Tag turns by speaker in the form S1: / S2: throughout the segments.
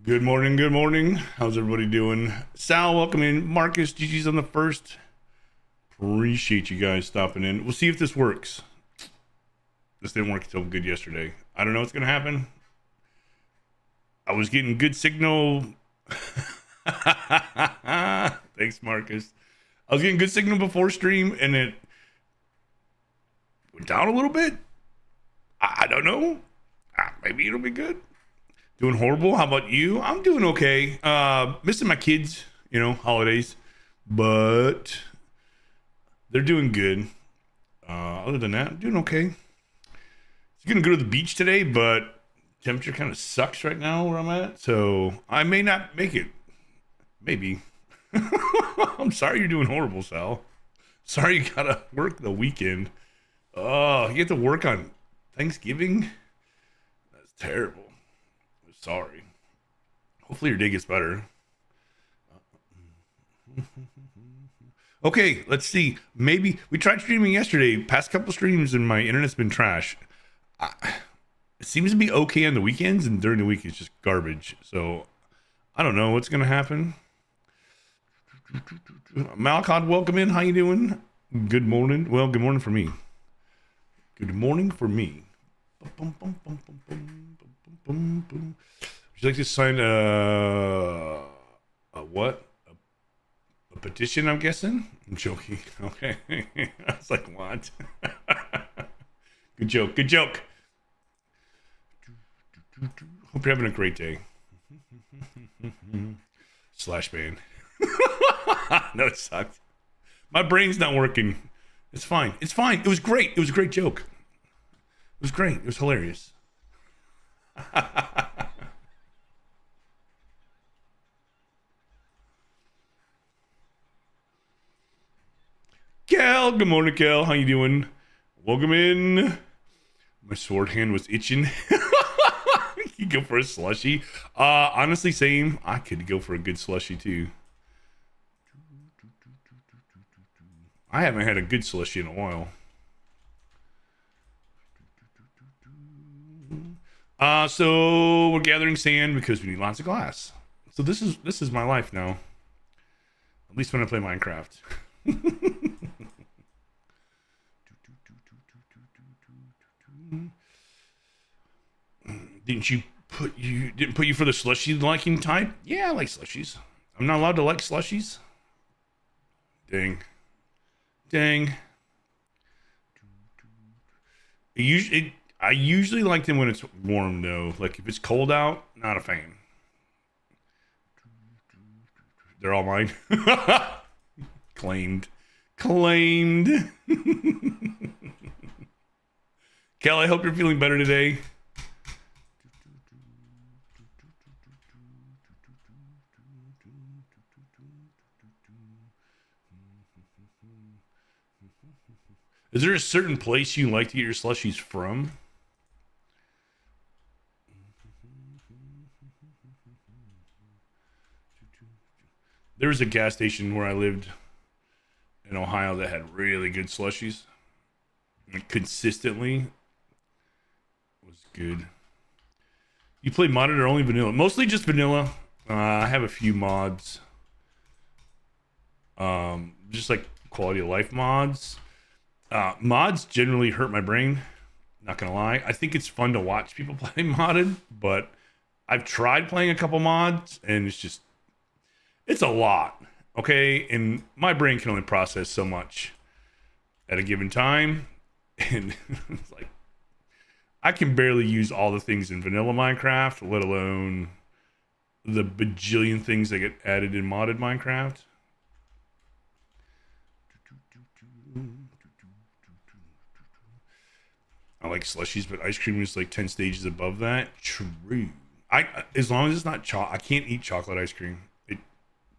S1: Good morning, good morning. How's everybody doing? Sal, welcome in. Marcus, GG's on the first. Appreciate you guys stopping in. We'll see if this works. This didn't work so good yesterday. I don't know what's going to happen. I was getting good signal. Thanks, Marcus. I was getting good signal before stream, and it went down a little bit. I don't know. Maybe it'll be good. Doing horrible. How about you? I'm doing okay. Missing my kids, holidays, but they're doing good. Other than that, I'm doing okay. I'm gonna go to the beach today, but temperature kind of sucks right now where I'm at, so I may not make it. Maybe. I'm sorry you're doing horrible, Sal. Sorry you gotta work the weekend. Oh, you get to work on Thanksgiving? That's terrible. I'm sorry. Hopefully your day gets better. Okay, let's see. Maybe we tried streaming yesterday. Past couple streams and my internet's been trash. It seems to be okay on the weekends, and during the week it's just garbage. So I don't know what's gonna happen. Malakad, welcome in. How you doing? Good morning. Well, good morning for me. Good morning for me. Would you like to sign a what? A petition, I'm guessing? I'm joking. Okay. I was like, what? Good joke. Good joke. Hope you're having a great day. Slash ban. No, it sucked. My brain's not working. It's fine. It's fine. It was great. It was a great joke. It was great. It was hilarious. Cal, good morning, Cal. How you doing? Welcome in. My sword hand was itching. You go for a slushie. Honestly, same. I could go for a good slushie too. I haven't had a good slushie in a while. So we're gathering sand because we need lots of glass. So this is my life now. At least when I play Minecraft. Didn't put you for the slushy liking type? Yeah, I like slushies. I'm not allowed to like slushies. Dang. I usually like them when it's warm though. Like if it's cold out, not a fan. They're all mine. Claimed. Kel, I hope you're feeling better today. Is there a certain place you like to get your slushies from? There was a gas station where I lived in Ohio that had really good slushies. And consistently was good. You play modded or only vanilla? Mostly just vanilla. I have a few mods. Just like quality of life mods. Mods generally hurt my brain. Not gonna lie. I think it's fun to watch people play modded, but I've tried playing a couple mods and it's a lot. Okay, and my brain can only process so much at a given time, and it's like I can barely use all the things in vanilla Minecraft, let alone the bajillion things that get added in modded Minecraft. I like slushies, but ice cream is like 10 stages above that. True. As long as it's not I can't eat chocolate ice cream.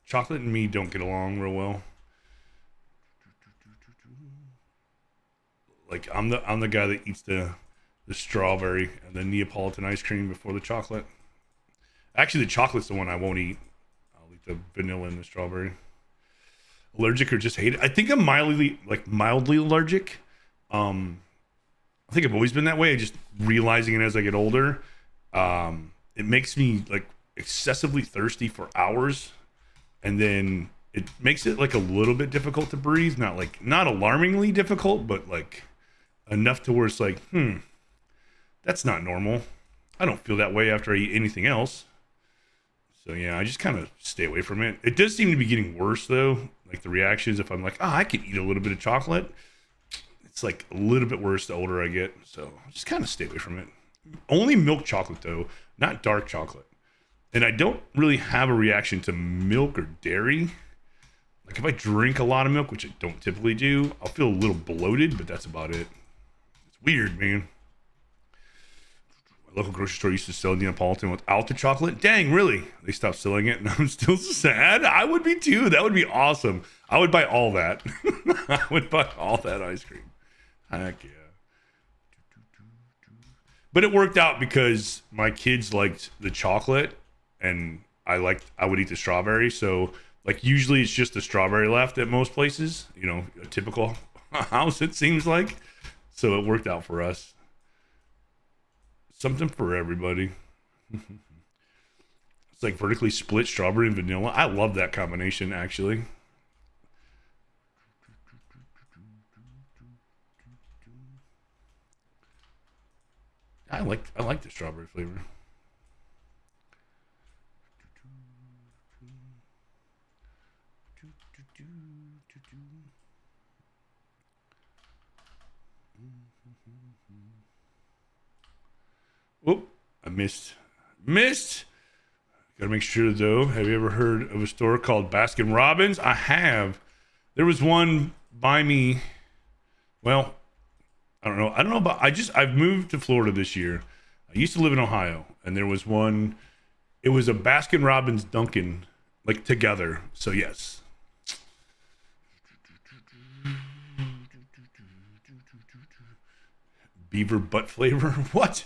S1: Chocolate and me don't get along real well. Like I'm the guy that eats the strawberry and the Neapolitan ice cream before the chocolate. Actually, the chocolate's the one I won't eat. I'll eat the vanilla and the strawberry. Allergic or just hate it? I think I'm mildly allergic. I think I've always been that way. Just realizing it as I get older. It makes me like excessively thirsty for hours, and then it makes it like a little bit difficult to breathe. Not alarmingly difficult, but like enough to where it's like, that's not normal. I don't feel that way after I eat anything else. So yeah, I just kind of stay away from it. It does seem to be getting worse though. Like the reactions, if I'm like, I could eat a little bit of chocolate, it's like a little bit worse the older I get. So I just kind of stay away from it. Only milk chocolate though, not dark chocolate. And I don't really have a reaction to milk or dairy. Like if I drink a lot of milk, which I don't typically do, I'll feel a little bloated, but that's about it. It's weird, man. My local grocery store used to sell Neapolitan without the chocolate. Dang, really? They stopped selling it, and I'm still sad. I would be too. That would be awesome. I would buy all that. I would buy all that ice cream. Heck yeah. But it worked out because my kids liked the chocolate, and I would eat the strawberry. So like usually it's just the strawberry left at most places. You know, a typical house it seems like. So it worked out for us. Something for everybody. It's like vertically split strawberry and vanilla. I love that combination, actually. I like the strawberry flavor. Whoop, I missed. Gotta make sure though. Have you ever heard of a store called Baskin Robbins? I have. There was one by me. Well, I don't know about. I've moved to Florida this year. I used to live in Ohio, and there was one. It was a Baskin Robbins Dunkin', like together. So yes. Beaver butt flavor? What?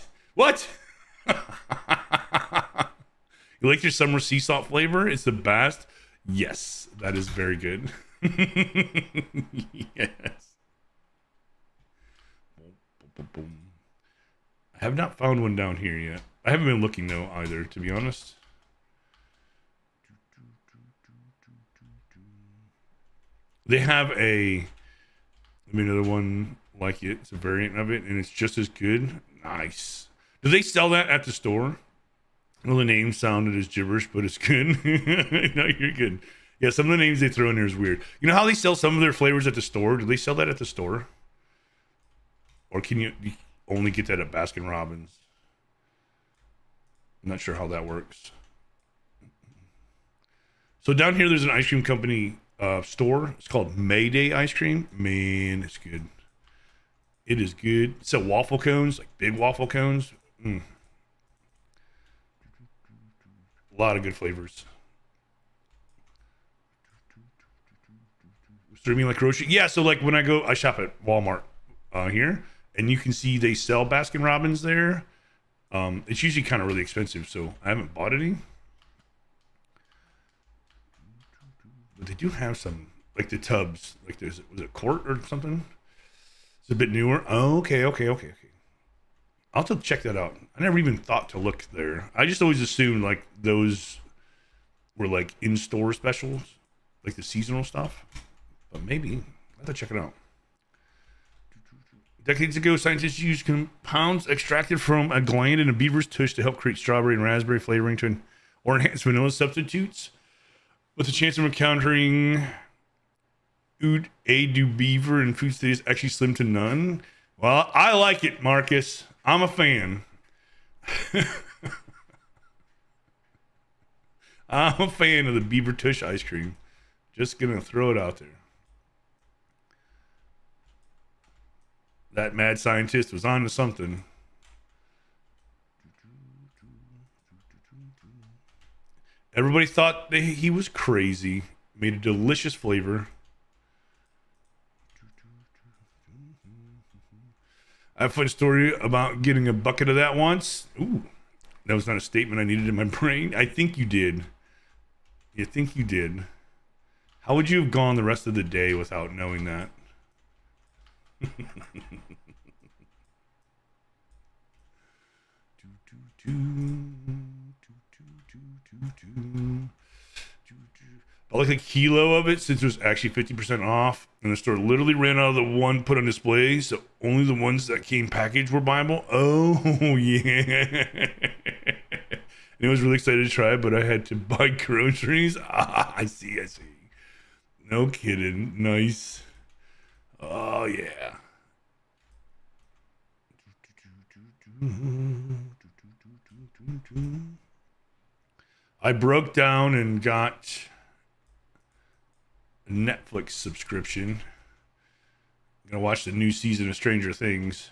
S1: You like your summer sea salt flavor? It's the best. Yes, that is very good. Yes. I have not found one down here yet. I haven't been looking though either, to be honest. They have another one like it. It's a variant of it, and it's just as good. Nice. Do they sell that at the store? Well, the name sounded as gibberish, but it's good. No, you're good. Yeah, some of the names they throw in there is weird. You know how they sell some of their flavors at the store? Do they sell that at the store? Or can you only get that at Baskin Robbins? I'm not sure how that works. So down here, there's an ice cream company store. It's called Mayday Ice Cream. Man, it's good. It is good. It's a waffle cones, like big waffle cones. A lot of good flavors. Streaming like grocery. Yeah, so like when I shop at Walmart here, and you can see they sell Baskin Robbins there. It's usually kind of really expensive, so I haven't bought any. But they do have some, like the tubs. Like was it Quart or something? It's a bit newer. Oh, okay. I'll have to check that out. I never even thought to look there. I just always assumed like those were like in-store specials, like the seasonal stuff. But maybe I'll have to check it out. Decades ago, scientists used compounds extracted from a gland in a beaver's tush to help create strawberry and raspberry flavoring or enhance vanilla substitutes. With the chance of encountering do beaver and food studies actually slim to none. Well, I like it, Marcus. I'm a fan. I'm a fan of the beaver tush ice cream. Just gonna throw it out there. That mad scientist was on to something. Everybody thought that he was crazy. Made a delicious flavor. I have a funny story about getting a bucket of that once. Ooh, that was not a statement I needed in my brain. I think you did. You think you did. How would you have gone the rest of the day without knowing that? I like a kilo of it since it was actually 50% off. And the store literally ran out of the one put on display. So only the ones that came packaged were buyable. Oh, yeah. And I was really excited to try it, but I had to buy groceries. Ah, I see. No kidding. Nice. Oh, yeah. I broke down and got a Netflix subscription. I'm gonna watch the new season of Stranger Things.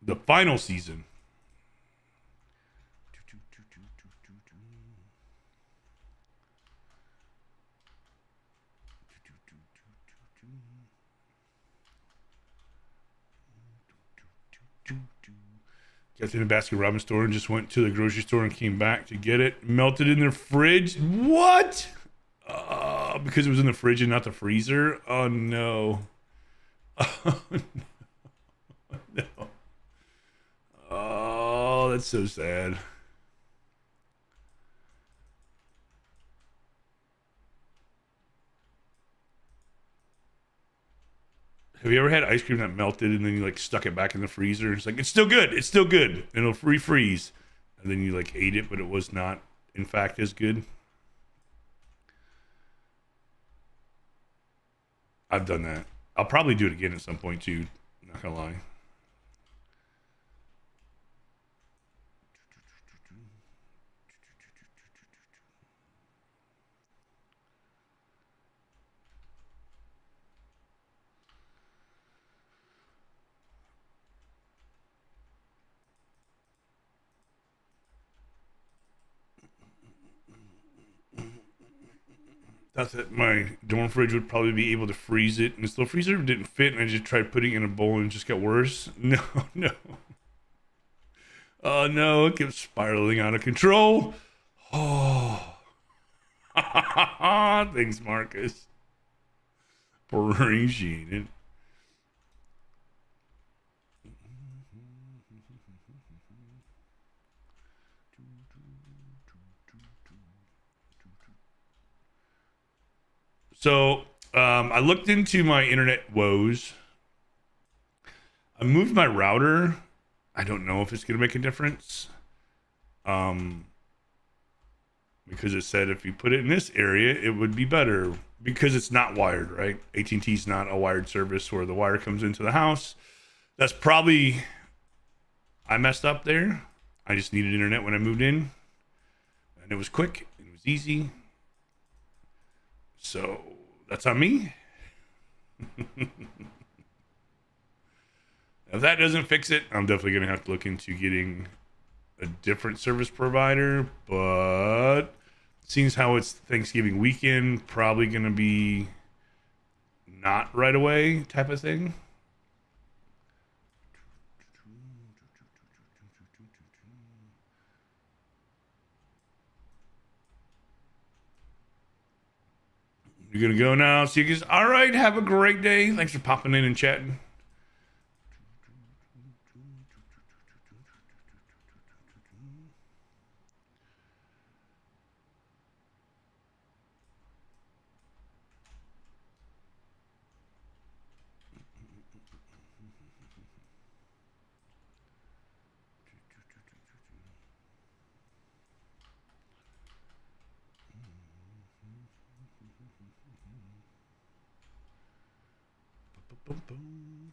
S1: The final season. Got to the Baskin Robbins store and just went to the grocery store and came back to get it. Melted in their fridge. What? Because it was in the fridge and not the freezer. Oh no. Oh no. Oh, that's so sad. Have you ever had ice cream that melted and then you like stuck it back in the freezer? It's like it's still good. It's still good. And it'll refreeze. And then you like ate it, but it was not in fact as good. I've done that. I'll probably do it again at some point too. Not gonna lie. Thought that my dorm fridge would probably be able to freeze it, and this little freezer didn't fit, and I just tried putting it in a bowl and it just got worse. No, no. Oh no, it kept spiraling out of control. Oh. Thanks, Marcus. Appreciate it. So I looked into my internet woes. I moved my router. I don't know if it's going to make a difference. Because it said if you put it in this area, it would be better because it's not wired, right? AT&T is not a wired service where the wire comes into the house. That's probably I messed up there. I just needed internet when I moved in, and it was quick. It was easy. So that's on me. If that doesn't fix it, I'm definitely going to have to look into getting a different service provider. But seeing how it's Thanksgiving weekend, probably going to be not right away type of thing. You're going to go now. So you guys, all right, have a great day. Thanks for popping in and chatting. Boom, boom.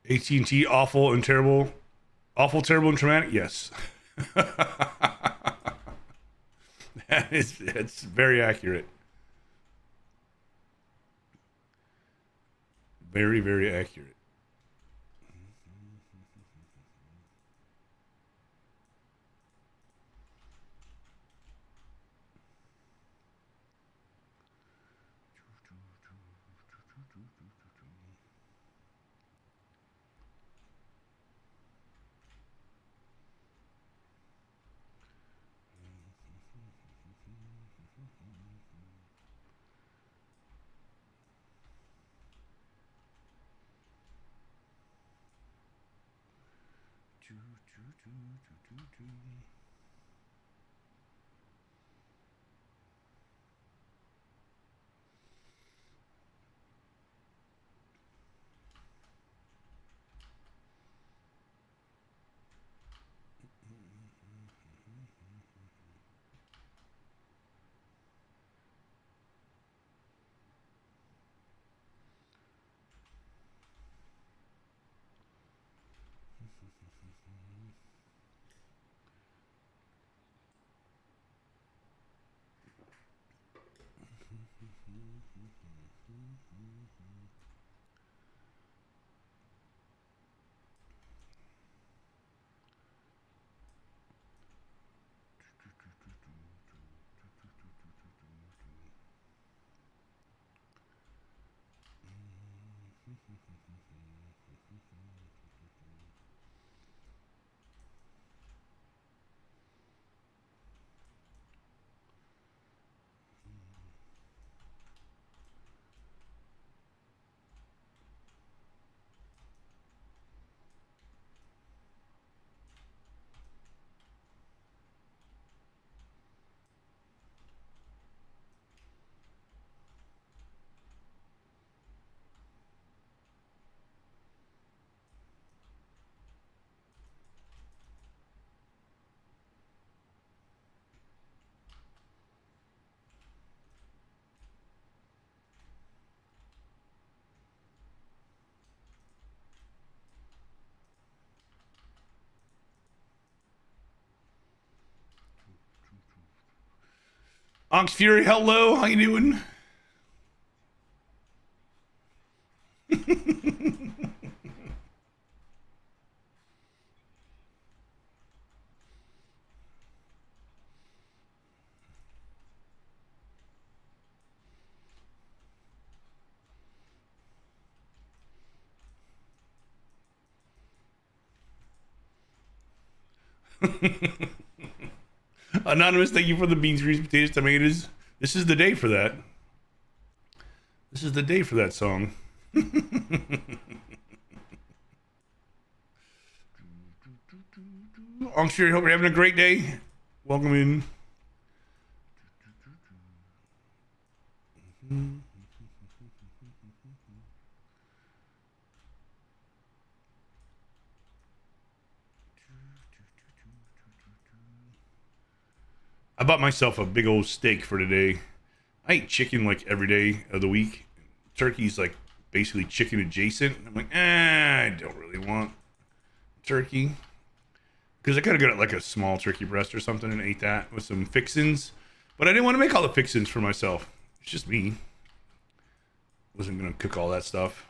S1: AT&T awful and terrible, awful, terrible, and traumatic. Yes, it's very accurate. Very, very accurate. Ox Fury, hello. How you doing? Anonymous, thank you for the beans, greens, potatoes, tomatoes. This is the day for that. This is the day for that song. Ox Fury, hope you're having a great day. Welcome in. I bought myself a big old steak for today. I eat chicken like every day of the week. Turkey's like basically chicken adjacent. I'm like, I don't really want turkey. Because I could have got like a small turkey breast or something and ate that with some fixins. But I didn't want to make all the fixins for myself. It's just me. Wasn't going to cook all that stuff.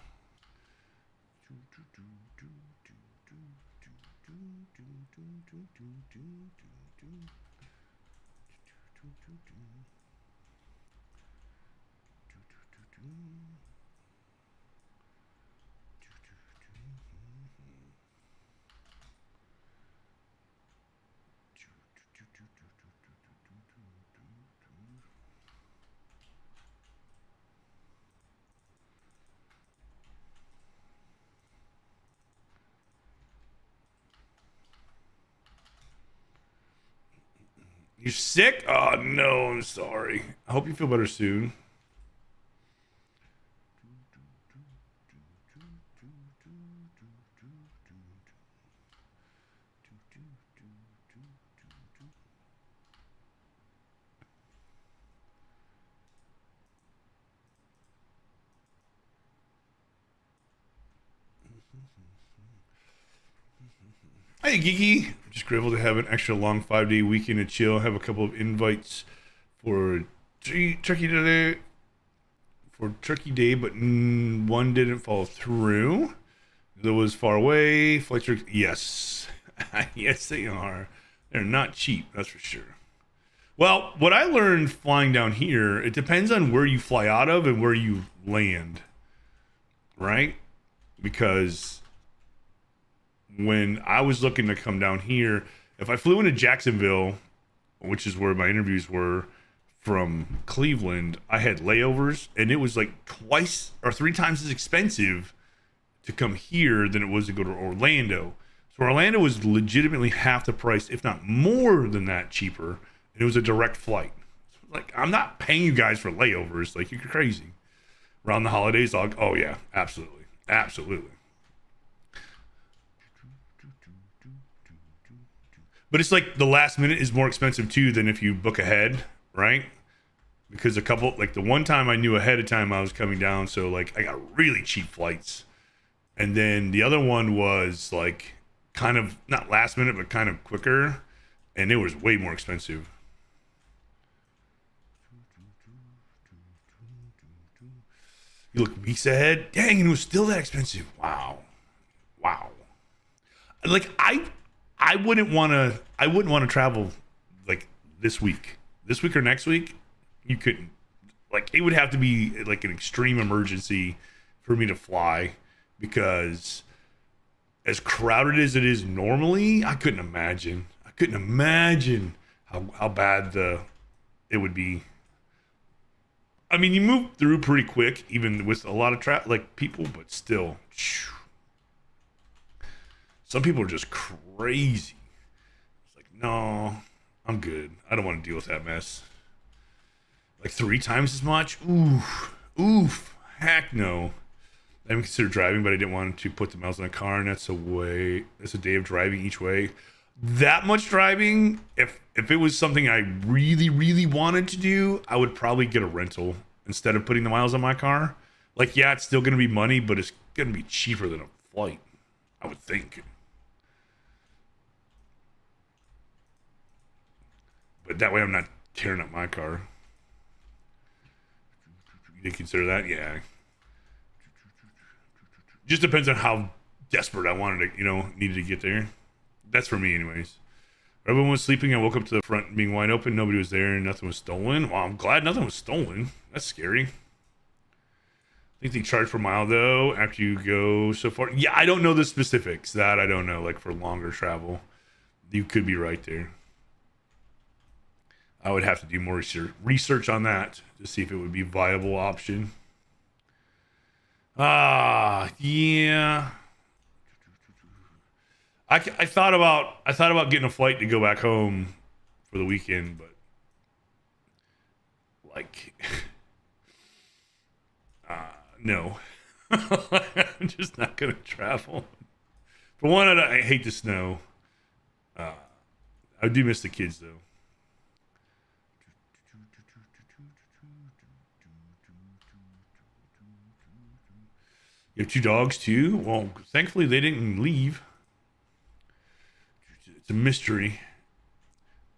S1: You're sick? Oh, no, I'm sorry. I hope you feel better soon. Hey, Geeky. Just grateful to have an extra long 5 day weekend to chill. Have a couple of invites for Turkey today. For Turkey Day, but one didn't fall through. That was far away. Flights are, yes. Yes, they are. They're not cheap, that's for sure. Well, what I learned flying down here, it depends on where you fly out of and where you land, right? Because when I was looking to come down here, if I flew into Jacksonville, which is where my interviews were from Cleveland, I had layovers, and it was like twice or three times as expensive to come here than it was to go to Orlando. So Orlando was legitimately half the price, if not more than that, cheaper, and it was a direct flight. So like, I'm not paying you guys for layovers. Like, you're crazy. Around the holidays, oh yeah, absolutely, absolutely. But it's like the last minute is more expensive too than if you book ahead, right? Because a couple, like the one time I knew ahead of time I was coming down, so like I got really cheap flights. And then the other one was like kind of not last minute, but kind of quicker, and it was way more expensive. You look weeks ahead, dang, and it was still that expensive. Wow, wow. Like I wouldn't want to travel like this week or next week. You couldn't. Like, it would have to be like an extreme emergency for me to fly, because as crowded as it is normally, I couldn't imagine how bad it would be. I mean, you move through pretty quick, even with a lot of like people, but still, some people are just crazy. It's like, no, I'm good. I don't want to deal with that mess. Like 3 times as much? Oof. Heck no. I even considered driving, but I didn't want to put the miles on the car, and that's a day of driving each way. That much driving, if it was something I really, really wanted to do, I would probably get a rental instead of putting the miles on my car. Like, yeah, it's still going to be money, but it's going to be cheaper than a flight, I would think. But that way I'm not tearing up my car. You did consider that? Yeah. Just depends on how desperate I wanted to, needed to get there. That's for me, anyways. Everyone was sleeping. I woke up to the front being wide open. Nobody was there, and nothing was stolen. Well, I'm glad nothing was stolen. That's scary. I think they charge per mile, though, after you go so far. Yeah, I don't know the specifics. That I don't know, like for longer travel. You could be right there. I would have to do more research on that to see if it would be a viable option. Yeah. I thought about getting a flight to go back home for the weekend, but like, no. I'm just not gonna travel. For one, I hate the snow. I do miss the kids though. You have 2 dogs too? Well, thankfully they didn't leave. It's a mystery.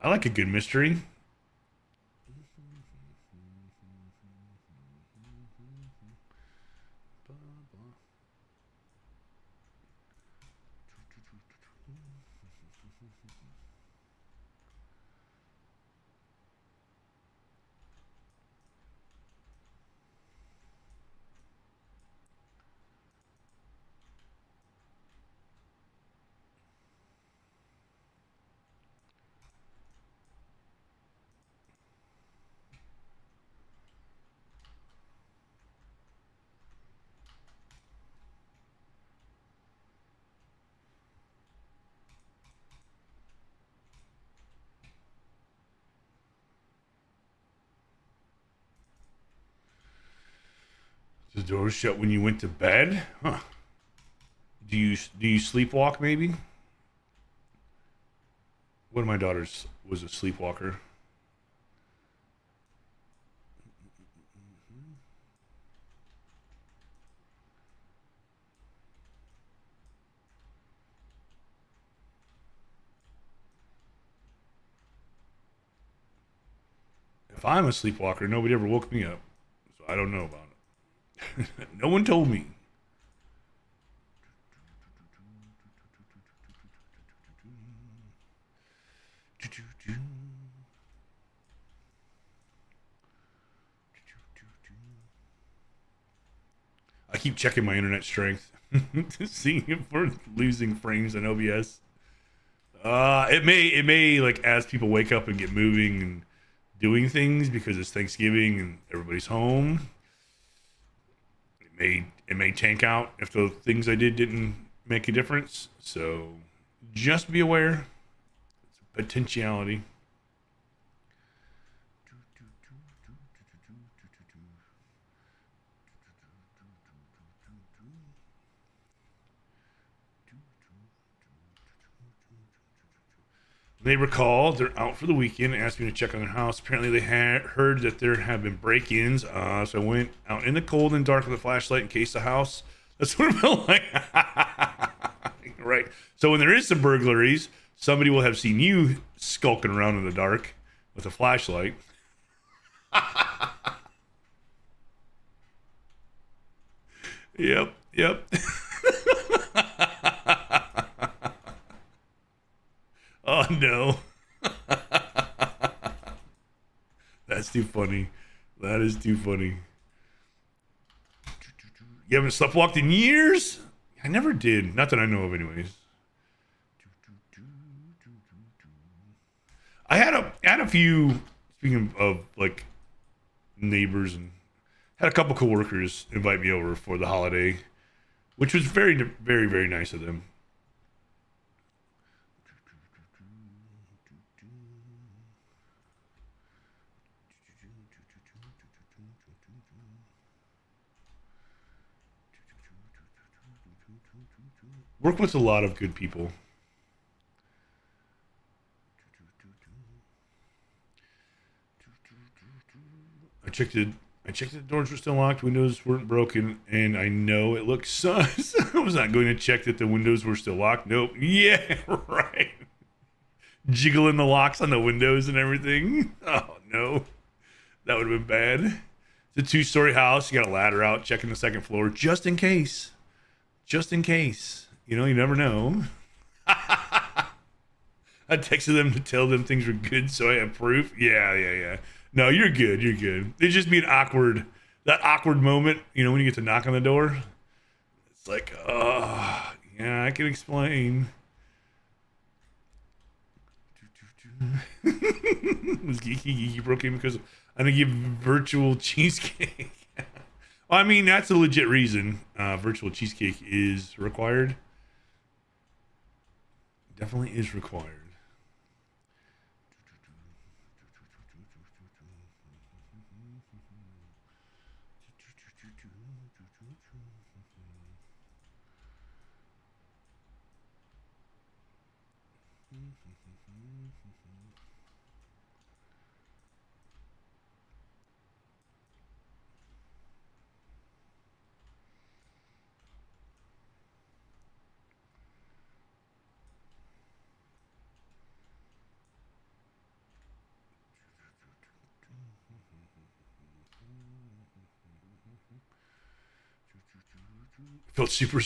S1: I like a good mystery. The door shut when you went to bed? Huh. Do you sleepwalk maybe? One of my daughters was a sleepwalker. I'm a sleepwalker, nobody ever woke me up, so I don't know about it. No one told me. I keep checking my internet strength to see if we're losing frames in OBS. It may like as people wake up and get moving and doing things because it's Thanksgiving and everybody's home. It may tank out if the things I did didn't make a difference. So just be aware. It's a potentiality. They recall they're out for the weekend and asked me to check on their house. Apparently, they had heard that there have been break-ins. So I went out in the cold and dark with a flashlight in case the house. That's what it felt like. Right. So when there is some burglaries, somebody will have seen you skulking around in the dark with a flashlight. Yep. Yep. Oh no. That's too funny. That is too funny. You haven't sleptwalked in years? I never did. Not that I know of, anyways. I had a few. Speaking of like neighbors, and had a couple coworkers invite me over for the holiday, which was very, very, very nice of them. Work with a lot of good people. I checked it. I checked the doors were still locked, windows weren't broken, and I know it looks sus. I was not going to check that the windows were still locked. Nope. Yeah, right. Jiggling the locks on the windows and everything. Oh no, that would have been bad. It's a two-story house. You got a ladder out, checking the second floor just in case. Just in case. You know, you never know. I texted them to tell them things were good, so I have proof. Yeah. No, you're good. You're good. It'd just be that awkward moment, you know, when you get to knock on the door. It's like, oh, yeah, I can explain. Was geeky broke in because I think you virtual cheesecake. Well, I mean, that's a legit reason. Virtual cheesecake is required. Definitely is required. Felt super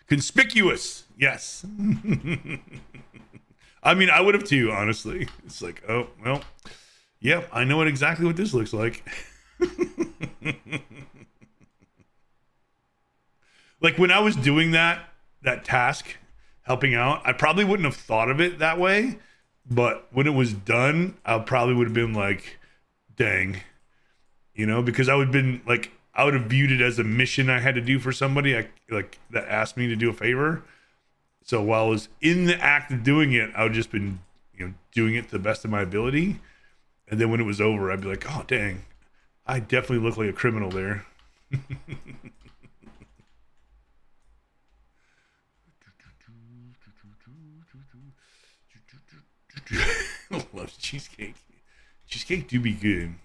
S1: conspicuous. Yes. I mean, I would have too, honestly. It's like, oh, well, yep, I know exactly what this looks like. Like when I was doing that task, helping out, I probably wouldn't have thought of it that way. But when it was done, I probably would have been like, dang, you know, because I would have viewed it as a mission I had to do for somebody like that asked me to do a favor. So while I was in the act of doing it, I would just been, you know, doing it to the best of my ability. And then when it was over, I'd be like, oh dang, I definitely look like a criminal there. Loves cheesecake. Cheesecake do be good.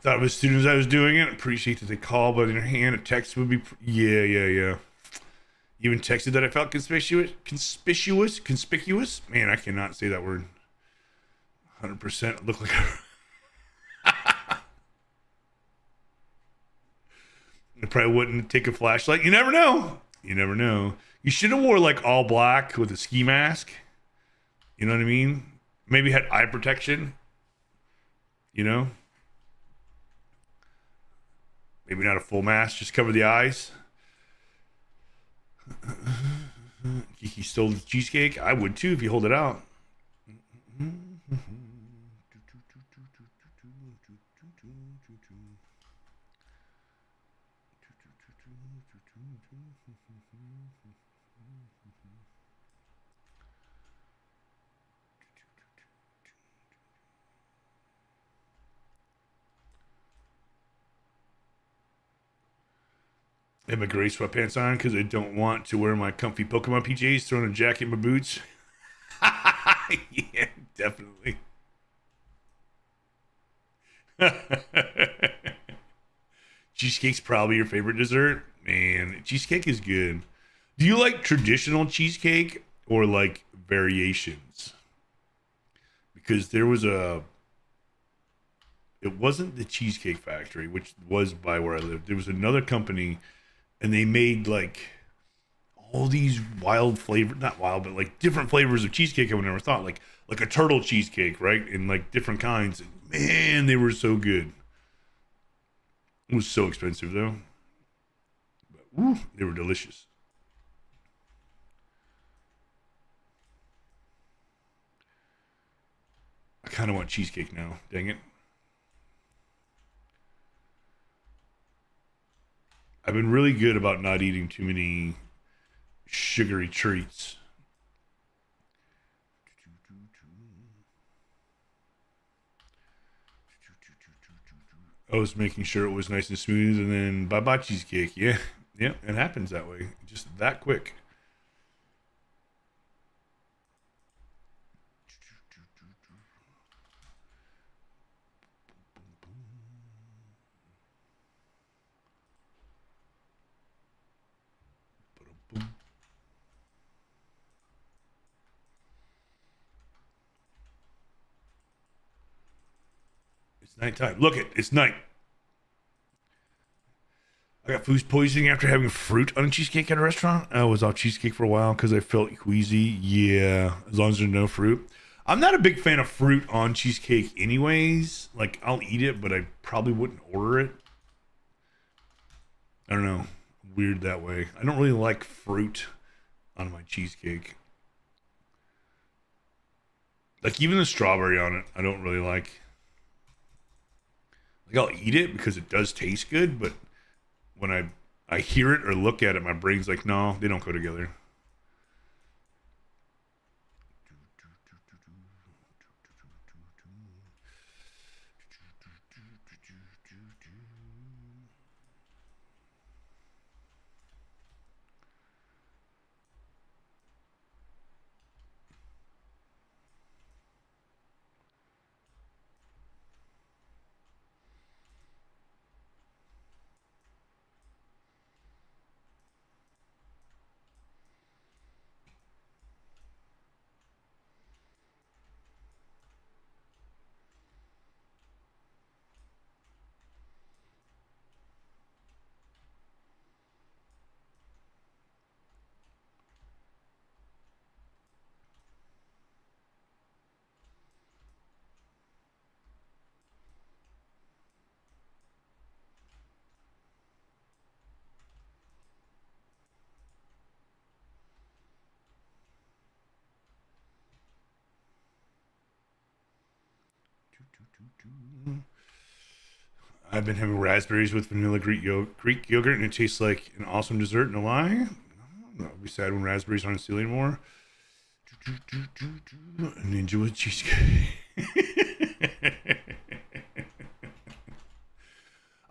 S1: Thought of it as soon as I was doing it. Appreciate that they call, but in your hand, a text would be. Yeah. Even texted that I felt conspicuous. Man, I cannot say that word. 100% look like. I probably wouldn't take a flashlight. You never know. You should have wore like all black with a ski mask. You know what I mean? Maybe had eye protection. You know? Maybe not a full mask, just cover the eyes. Kiki stole the cheesecake. I would too if you hold it out. I have my gray sweatpants on because I don't want to wear my comfy Pokemon PJs, throwing a jacket in my boots. Yeah, definitely. Cheesecake's probably your favorite dessert. Man, cheesecake is good. Do you like traditional cheesecake or like variations? Because there was it wasn't the Cheesecake Factory, which was by where I lived. There was another company, and they made like all these wild flavor, not wild, but like different flavors of cheesecake I would never thought. Like a turtle cheesecake, right? And like different kinds. And man, they were so good. It was so expensive though. But woo, they were delicious. I kind of want cheesecake now. Dang it. I've been really good about not eating too many sugary treats. I was making sure it was nice and smooth, and then bye-bye cheesecake. Yeah, it happens that way. Just that quick. It's nighttime. Look it's night. I got food poisoning after having fruit on a cheesecake at a restaurant. I was off cheesecake for a while because I felt queasy. Yeah, as long as there's no fruit. I'm not a big fan of fruit on cheesecake anyways. Like, I'll eat it, but I probably wouldn't order it. I don't know. Weird that way. I don't really like fruit on my cheesecake. Like, even the strawberry on it, I don't really like. Like, I'll eat it because it does taste good, but when I hear it or look at it, my brain's like, no, they don't go together. I've been having raspberries with vanilla Greek yogurt, and it tastes like an awesome dessert. No lie. I'll be sad when raspberries aren't stealing anymore. Ninja with cheesecake.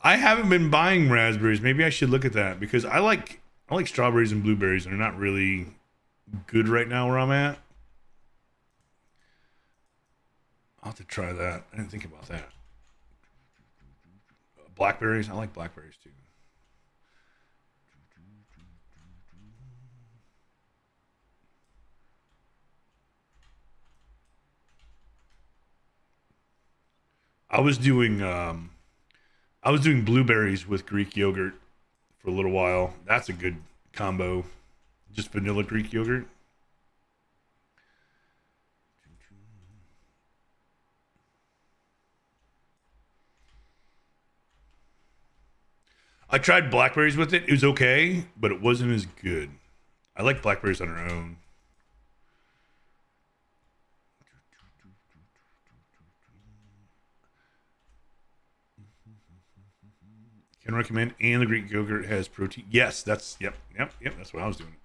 S1: I haven't been buying raspberries. Maybe I should look at that because I like strawberries and blueberries, and they're not really good right now where I'm at. I'll have to try that. I didn't think about that. Blackberries. I like blackberries too. I was doing blueberries with Greek yogurt for a little while. That's a good combo. Just vanilla Greek yogurt. I tried blackberries with it. It was okay, but it wasn't as good. I like blackberries on their own. Can recommend, and the Greek yogurt has protein. Yes, that's yep. That's what I was doing.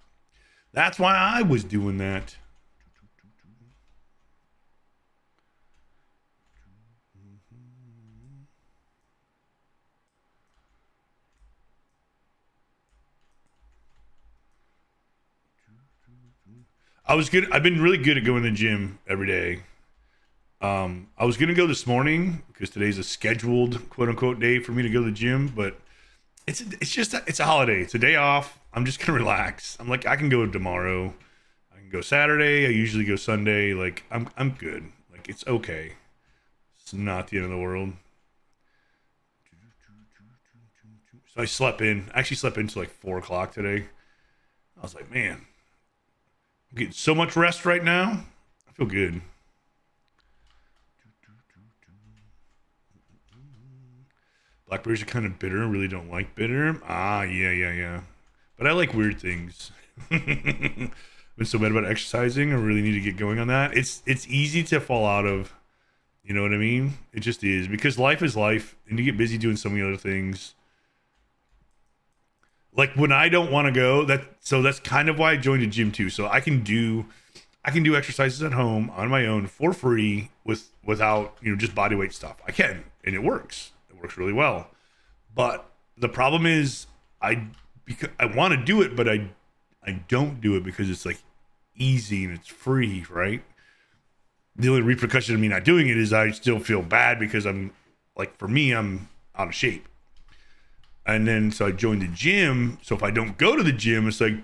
S1: That's why I was doing that. I was good. I've been really good at going to the gym every day. I was gonna go this morning because today's a scheduled quote unquote day for me to go to the gym, but it's a holiday. It's a day off. I'm just gonna relax. I'm like I can go tomorrow. I can go Saturday. I usually go Sunday. Like I'm good. Like it's okay. It's not the end of the world. So I slept in. I actually slept in until like 4 o'clock today. I was like, man, I'm getting so much rest right now. I feel good. Blackberries are kind of bitter. I really don't like bitter. Ah, yeah. But I like weird things. Been so bad about exercising. I really need to get going on that. It's easy to fall out of. You know what I mean? It just is because life is life, and you get busy doing so many other things. Like when I don't want to go, that's kind of why I joined a gym too. So I can do exercises at home on my own for free without just body weight stuff. I can, and it works. It works really well. But the problem is because I want to do it, but I don't do it because it's like easy and it's free, right? The only repercussion of me not doing it is I still feel bad because I'm like for me I'm out of shape. And then so I joined the gym. So if I don't go to the gym, it's like,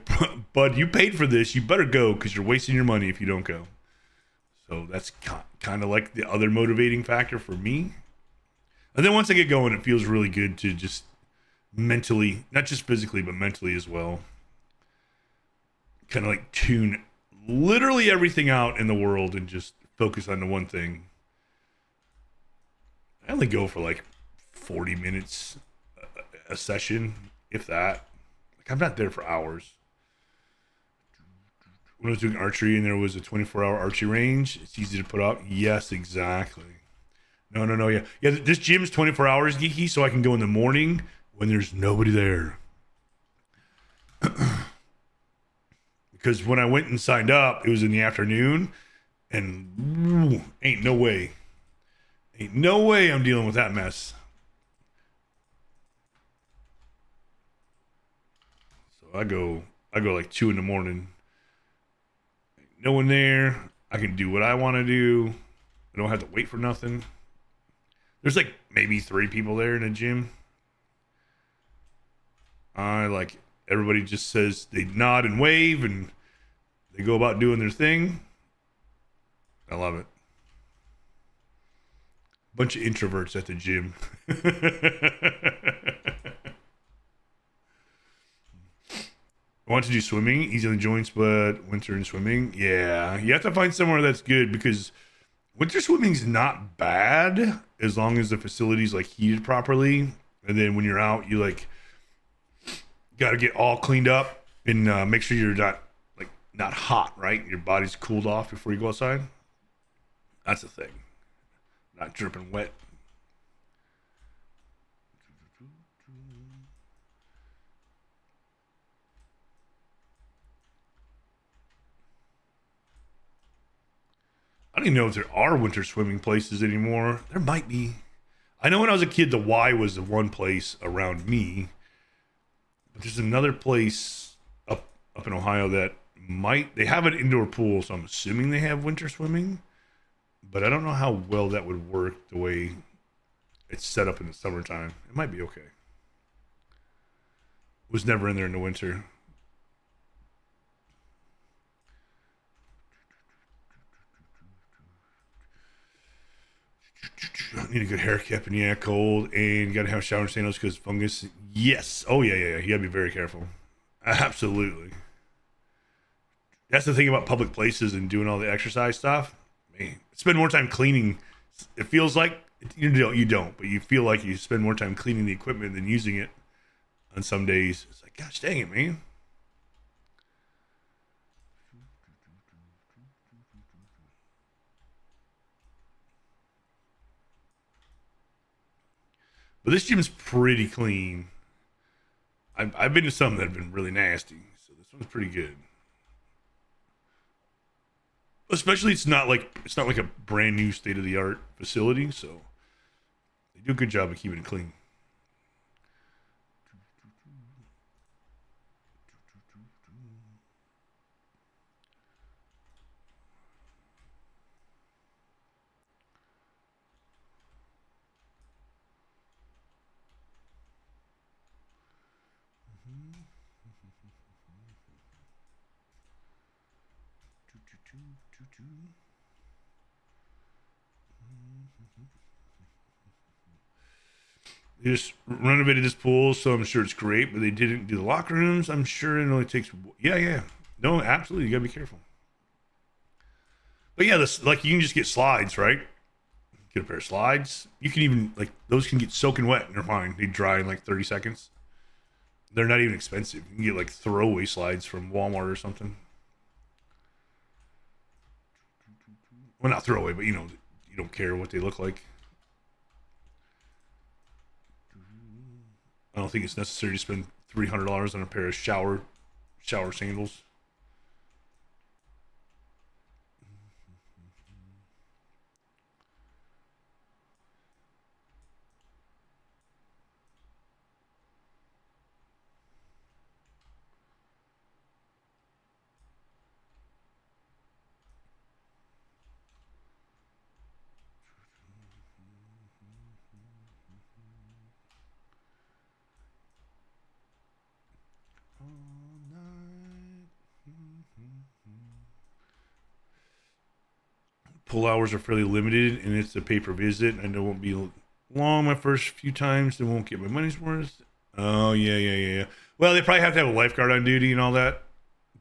S1: bud, you paid for this. You better go because you're wasting your money if you don't go. So that's kind of like the other motivating factor for me. And then once I get going, it feels really good to just mentally, not just physically, but mentally as well. Kind of like tune literally everything out in the world and just focus on the one thing. I only go for like 40 minutes a session, if that. Like I'm not there for hours. When I was doing archery and there was a 24-hour archery range, it's easy to put up. Yes, exactly. No, yeah. This gym's 24 hours, geeky, so I can go in the morning when there's nobody there. Because when I went and signed up, it was in the afternoon, and ain't no way I'm dealing with that mess. So I go like 2 a.m. No one there. I can do what I want to do. I don't have to wait for nothing. There's like maybe 3 people there in a gym. Like everybody just says they nod and wave and they go about doing their thing. I love it. Bunch of introverts at the gym. I want to do swimming, easy on the joints, but winter and swimming, yeah, you have to find somewhere that's good because winter swimming's not bad as long as the facility's like heated properly. And then when you're out, you like got to get all cleaned up and make sure you're not hot, right? Your body's cooled off before you go outside. That's the thing. Not dripping wet. I don't even know if there are winter swimming places anymore. There might be. I know when I was a kid, the Y was the one place around me. But there's another place up in Ohio that they have an indoor pool, so I'm assuming they have winter swimming. But I don't know how well that would work the way it's set up in the summertime. It might be okay. Was never in there in the winter. Need a good haircut and yeah, cold, and you gotta have shower sandals because fungus. Yes. Oh yeah, yeah, yeah. You gotta be very careful. Absolutely. That's the thing about public places and doing all the exercise stuff. Man, spend more time cleaning. It feels like you don't, but you feel like you spend more time cleaning the equipment than using it. On some days, it's like, gosh dang it, man. But this gym's pretty clean. I've been to some that have been really nasty, so this one's pretty good. Especially it's not like a brand new state of the art facility, so they do a good job of keeping it clean. They just renovated this pool, so I'm sure it's great. But they didn't do the locker rooms. I'm sure it only takes. Yeah, yeah. No, absolutely. You gotta be careful. But yeah, this like you can just get slides, right? Get a pair of slides. You can even like those can get soaking wet and they're fine. They dry in like 30 seconds. They're not even expensive. You can get like throwaway slides from Walmart or something. Well, not throwaway, but you don't care what they look like. I don't think it's necessary to spend $300 on a pair of shower sandals. Pull hours are fairly limited, and it's a pay-per visit. I know it won't be long my first few times. They won't get my money's worth. Oh yeah, yeah, yeah, yeah. Well, they probably have to have a lifeguard on duty and all that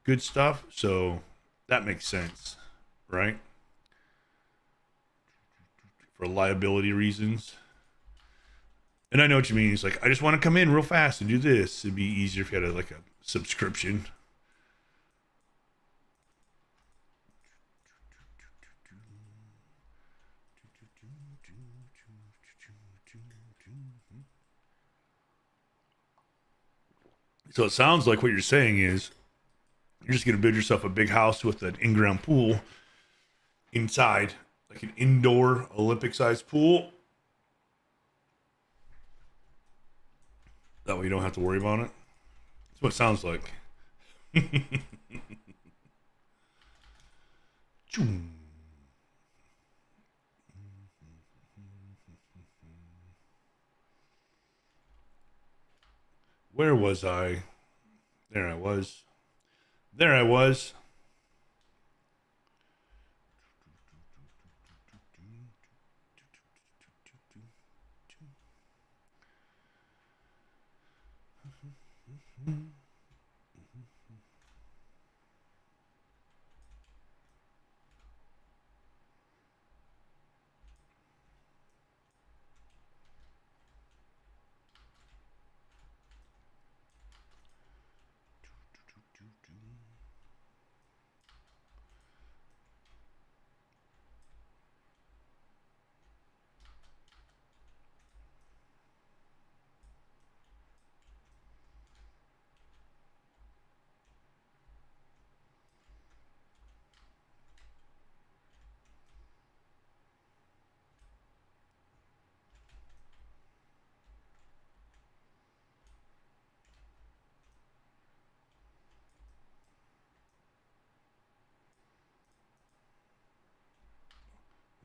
S1: good stuff. So that makes sense, right? For liability reasons. And I know what you mean. It's like I just want to come in real fast and do this. It'd be easier if you had like a subscription. So it sounds like what you're saying is you're just going to build yourself a big house with an in-ground pool inside, like an indoor Olympic-sized pool. That way you don't have to worry about it. That's what it sounds like. Where was I? There I was. There I was.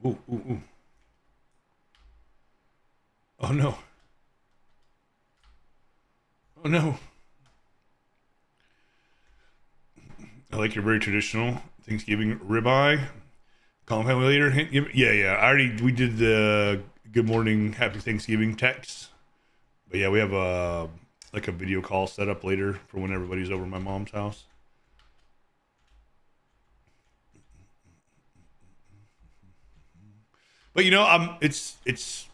S1: Ooh, ooh, ooh. Oh no. Oh no. I like your very traditional Thanksgiving ribeye. Call him family later. Yeah, yeah. We did the good morning, happy Thanksgiving text. But yeah, we have a like a video call set up later for when everybody's over at my mom's house. But it's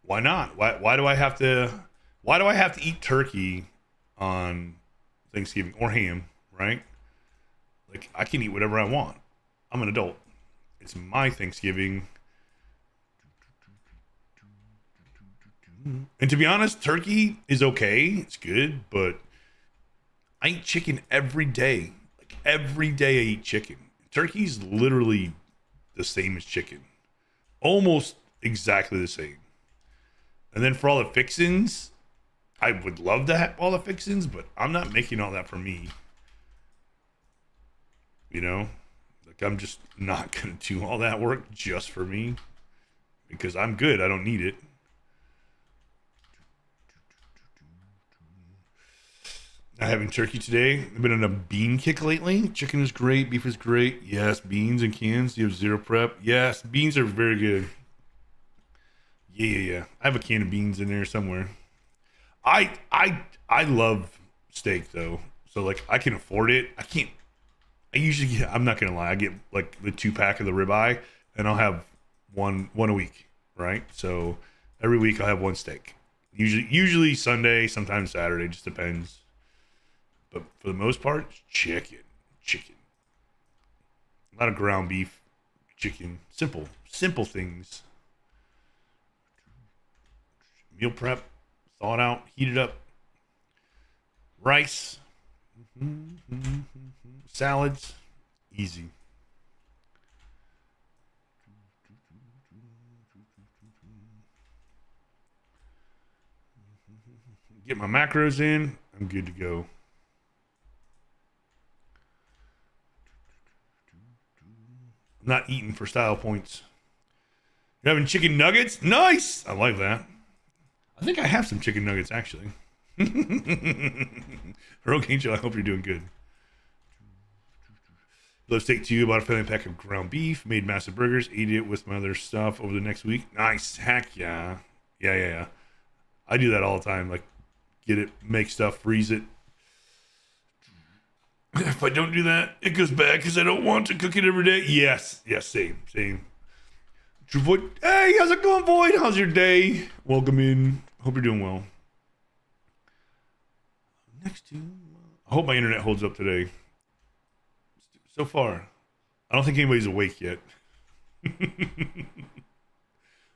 S1: why not? Why do I have to eat turkey on Thanksgiving or ham, right? Like I can eat whatever I want. I'm an adult. It's my Thanksgiving. And to be honest, turkey is okay. It's good, but I eat chicken every day. Like every day I eat chicken. Turkey's literally the same as chicken. Almost exactly the same. And then for all the fixins, I would love to have all the fixins, but I'm not making all that for me. You know? Like I'm just not gonna do all that work just for me. Because I'm good. I don't need it. Not having turkey today. I've been on a bean kick lately. Chicken is great. Beef is great. Yes, beans and cans. You have zero prep. Yes, beans are very good. Yeah, yeah, yeah. I have a can of beans in there somewhere. I love steak though. So like I can afford it. I can't I usually get I'm not gonna lie, I get like the 2 pack of the ribeye and I'll have one a week, right? So every week I'll have one steak. Usually Sunday, sometimes Saturday, just depends. But for the most part, chicken. Chicken. A lot of ground beef, chicken. Simple things. Meal prep, thaw it out, heat it up. Rice, salads, easy. Get my macros in, I'm good to go. I'm not eating for style points. You're having chicken nuggets? Nice! I like that. I think I have some chicken nuggets actually. Rogue Angel, I hope you're doing good. Love steak to you. About a family pack of ground beef. Made massive burgers. Ate it with my other stuff over the next week. Nice. Heck yeah. Yeah. I do that all the time. Like, get it, make stuff, freeze it. If I don't do that, it goes bad because I don't want to cook it every day. Yes, same. True Void. Hey, how's it going, Void? How's your day? Welcome in. Hope you're doing well. Next to, I hope my internet holds up today. So far, I don't think anybody's awake yet. I'm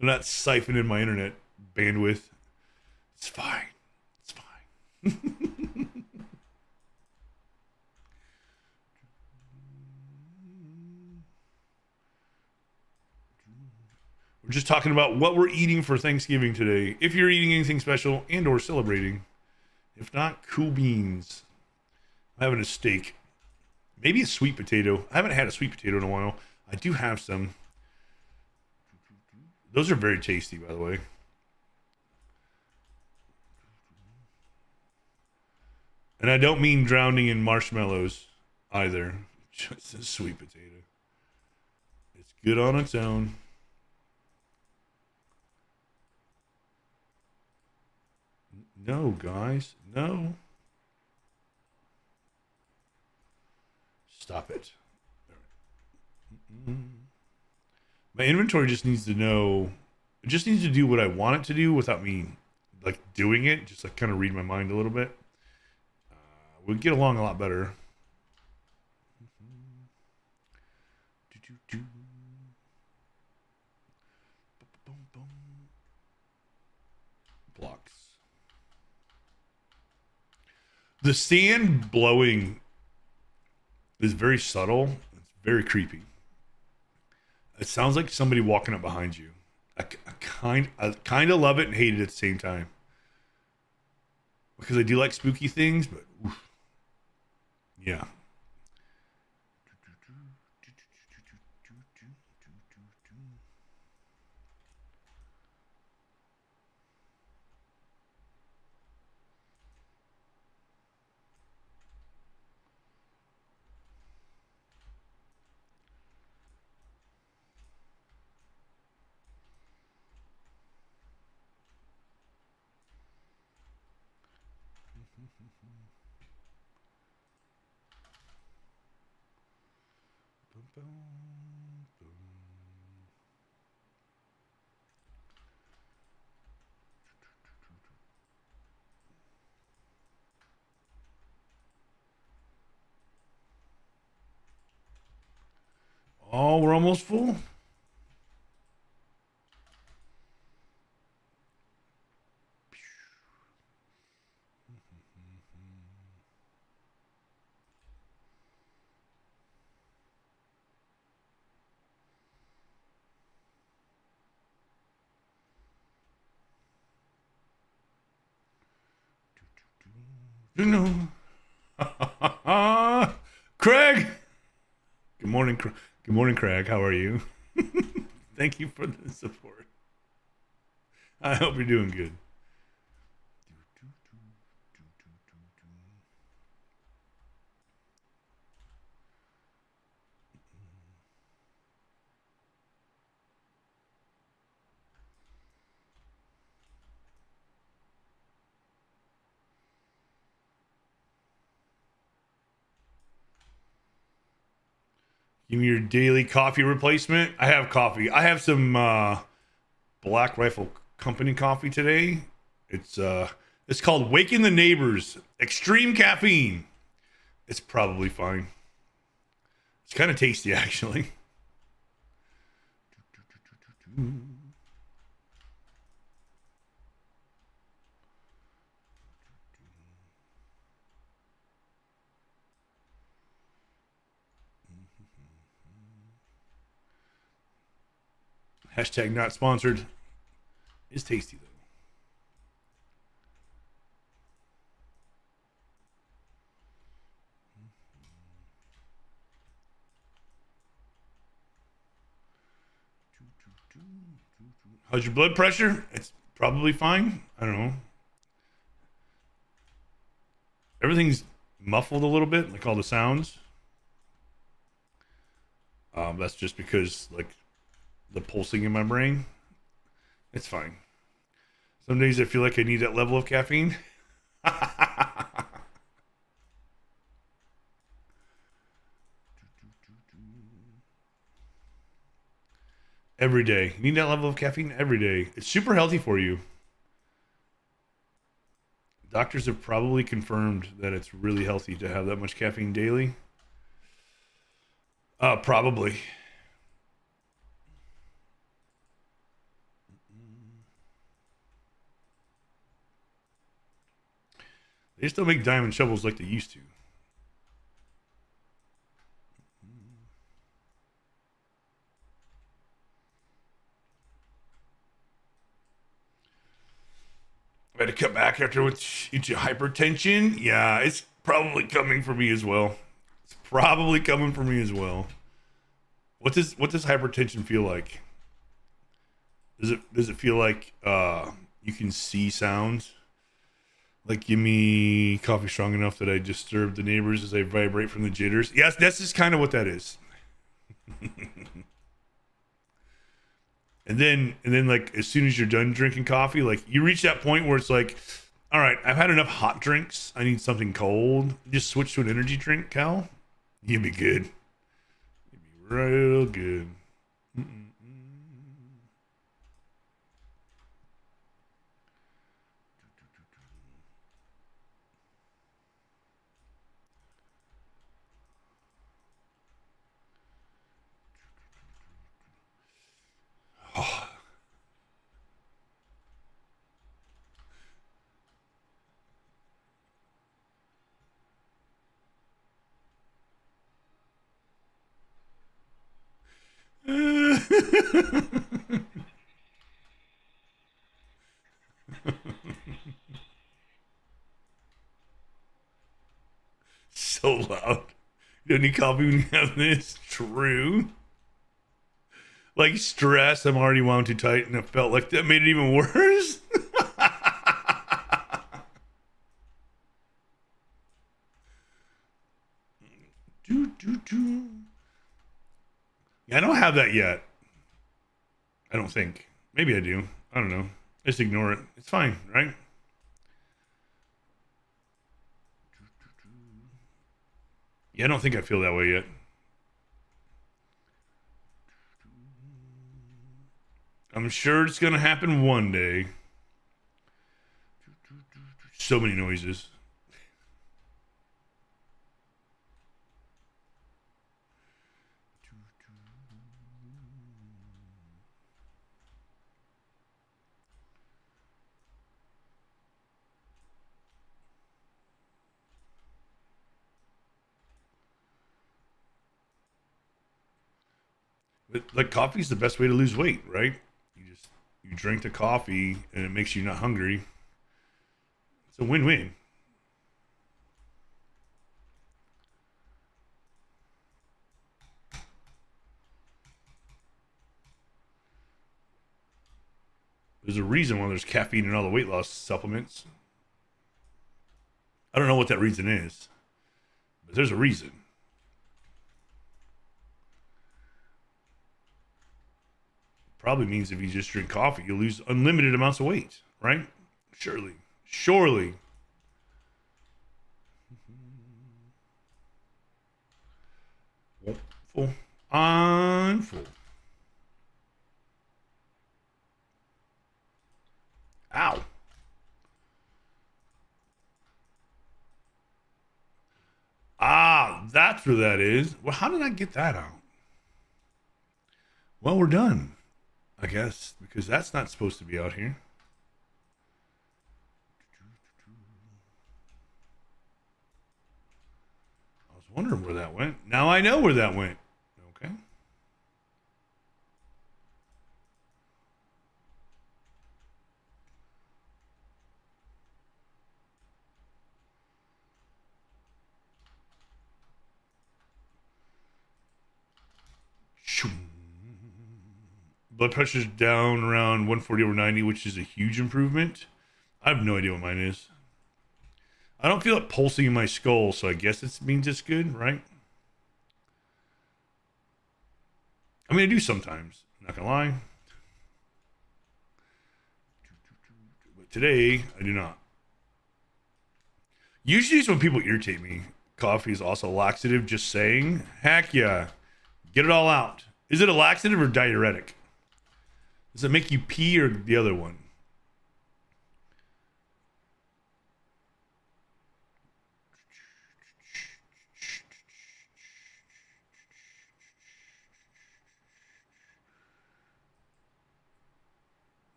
S1: not siphoning my internet bandwidth. It's fine. We're just talking about what we're eating for Thanksgiving today. If you're eating anything special and or celebrating. If not, cool beans. I'm having a steak. Maybe a sweet potato. I haven't had a sweet potato in a while. I do have some. Those are very tasty, by the way. And I don't mean drowning in marshmallows either. Just a sweet potato. It's good on its own. No, guys. No. Stop it. My inventory just needs to know. It just needs to do what I want it to do without me like doing it. Just like kind of read my mind a little bit. We'd get along a lot better. Blocks. The sand blowing is very subtle. It's very creepy. It sounds like somebody walking up behind you. I kind of love it and hate it at the same time. Because I do like spooky things, but oof. Yeah. Oh, we're almost full. You know. Craig. Good morning. Good morning, Craig. How are you? Thank you for the support. I hope you're doing good. Give me your daily coffee replacement. I have coffee. I have some Black Rifle Company coffee today. It's called Waking the Neighbors. Extreme caffeine. It's probably fine. It's kind of tasty actually. Hashtag not sponsored. It's tasty though. How's your blood pressure? It's probably fine. I don't know. Everything's muffled a little bit, like all the sounds. That's just because like the pulsing in my brain. It's fine. Some days I feel like I need that level of caffeine. Every day. You need that level of caffeine every day. It's super healthy for you. Doctors have probably confirmed that it's really healthy to have that much caffeine daily. Probably. They just don't make diamond shovels like they used to. I had to cut back after with hypertension. Yeah, it's probably coming for me as well. It's probably coming for me as well. What does hypertension feel like? Does it feel like you can see sounds? Like, give me coffee strong enough that I disturb the neighbors as I vibrate from the jitters. Yes, that's just kind of what that is. and then like as soon as you're done drinking coffee, like you reach that point where it's like, all right, I've had enough hot drinks. I need something cold. Just switch to an energy drink, Cal. You'd be good. You'd be real good. Oh. So loud. You don't need coffee when you have this. True. Like stress, I'm already wound too tight, and it felt like that made it even worse. Yeah, I don't have that yet. I don't think. Maybe I do. I don't know. Just ignore it. It's fine, right? Yeah, I don't think I feel that way yet. I'm sure it's gonna happen one day. So many noises. But like coffee's the best way to lose weight, right? You drink the coffee and it makes you not hungry. It's a win-win. There's a reason why there's caffeine in all the weight loss supplements. I don't know what that reason is, but there's a reason. Probably means if you just drink coffee, you'll lose unlimited amounts of weight, right? Surely. Surely. Full. On full. Ow. Ah, that's where that is. Well, how did I get that out? Well, we're done, I guess, because that's not supposed to be out here. I was wondering where that went. Now I know where that went. Okay. Blood pressure's down around 140 over 90, which is a huge improvement. I have no idea what mine is. I don't feel it pulsing in my skull, so I guess it means it's good, right? I mean, I do sometimes. Not gonna lie. But today, I do not. Usually, it's when people irritate me. Coffee is also a laxative. Just saying. Heck yeah. Get it all out. Is it a laxative or diuretic? Does it make you pee or the other one?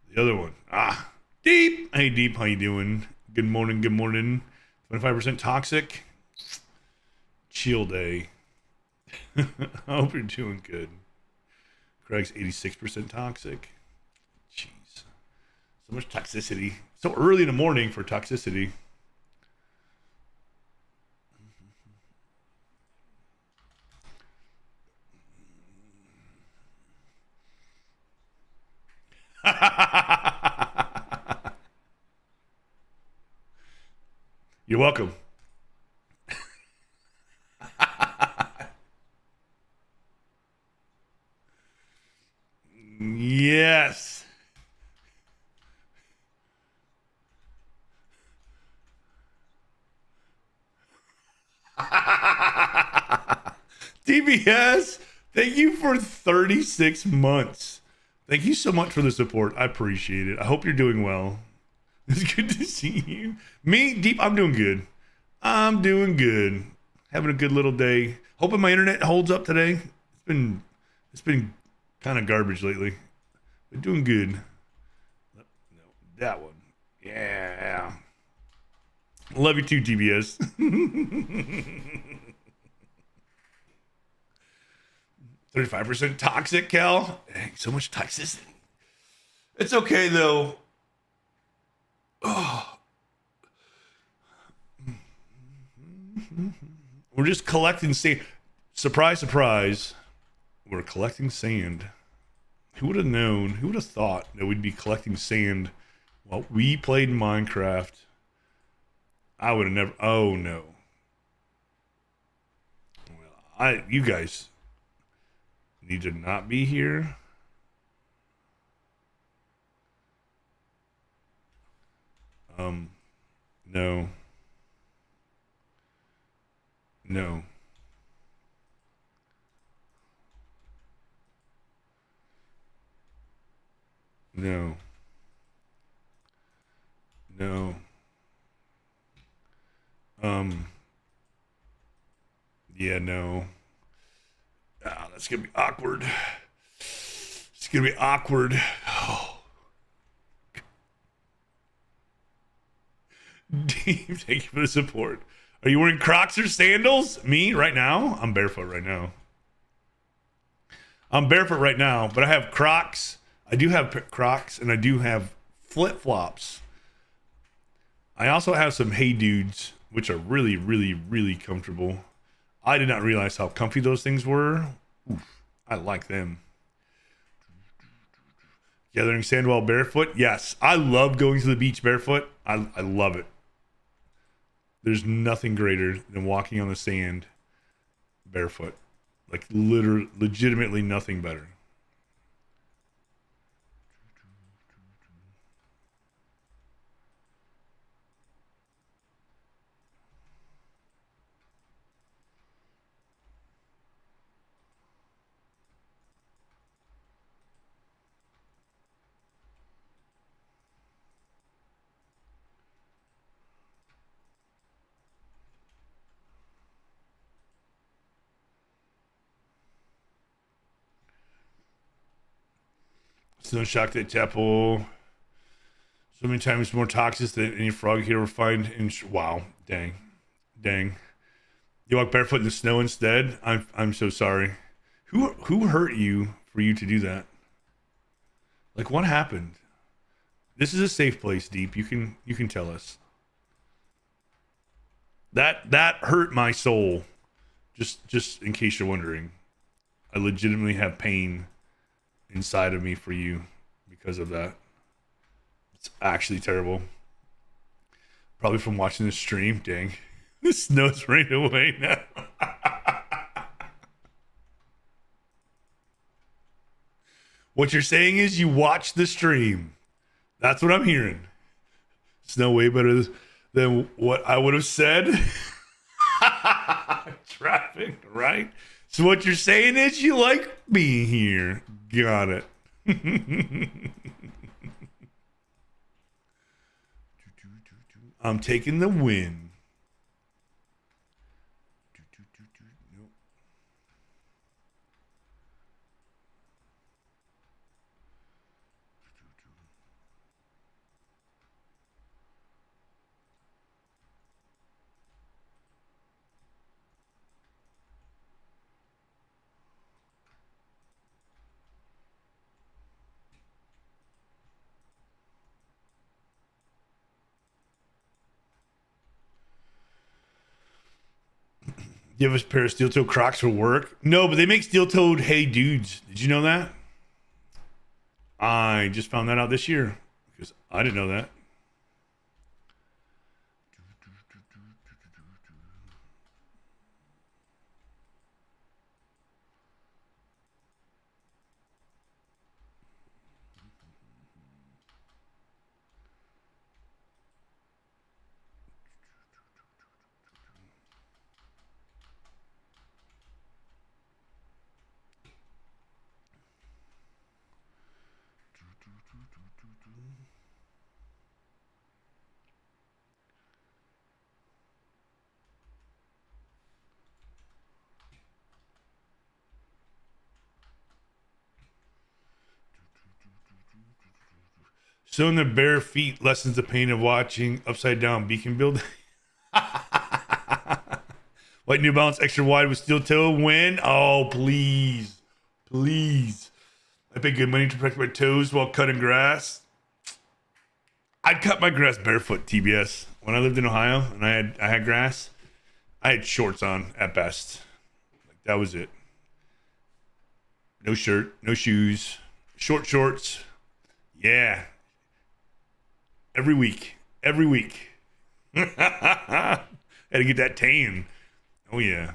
S1: The other one. Ah, Deep. Hey, Deep. How you doing? Good morning. Good morning. 25% toxic. Chill day. I hope you're doing good. Craig's 86% toxic. Jeez. So much toxicity. So early in the morning for toxicity. You're welcome. Yes. DBS, thank you for 36 months. Thank you so much for the support. I appreciate it. I hope you're doing well. It's good to see you. Me, Deep, I'm doing good. I'm doing good. Having a good little day. Hoping my internet holds up today. It's been kind of garbage lately. But doing good. No, that one. Yeah. Love you too, TBS. 35% toxic, Cal. Dang, so much toxicity. It's okay though. Oh. We're just collecting sand. Surprise, surprise. We're collecting sand. Who would have known? Who would have thought that we'd be collecting sand while we played Minecraft? I would have never. Oh no. Well, you guys need to not be here. No. No. No. No. Um. Yeah. No. Ah, that's gonna be awkward. It's gonna be awkward. Oh. Dave, thank you for the support. Are you wearing Crocs or sandals? Me right now? I'm barefoot right now. I'm barefoot right now, but I have Crocs. I do have Crocs, and I do have flip flops. I also have some Hey Dudes, which are really, really, really comfortable. I did not realize how comfy those things were. Oof, I like them. Gathering sand while barefoot? Yes. I love going to the beach barefoot. I love it. There's nothing greater than walking on the sand barefoot. Like, literally, legitimately nothing better. Snow shock that Tadpole. So many times more toxic than any frog you ever find. Wow, dang. You walk barefoot in the snow instead. I'm so sorry. Who hurt you for you to do that? Like, what happened? This is a safe place, Deep. You can tell us. That hurt my soul. Just in case you're wondering, I legitimately have pain inside of me for you because of that. It's actually terrible. Probably from watching the stream. Dang, the snow's right away now. What you're saying is you watched the stream. That's what I'm hearing. Snow way better than what I would have said. Traffic, right? So what you're saying is you like being here. Got it. I'm taking the win. Give us a pair of steel toe Crocs for work. No, but they make steel toed Hey Dudes. Did you know that? I just found that out this year because I didn't know that. So in the bare feet lessens the pain of watching upside down beacon build. White New Balance extra wide with steel toe win. Oh, please. Please. I pay good money to protect my toes while cutting grass. I'd cut my grass barefoot, TBS. When I lived in Ohio and I had grass, I had shorts on at best. Like, that was it. No shirt, no shoes, short shorts. Yeah. Every week. Every week. Had to get that tan. Oh yeah.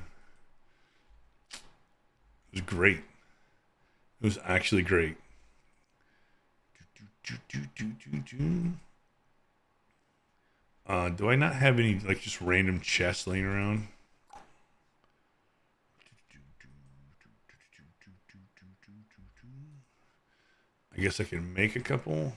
S1: It was great. It was actually great. Do I not have any like just random chests laying around? I guess I can make a couple.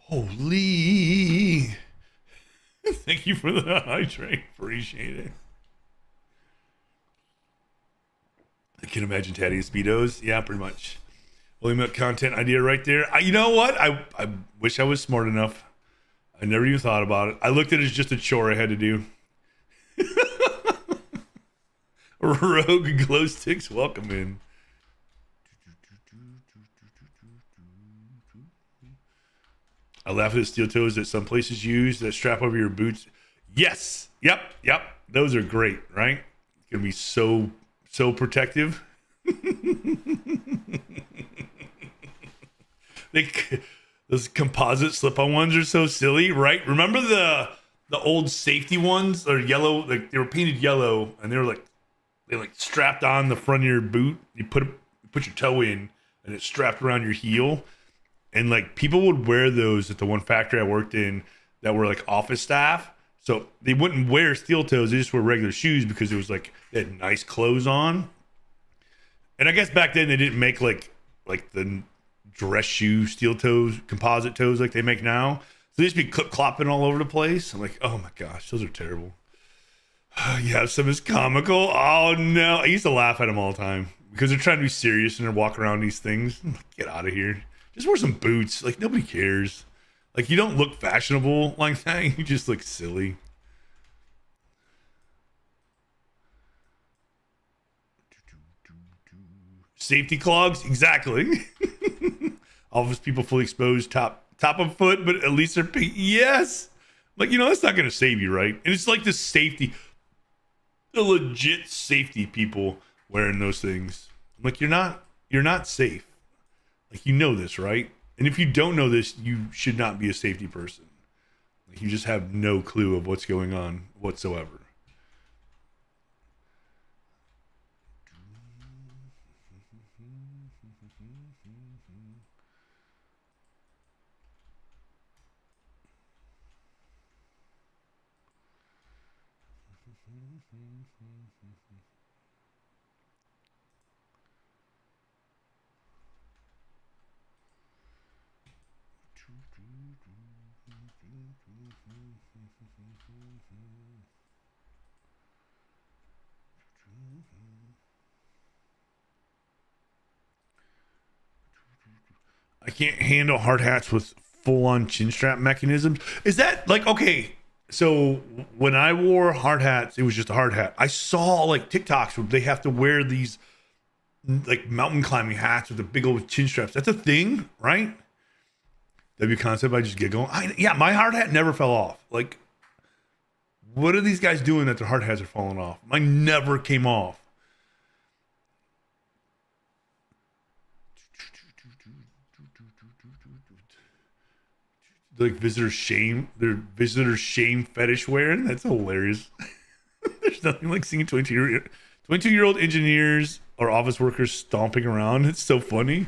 S1: Holy. Thank you for the hydrate. Appreciate it. I can imagine Taddy Speedos. Yeah, pretty much. Holy milk content idea right there. You know what? I wish I was smart enough. I never even thought about it. I looked at it as just a chore I had to do. Rogue glow sticks, welcome in. I laugh at the steel toes that some places use that strap over your boots. Yes. Yep. Those are great, right? It's gonna be so protective. Those composite slip-on ones are so silly, right? Remember the old safety ones? Or yellow, like they were painted yellow, and they strapped on the front of your boot. You put your toe in, and it's strapped around your heel. And like people would wear those at the one factory I worked in that were like office staff. So they wouldn't wear steel toes; they just wear regular shoes because it was like they had nice clothes on. And I guess back then they didn't make like the dress shoe steel toes, composite toes like they make now. So they just be clip-clopping all over the place. I'm like, oh my gosh, those are terrible. You have some is comical. Oh no, I used to laugh at them all the time because they're trying to be serious and they're walking around these things. Get out of here. Just wear some boots. Like nobody cares. Like you don't look fashionable like that. You just look silly. Safety clogs, exactly. All of us people fully exposed, top of foot, but at least they're pink. Yes. Like, that's not going to save you, right? And it's like the safety, the legit safety people wearing those things. I'm like, you're not safe. Like, this, right? And if you don't know this, you should not be a safety person. Like, you just have no clue of what's going on whatsoever. I can't handle hard hats with full-on chin strap mechanisms. Is that like, okay, so when I wore hard hats, it was just a hard hat. I saw like TikToks where they have to wear these like mountain climbing hats with the big old chin straps. That's a thing, right? W concept, I just get going. Yeah, my hard hat never fell off. Like, what are these guys doing that their hard hats are falling off? Mine never came off. Like visitor shame, their visitor shame fetish wearing. That's hilarious. There's nothing like seeing 22-year-old engineers or office workers stomping around. It's so funny.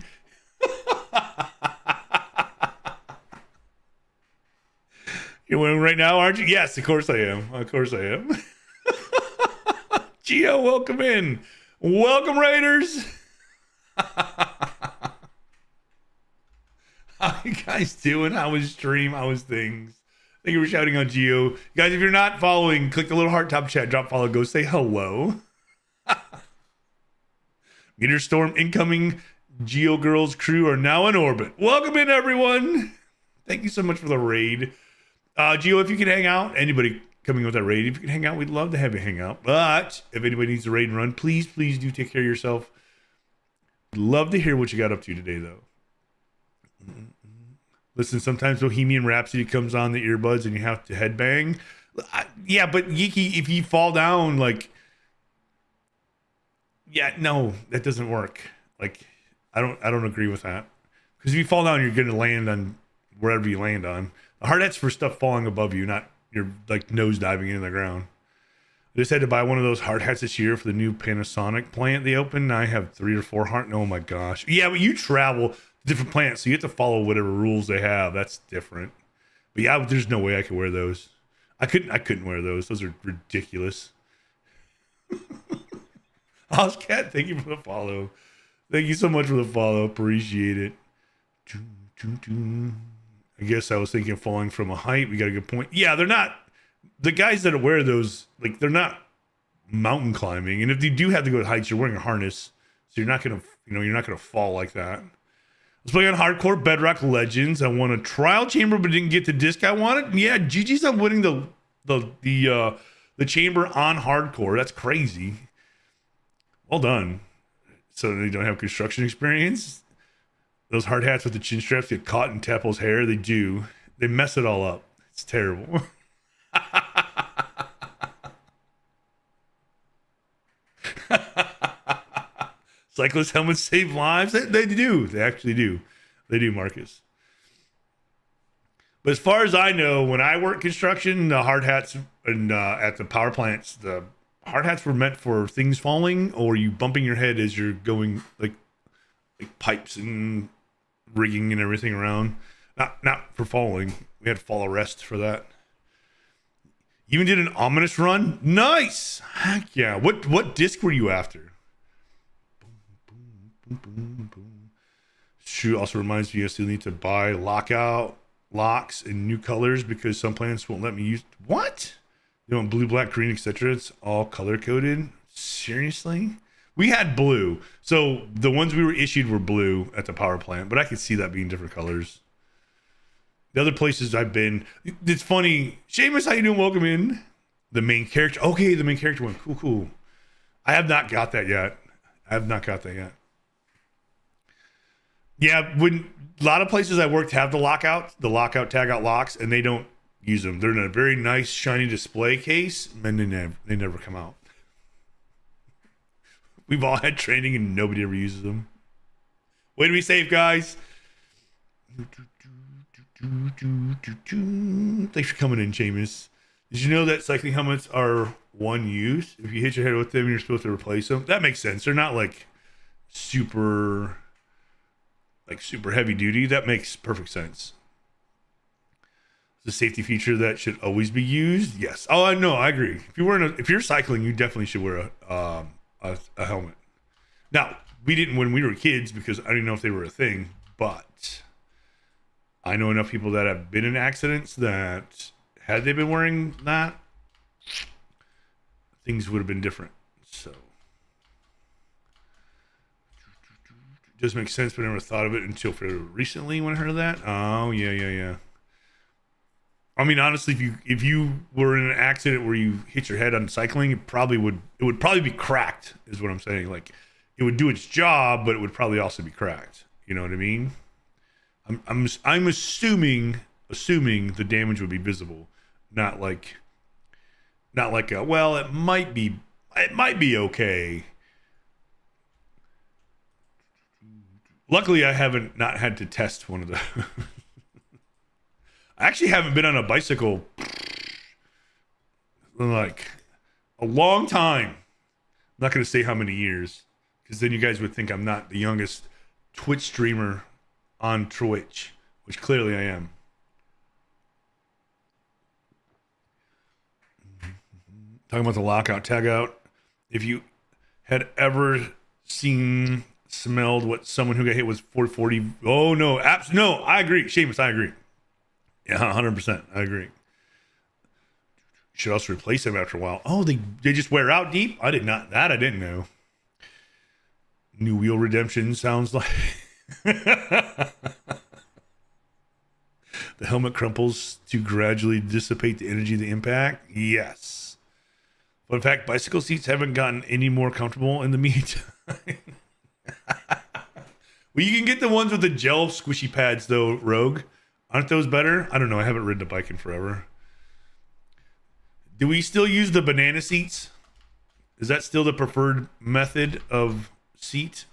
S1: You're wearing right now, aren't you? Yes, of course I am. Of course I am. Gio, welcome in. Welcome, Raiders. How you guys doing? How was stream? How was things? Thank you for shouting on Geo. Guys, if you're not following, click the little heart top chat, drop follow, go say hello. Meteor Storm incoming. Geo Girls crew are now in orbit. Welcome in, everyone. Thank you so much for the raid. Geo, if you can hang out, anybody coming with that raid, if you can hang out, we'd love to have you hang out. But if anybody needs a raid and run, please do take care of yourself. Love to hear what you got up to today, though. Listen, sometimes Bohemian Rhapsody comes on the earbuds and you have to headbang. Yeah, but Geeky, if you fall down, like, yeah, no, that doesn't work. Like, I don't agree with that. Because if you fall down, you're going to land on wherever you land on. The hard hat's for stuff falling above you, not you're like nose diving into the ground. I just had to buy one of those hard hats this year for the new Panasonic plant they opened. I have 3 or 4 hard. Oh my gosh. Yeah, but you travel to different plants, so you have to follow whatever rules they have. That's different. But yeah, there's no way I could wear those. I couldn't wear those. Those are ridiculous. Ozcat, thank you for the follow. Thank you so much for the follow. Appreciate it. I guess I was thinking of falling from a height. We got a good point. Yeah, they're not. The guys that wear those, like, they're not mountain climbing. And if you do have to go to heights, you're wearing a harness, so you're not gonna, you're not gonna fall like that. Let's play on Hardcore Bedrock Legends. I won a trial chamber, but didn't get the disc I wanted. Yeah, GG's on winning the chamber on Hardcore. That's crazy. Well done. So they don't have construction experience. Those hard hats with the chin straps get caught in Tadpole's hair. They do. They mess it all up. It's terrible. Cyclist helmets save lives. They do. They actually do. They do, Marcus. But as far as I know, when I work construction, the hard hats and at the power plants, the hard hats were meant for things falling or you bumping your head as you're going like pipes and rigging and everything around. Not for falling. We had fall arrest for that. You even did an ominous run. Nice. Heck yeah. What disc were you after? Boom, boom, boom. Shoot also reminds me I still need to buy locks in new colors because some plants won't let me use. What? You want blue, black, green, etc. It's all color coded. Seriously? We had blue, so the ones we were issued were blue at the power plant, but I could see that being different colors. The other places I've been, it's funny. Seamus, how you doing? Welcome in. The main character. Okay, the main character one. Cool. I have not got that yet. Yeah, when a lot of places I worked have the lockout tagout locks, and they don't use them. They're in a very nice shiny display case, and they never come out. We've all had training and nobody ever uses them. Way to be safe, guys. Thanks for coming in, Seamus. Did you know that cycling helmets are one use? If you hit your head with them, you're supposed to replace them. That makes sense. They're not like super heavy duty. That makes perfect sense. It's a safety feature that should always be used. Yes. Oh, I know. I agree. If you're cycling, you definitely should wear a helmet. Now, we didn't when we were kids because I didn't know if they were a thing, but I know enough people that have been in accidents that had they been wearing that, things would have been different. So it does make sense, but I never thought of it until recently when I heard of that. Oh, yeah. I mean, honestly, if you were in an accident where you hit your head on cycling, it would probably be cracked, is what I'm saying. Like, it would do its job, but it would probably also be cracked. You know what I mean? I'm assuming the damage would be visible, not like it might be okay. Luckily, I haven't not had to test one of those. I actually haven't been on a bicycle in like a long time. I'm not going to say how many years, because then you guys would think I'm not the youngest Twitch streamer on Twitch, which clearly I am. Talking about the lockout tagout. If you had ever smelled what someone who got hit was 440. Oh no, no, I agree. Seamus, I agree. Yeah, 100%. I agree. You should also replace them after a while. Oh, they just wear out deep? I didn't know. New wheel redemption sounds like. The helmet crumples to gradually dissipate the energy of the impact. Yes. But in fact, bicycle seats haven't gotten any more comfortable in the meantime. Well, you can get the ones with the gel squishy pads, though, Rogue. Aren't those better? I don't know. I haven't ridden a bike in forever. Do we still use the banana seats? Is that still the preferred method of seat?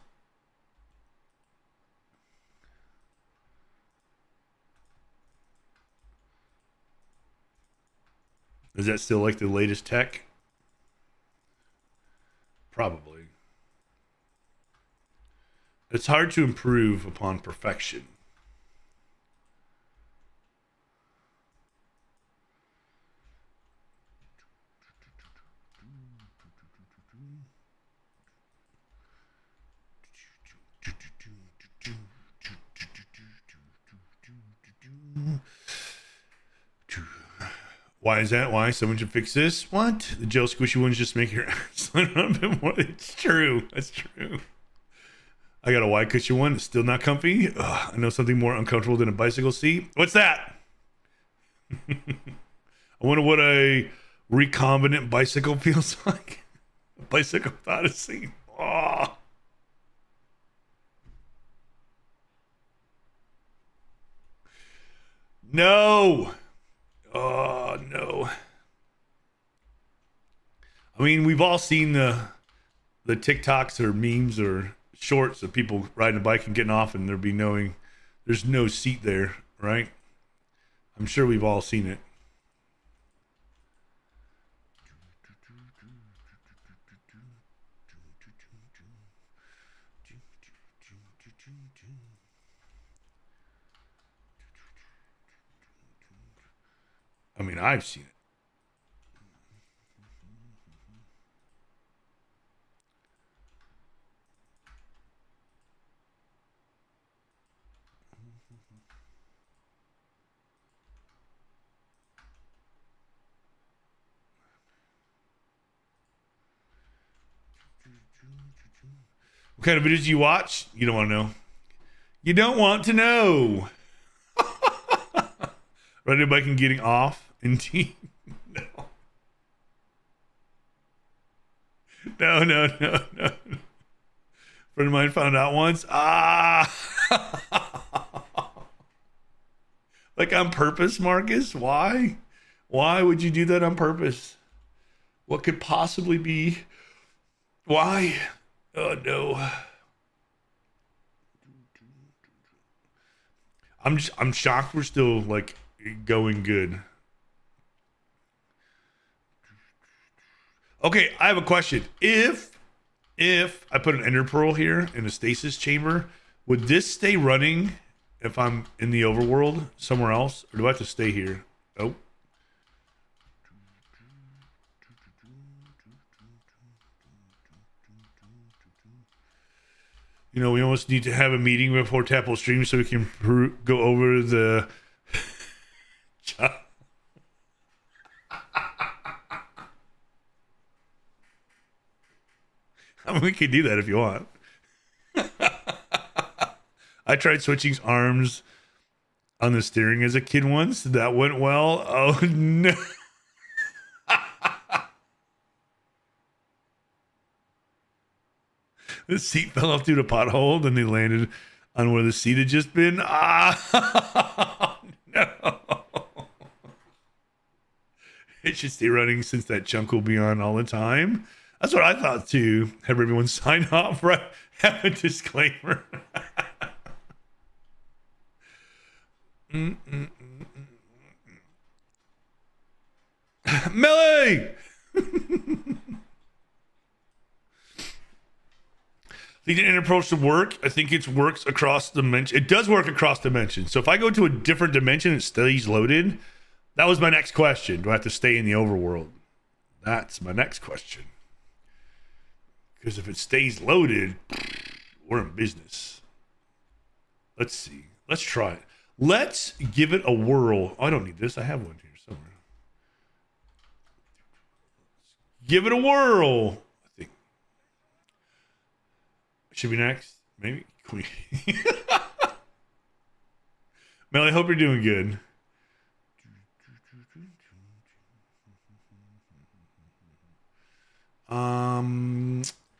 S1: Is that still like the latest tech? Probably. It's hard to improve upon perfection. Why is that? Why? Someone should fix this? What? The gel squishy ones just make your ass slide a bit more. It's true. That's true. I got a wide cushion one. It's still not comfy. Ugh, I know something more uncomfortable than a bicycle seat. What's that? I wonder what a recombinant bicycle feels like. A bicycle without a seat. Oh. No. Oh, no. I mean, we've all seen the TikToks or memes or shorts of people riding a bike and getting off and there be knowing there's no seat there, right? I'm sure we've all seen it. I mean, I've seen it. What kind of videos do you watch? You don't want to know. You don't want to know. Riding a bike and getting off indeed. No. No. Friend of mine found out once. Like on purpose, Marcus? Why? Why would you do that on purpose? What could possibly be? Why? Oh no. I'm shocked we're still like going good. Okay, I have a question. If I put an ender pearl here in a stasis chamber, would this stay running if I'm in the overworld somewhere else, or do I have to stay here? Oh. You know, we almost need to have a meeting before Tadpole stream so we can go over the. I mean, we can do that if you want. I tried switching arms on the steering as a kid once. That went well. Oh no. The seat fell off through the pothole, then they landed on where the seat had just been. Ah, no. It should stay running since that chunk will be on all the time. That's what I thought too. Have everyone sign off, right? Have a disclaimer. Millie! Think the approach to work? I think it works across dimension. It does work across dimensions. So if I go to a different dimension, it stays loaded. That was my next question. Do I have to stay in the overworld? That's my next question. Because if it stays loaded, we're in business. Let's see. Let's try it. Let's give it a whirl. Oh, I don't need this. I have one here somewhere. Give it a whirl. I think. Should be next. Maybe. Mel, I hope you're doing good.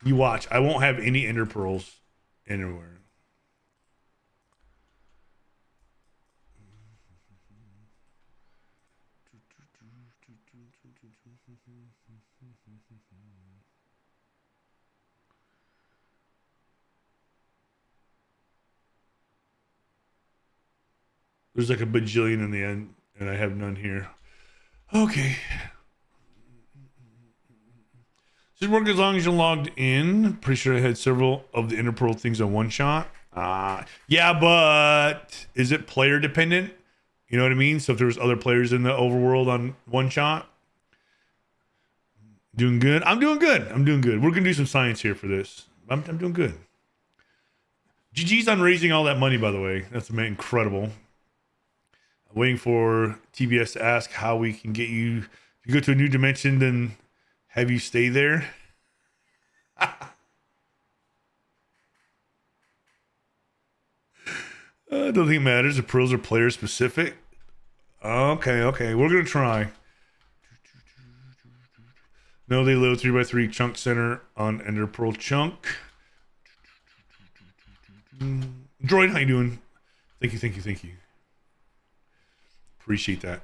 S1: You watch. I won't have any ender pearls anywhere. There's like a bajillion in the end, and I have none here. Okay. So Should work as long as you're logged in. Pretty sure I had several of the Interpearl things on one shot. Yeah, but is it player dependent? You know what I mean? So if there was other players in the overworld on one shot. Doing good. I'm doing good. We're gonna do some science here for this. I'm doing good. GG's on raising all that money, by the way. That's incredible. I'm waiting for TBS to ask how we can get you to go to a new dimension, then have you stay there. I don't think it matters. The pearls are player specific. Okay. We're gonna try. No, they load 3x3 chunk center on Ender Pearl chunk. Droid, how you doing? Thank you. Appreciate that.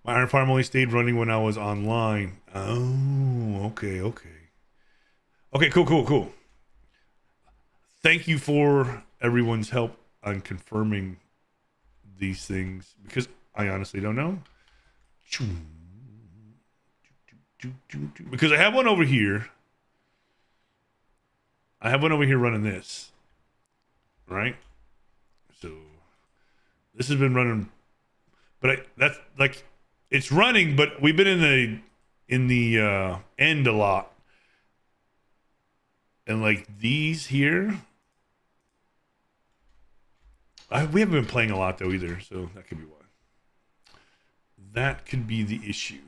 S1: My iron farm only stayed running when I was online. Oh, okay. Okay, cool. Thank you for everyone's help on confirming these things because I honestly don't know. Because I have one over here. Running this. Right? So this has been running, but that's like it's running, but we've been in the end a lot. And like these here, we haven't been playing a lot though either, so that could be why. That could be the issue.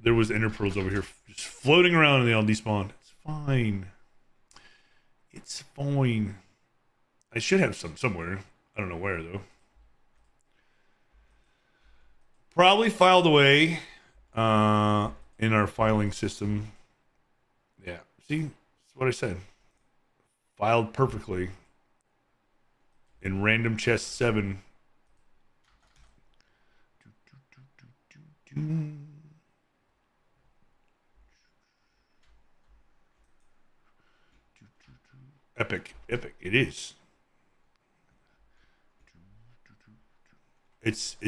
S1: There was Interpearls over here just floating around and they all despawned. It's fine. I should have some somewhere. I don't know where though. Probably filed away in our filing system. Yeah. See? That's what I said. Filed perfectly in random chest 7. Epic. It is. It's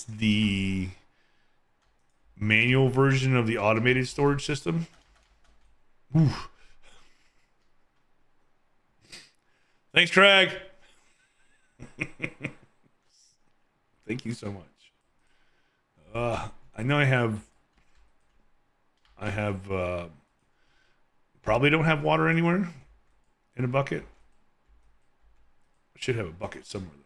S1: the manual version of the automated storage system. Ooh. Thanks, Craig. Thank you so much. I know I have probably don't have water anywhere in a bucket. I should have a bucket somewhere though.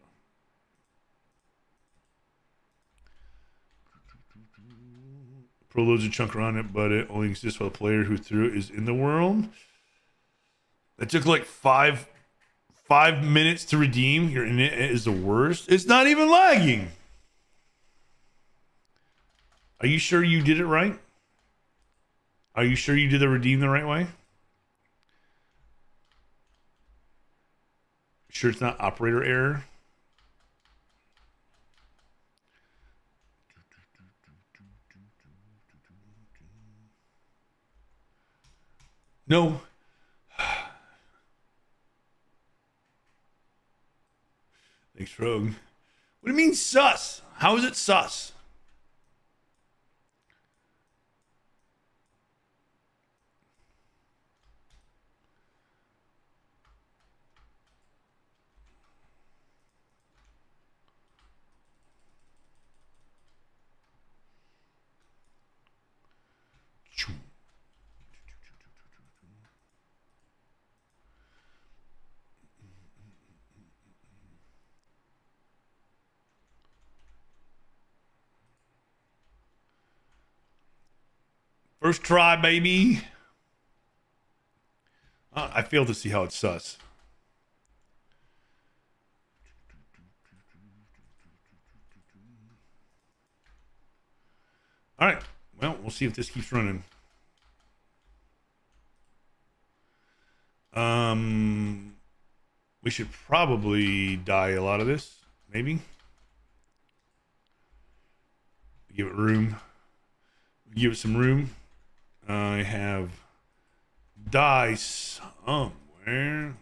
S1: Pro loads a chunk around it, but it only exists while the player who threw it is in the world. That took like five minutes to redeem. You're in it is the worst. It's not even lagging. Are you sure you did it right? Are you sure you did the redeem the right way? Sure it's not operator error? No. Thanks, Rogue. What do you mean sus? How is it sus? First try, baby. I fail to see how it's sus. All right. Well, we'll see if this keeps running. We should probably dye a lot of this, maybe. Give it room. Give it some room. I have dye somewhere.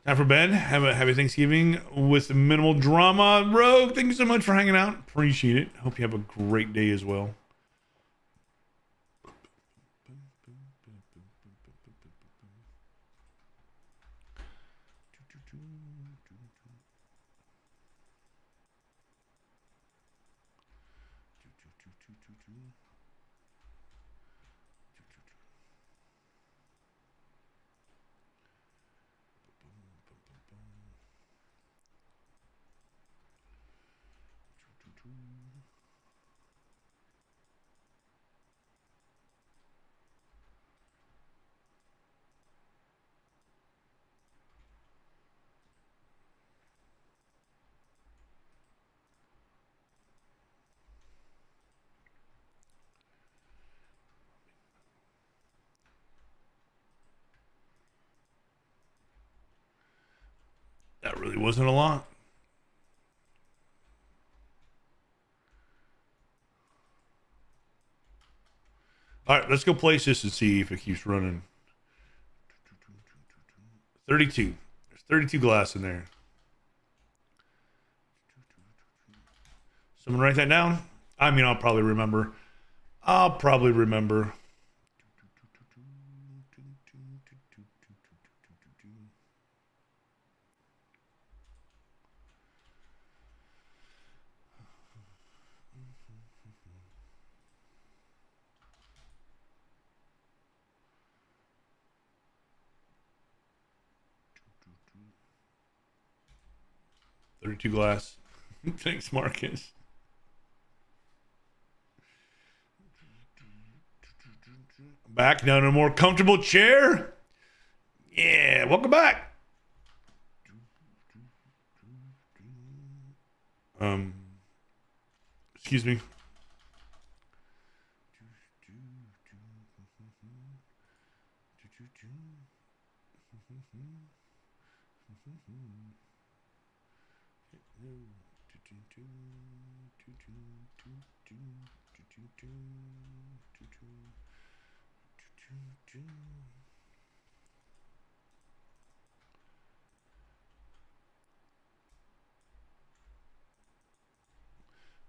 S1: Time for bed. Have a happy Thanksgiving with minimal drama. Rogue, thank you so much for hanging out. Appreciate it. Hope you have a great day as well. That really wasn't a lot. All right, let's go place this and see if it keeps running. 32. There's 32 glass in there. Someone write that down? I mean, I'll probably remember. 32 glass. Thanks, Marcus. Back down to a more comfortable chair. Yeah, welcome back. Excuse me.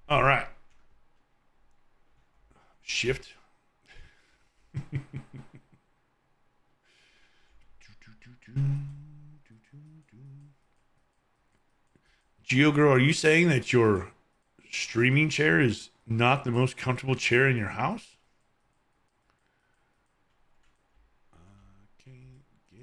S1: All right. Shift. Geo girl, are you saying that your streaming chair is not the most comfortable chair in your house? Can't get.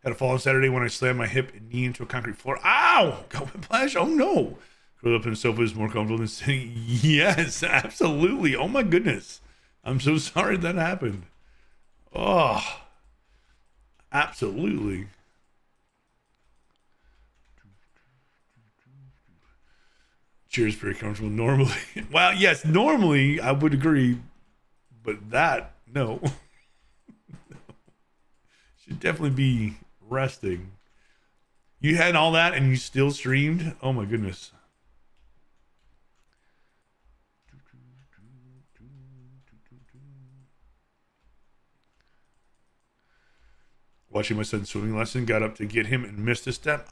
S1: Had a fall on Saturday when I slammed my hip and knee into a concrete floor. Ow! Got whiplash. Oh no! Curled up in the sofa is more comfortable than sitting. Yes, absolutely. Oh my goodness. I'm so sorry that happened. Oh, absolutely. Chair's very comfortable normally. Well, yes, normally I would agree, but that, no. Should definitely be resting. You had all that and you still streamed? Oh my goodness. Watching my son's swimming lesson, got up to get him and missed a step.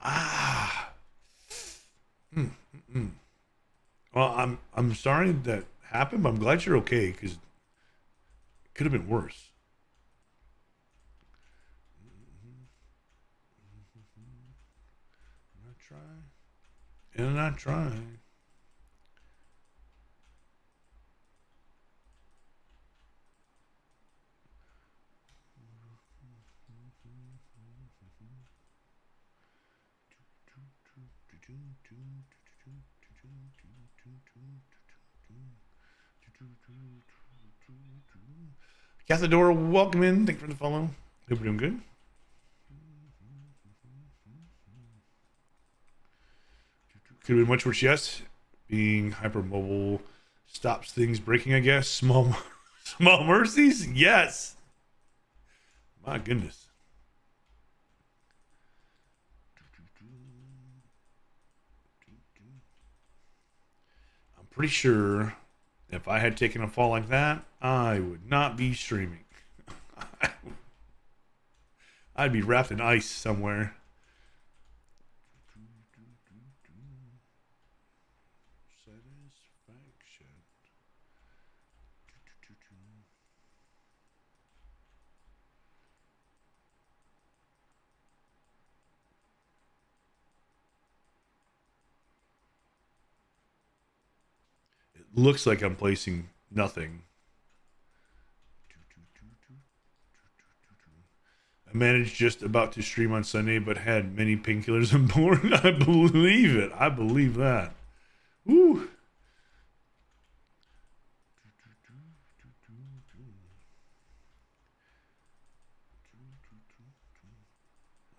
S1: Well, I'm sorry that happened, but I'm glad you're okay because it could have been worse. And I try. Cathador, welcome in. Thank you for the follow. Hope you're doing good. Could have been much worse, yes. Being hypermobile stops things breaking, I guess. Small mercies, yes. My goodness. pretty sure if I had taken a fall like that, I would not be streaming. I'd be wrapped in ice somewhere. Satisfaction. It looks like I'm placing nothing. I managed just about to stream on Sunday, but had many painkillers and born. I believe it. I believe that. Woo.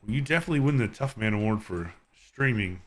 S1: Well, you definitely win the Tough Man Award for streaming.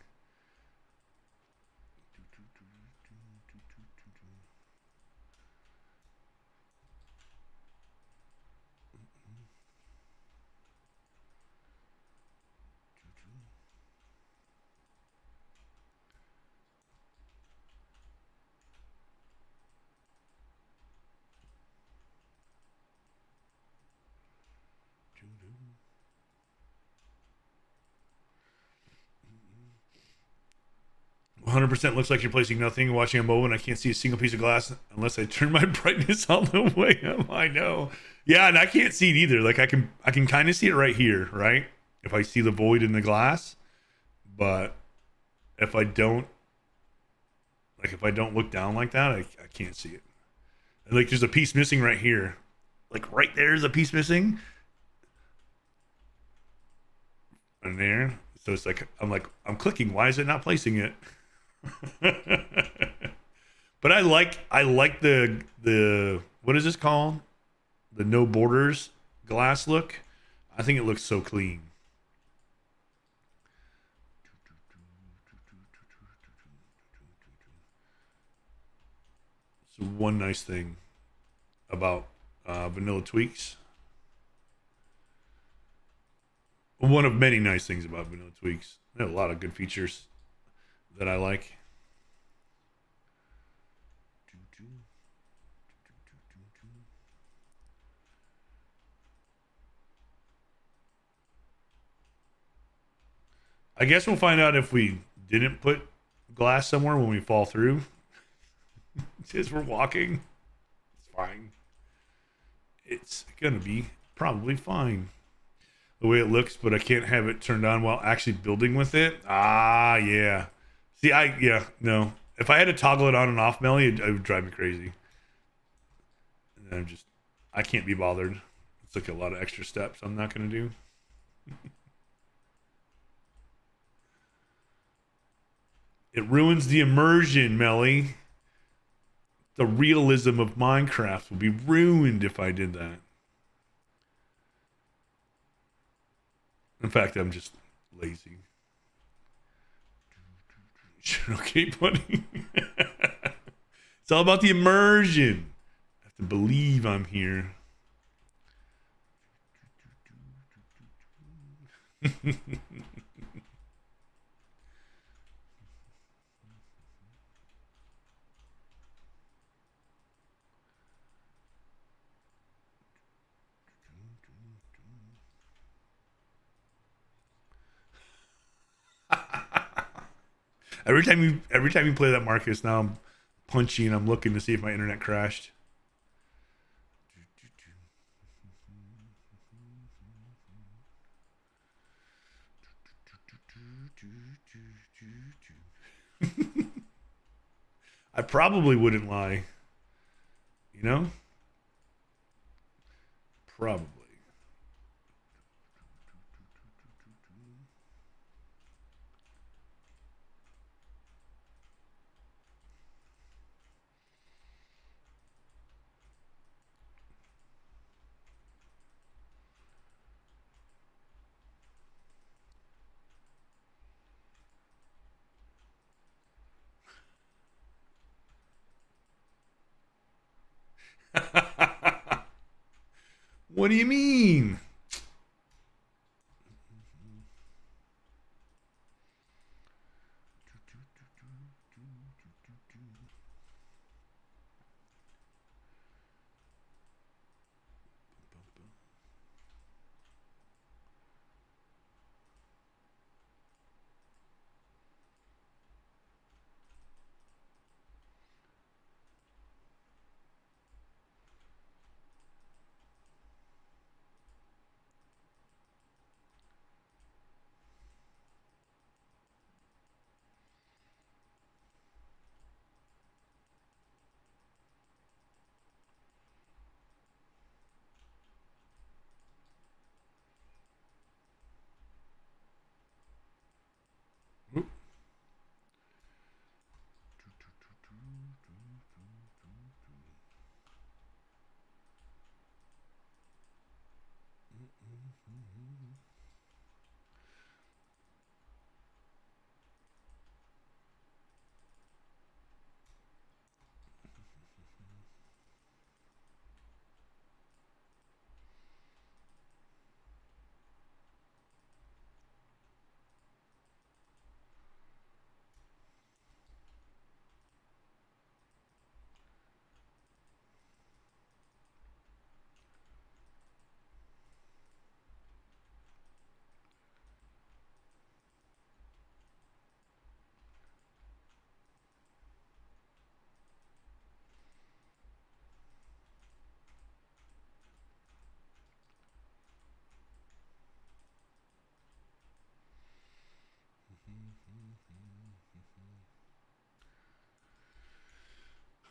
S1: 100% looks like you're placing nothing. Watching a mobile, and I can't see a single piece of glass unless I turn my brightness all the way up. I know. Yeah, and I can't see it either. Like I can kind of see it right here, right? If I see the void in the glass, but if I don't, like if I don't look down like that, I can't see it. Like there's a piece missing right here. Like right there's a piece missing. And there. So it's like I'm clicking. Why is it not placing it? But I like the what is this called? The no borders glass look. I think it looks so clean. So one nice thing about Vanilla Tweaks. One of many nice things about Vanilla Tweaks. There are a lot of good features that I like. I guess we'll find out if we didn't put glass somewhere when we fall through. As we're walking, it's fine. It's gonna be probably fine the way it looks, but I can't have it turned on while actually building with it. Ah, yeah. See, no. If I had to toggle it on and off, Melly, it would drive me crazy. And I can't be bothered. It's like a lot of extra steps I'm not gonna do. It ruins the immersion, Melly. The realism of Minecraft will be ruined if I did that. In fact, I'm just lazy. Okay, buddy. It's all about the immersion. I have to believe I'm here. Every time you play that, Marcus, now I'm punchy and I'm looking to see if my internet crashed. I probably wouldn't lie. You know? Probably. What do you mean?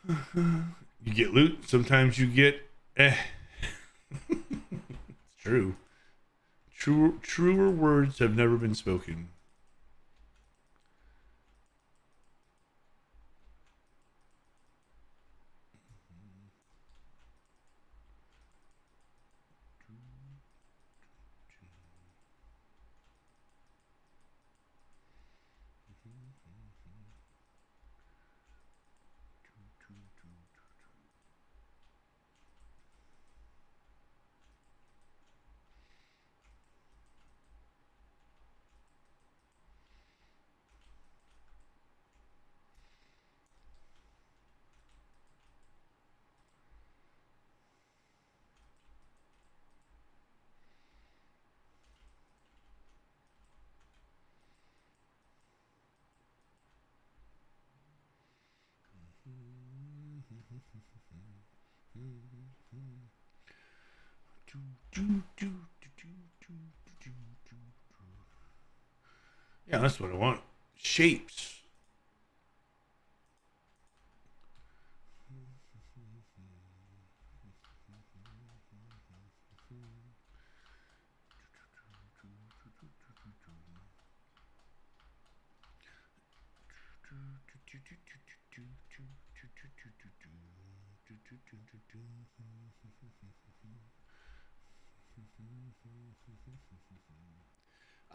S1: You get loot. Sometimes you get eh. It's true. Truer words have never been spoken. Yeah, that's what I want. Shapes.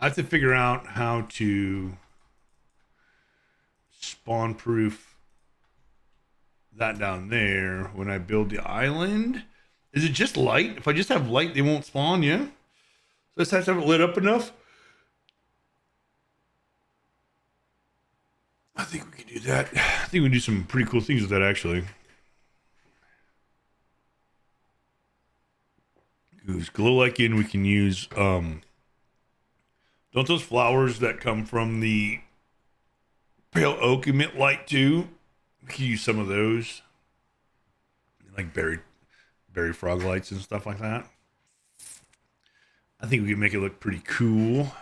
S1: I have to figure out how to spawn proof that down there when I build the island. Is it just light? If I just have light, they won't spawn, yeah? So I just have to have it lit up enough? I think we can do that. I think we can do some pretty cool things with that, actually. Use glow like in. We can use don't those flowers that come from the pale oak emit light too? We can use some of those, like berry frog lights and stuff like that. I think we can make it look pretty cool.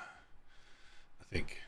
S1: I think.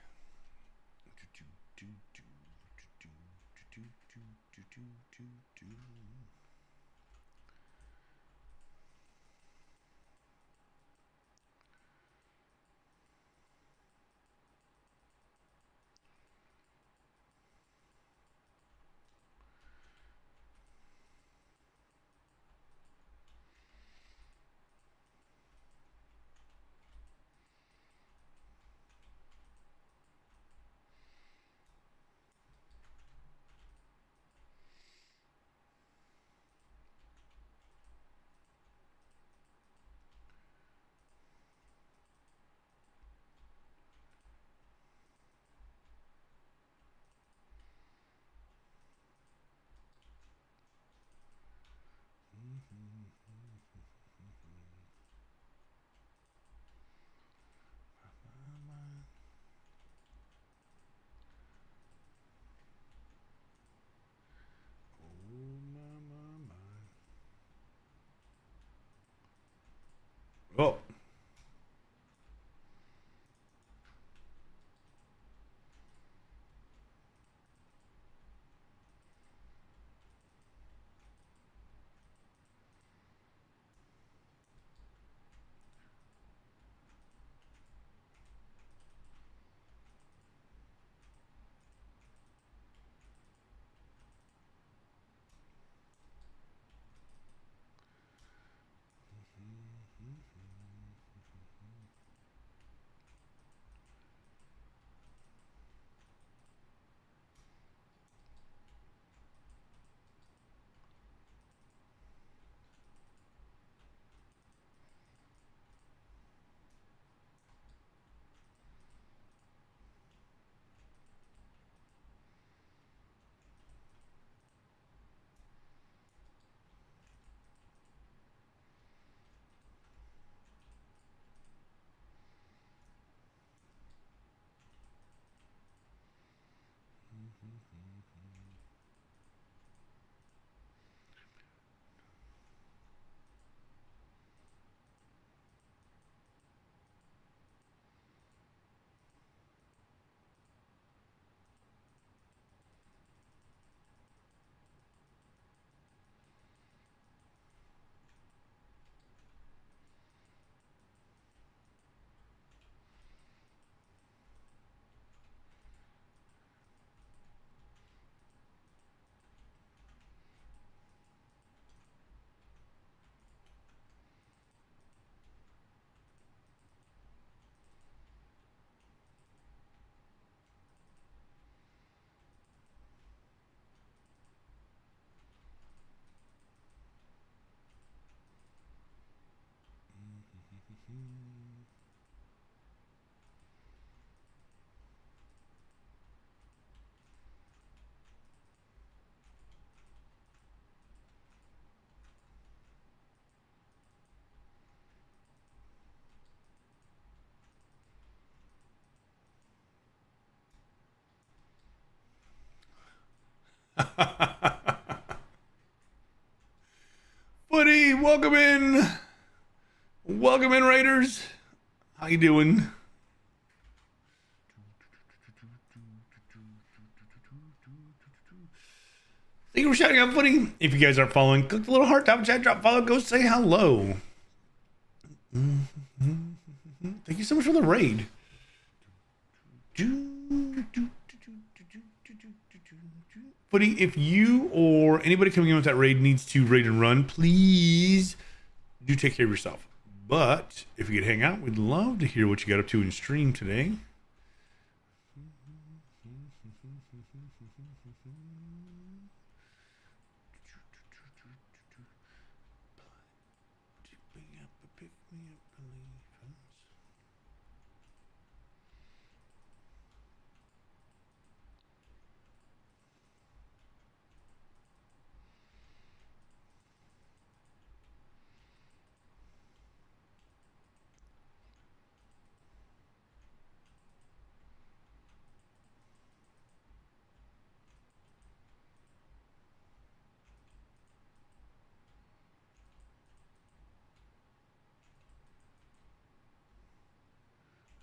S1: Buddy, welcome in. Welcome in, Raiders. How you doing? Thank you for shouting out, Footy. If you guys aren't following, click the little heart, top chat, drop follow, go say hello. Thank you so much for the raid. Footy, if you or anybody coming in with that raid needs to raid and run, please do take care of yourself. But if you could hang out, we'd love to hear what you got up to in stream today.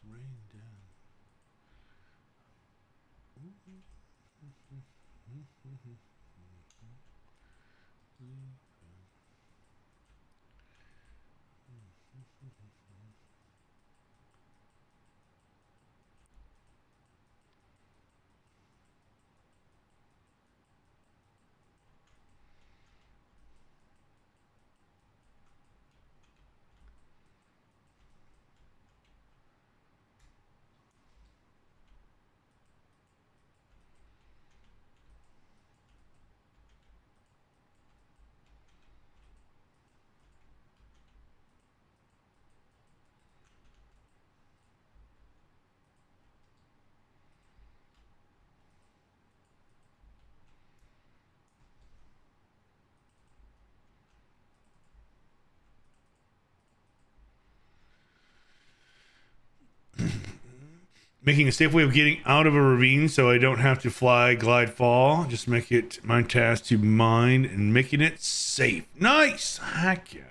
S1: Rain down. Making a safe way of getting out of a ravine so I don't have to fly, glide, fall. Just make it my task to mine and making it safe. Nice! Heck yeah.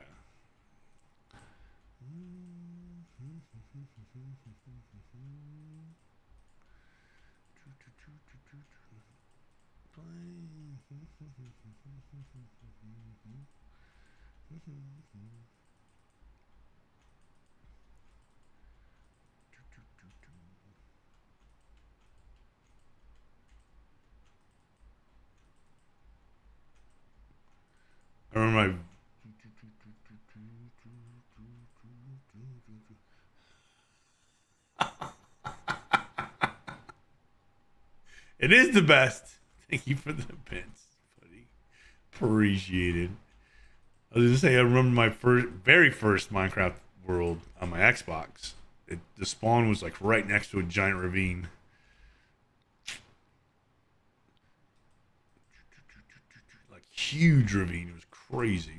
S1: I remember my it is the best. Thank you for the bits, buddy. Appreciate it. I was gonna say I remember my very first Minecraft world on my Xbox. The spawn was like right next to a giant ravine. Like huge ravine. It was crazy.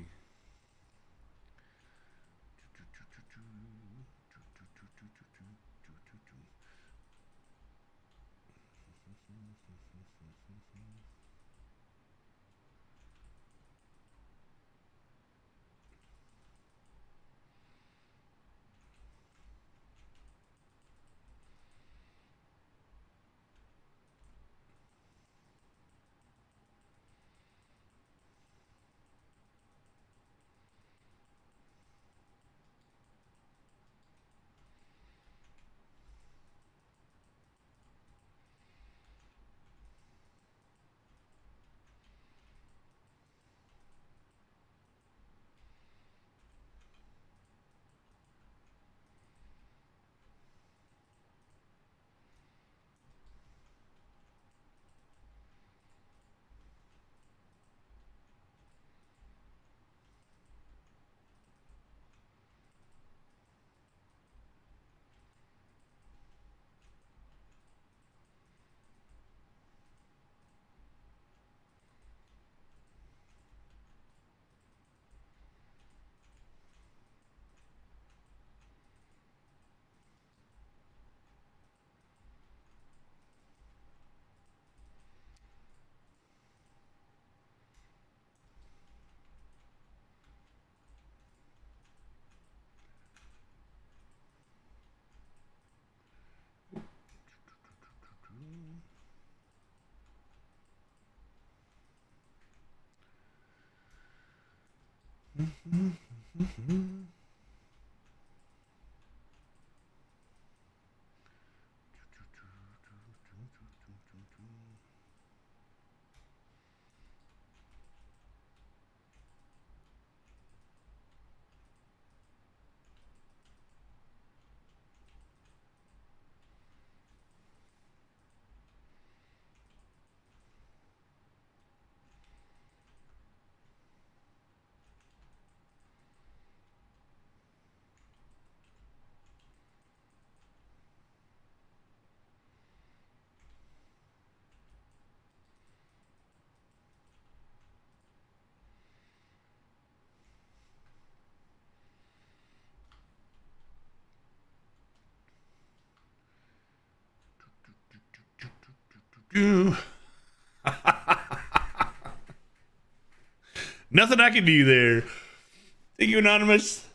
S1: Nothing I can do there. Thank you, Anonymous.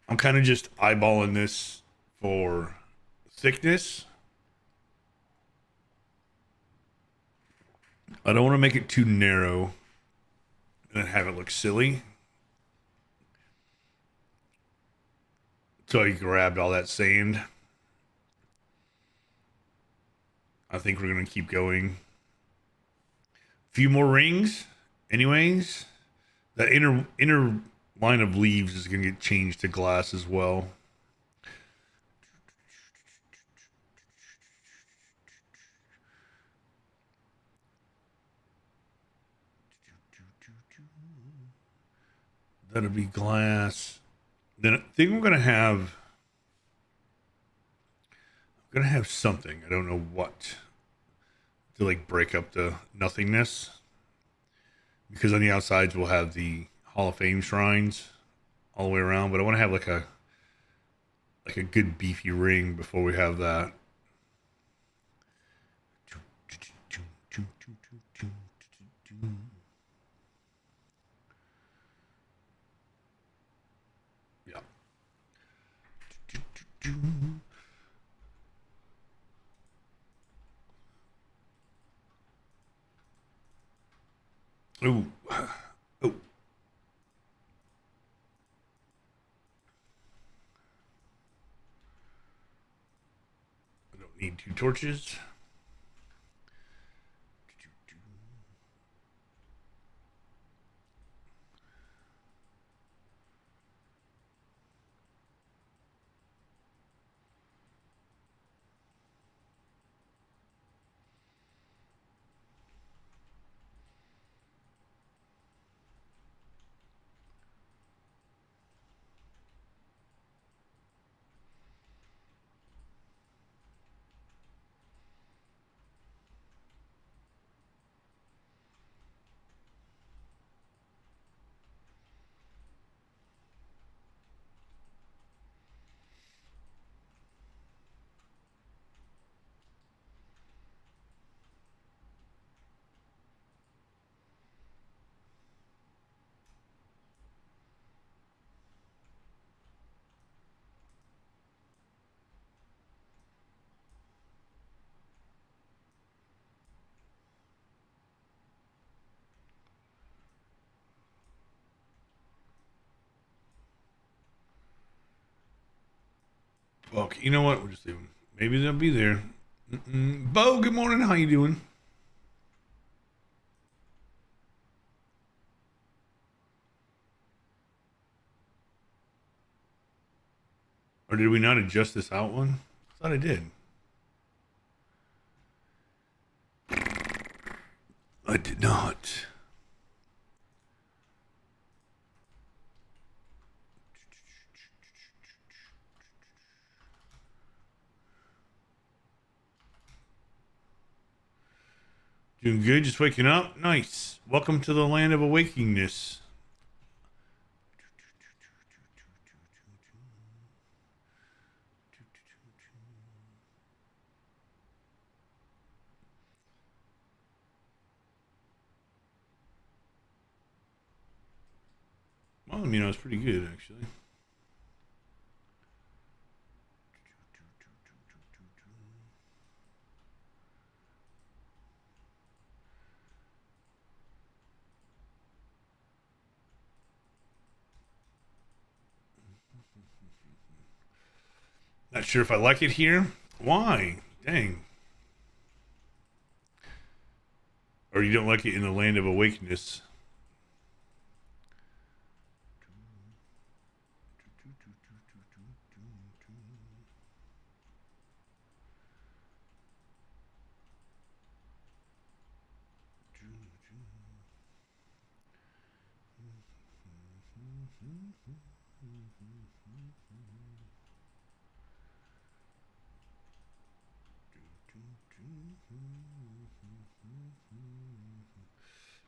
S1: I'm kind of just eyeballing this for thickness. I don't want to make it too narrow and have it look silly. So I grabbed all that sand. I think we're going to keep going. A few more rings. Anyways, that inner line of leaves is going to get changed to glass as well. That'll be glass. Then I think I'm gonna have something. I don't know what to like break up the nothingness. Because on the outsides we'll have the Hall of Fame shrines all the way around, but I want to have like a good beefy ring before we have that. Yeah. Ooh. Oh. I don't need 2 torches. Okay, you know what? We'll just leave them. Maybe they'll be there. Bo, good morning. How you doing? Or did we not adjust this out one? I thought I did. I did not. Doing good, just waking up. Nice. Welcome to the land of awakingness. telling me, it's pretty good actually. Not sure if I like it here. Why? Dang. Or you don't like it in the land of awakeness.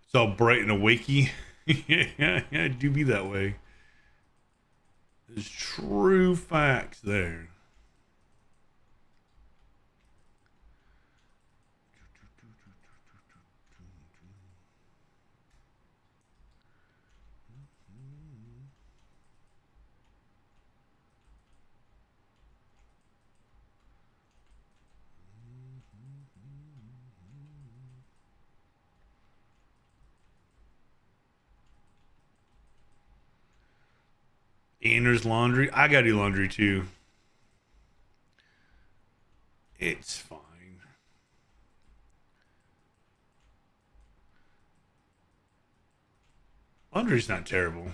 S1: It's all bright and awakey. Yeah, do be that way. There's true facts there. And there's laundry. I gotta do laundry too. It's fine. Laundry's not terrible.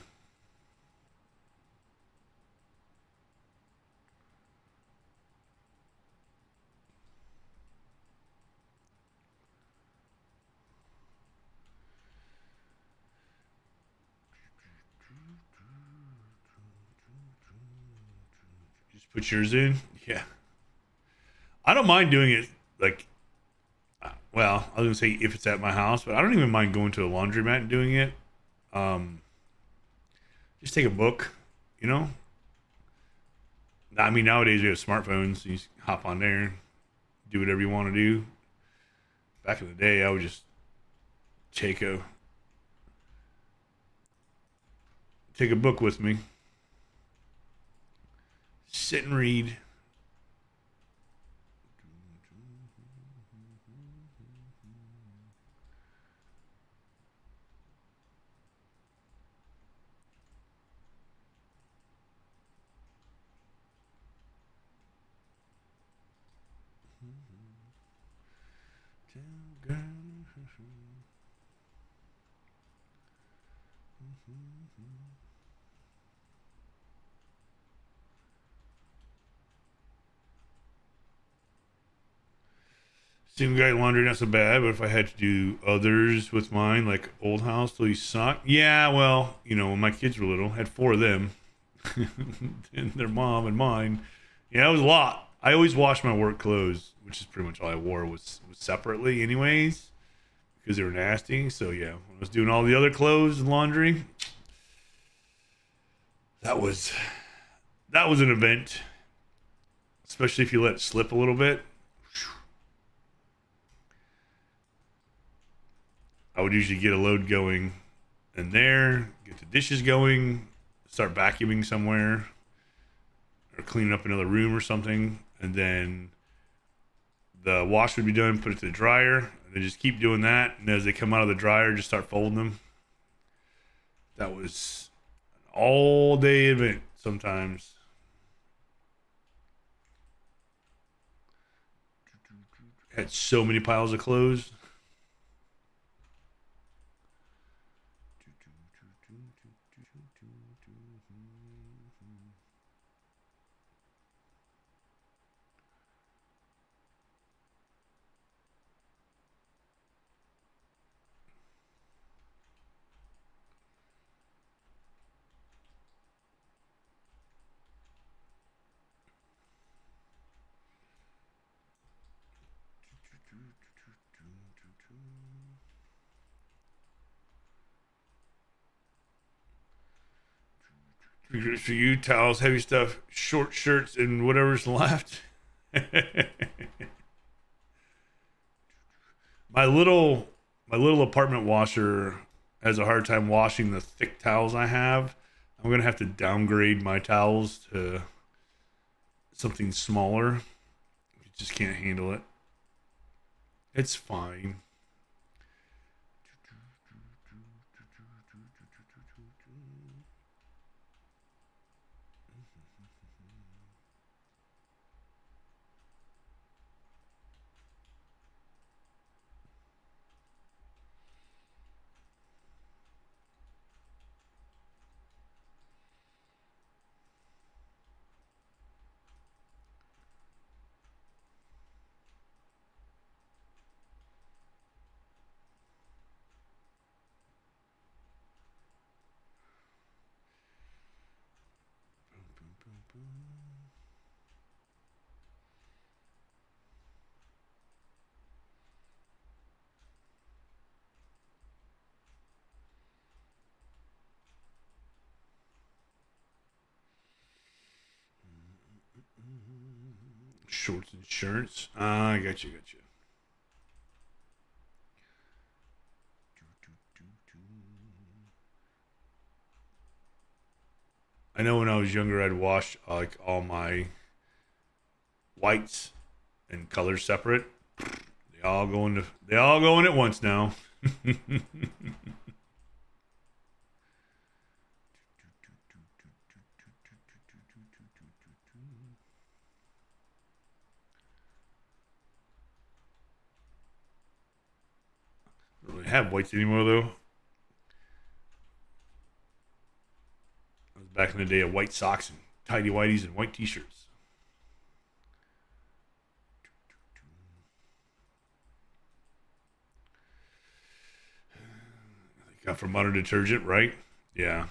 S1: Just put yours in. Yeah. I don't mind doing it like, well, I was gonna say if it's at my house, but I don't even mind going to a laundromat and doing it. Um, just take a book, you know. I mean, nowadays we have smartphones. So you just hop on there, do whatever you want to do. Back in the day, I would just take a take a book with me, sit and read. Single guy laundry not so bad, but if I had to do others with mine, like old house, till you suck. Yeah, well, when my kids were little, I had four of them, and their mom and mine. Yeah, it was a lot. I always washed my work clothes, which is pretty much all I wore was separately, anyways, because they were nasty. So yeah, when I was doing all the other clothes and laundry, that was that was an event, especially if you let it slip a little bit. I would usually get a load going in there, get the dishes going, start vacuuming somewhere, or cleaning up another room or something, and then the wash would be done, put it to the dryer, and then just keep doing that. And as they come out of the dryer, just start folding them. That was an all day event sometimes. Had so many piles of clothes. For you, towels, heavy stuff, short shirts, and whatever's left. my little my little apartment washer has a hard time washing the thick towels I have, I'm gonna have to downgrade my towels to something smaller. You just can't handle it. It's fine. Shorts and shirts. I got you, got you. I know when I was younger, I'd wash like all my whites and colors separate. They all go in at once now. I don't really have whites anymore though. I was back in the day of white socks and tidy whities and white t-shirts. Got from modern detergent, right? Yeah.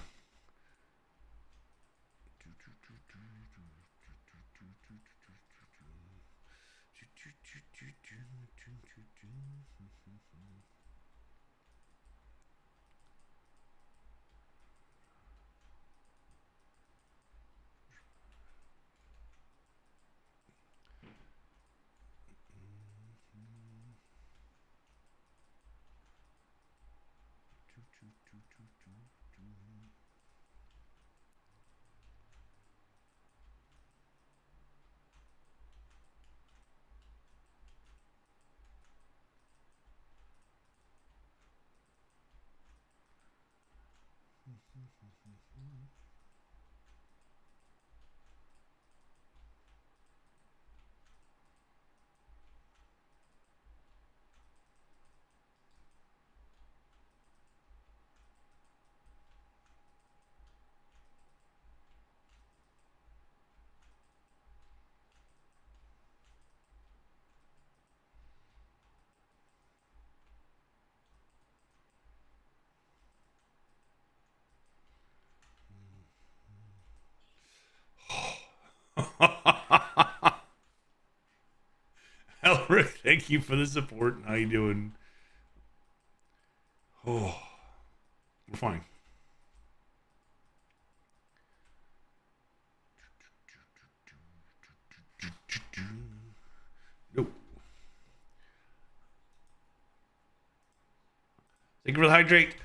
S1: Elric, thank you for the support. How you doing? Oh, we're fine. Nope. Thank you for the hydrate.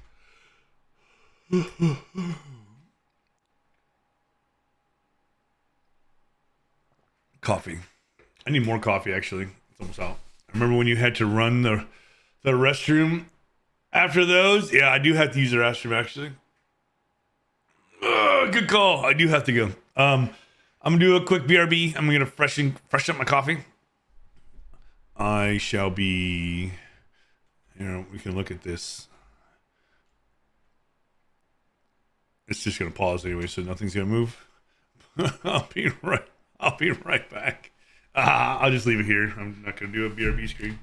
S1: Coffee. I need more coffee actually. It's almost out. I remember when you had to run the restroom after those. Yeah, I do have to use the restroom actually. Good call. I do have to go. I'm gonna do a quick BRB. I'm gonna freshen up my coffee. I shall be. We can look at this. It's just gonna pause anyway, so nothing's gonna move. I'll be right. I'll be right back. I'll just leave it here. I'm not gonna do a BRB screen.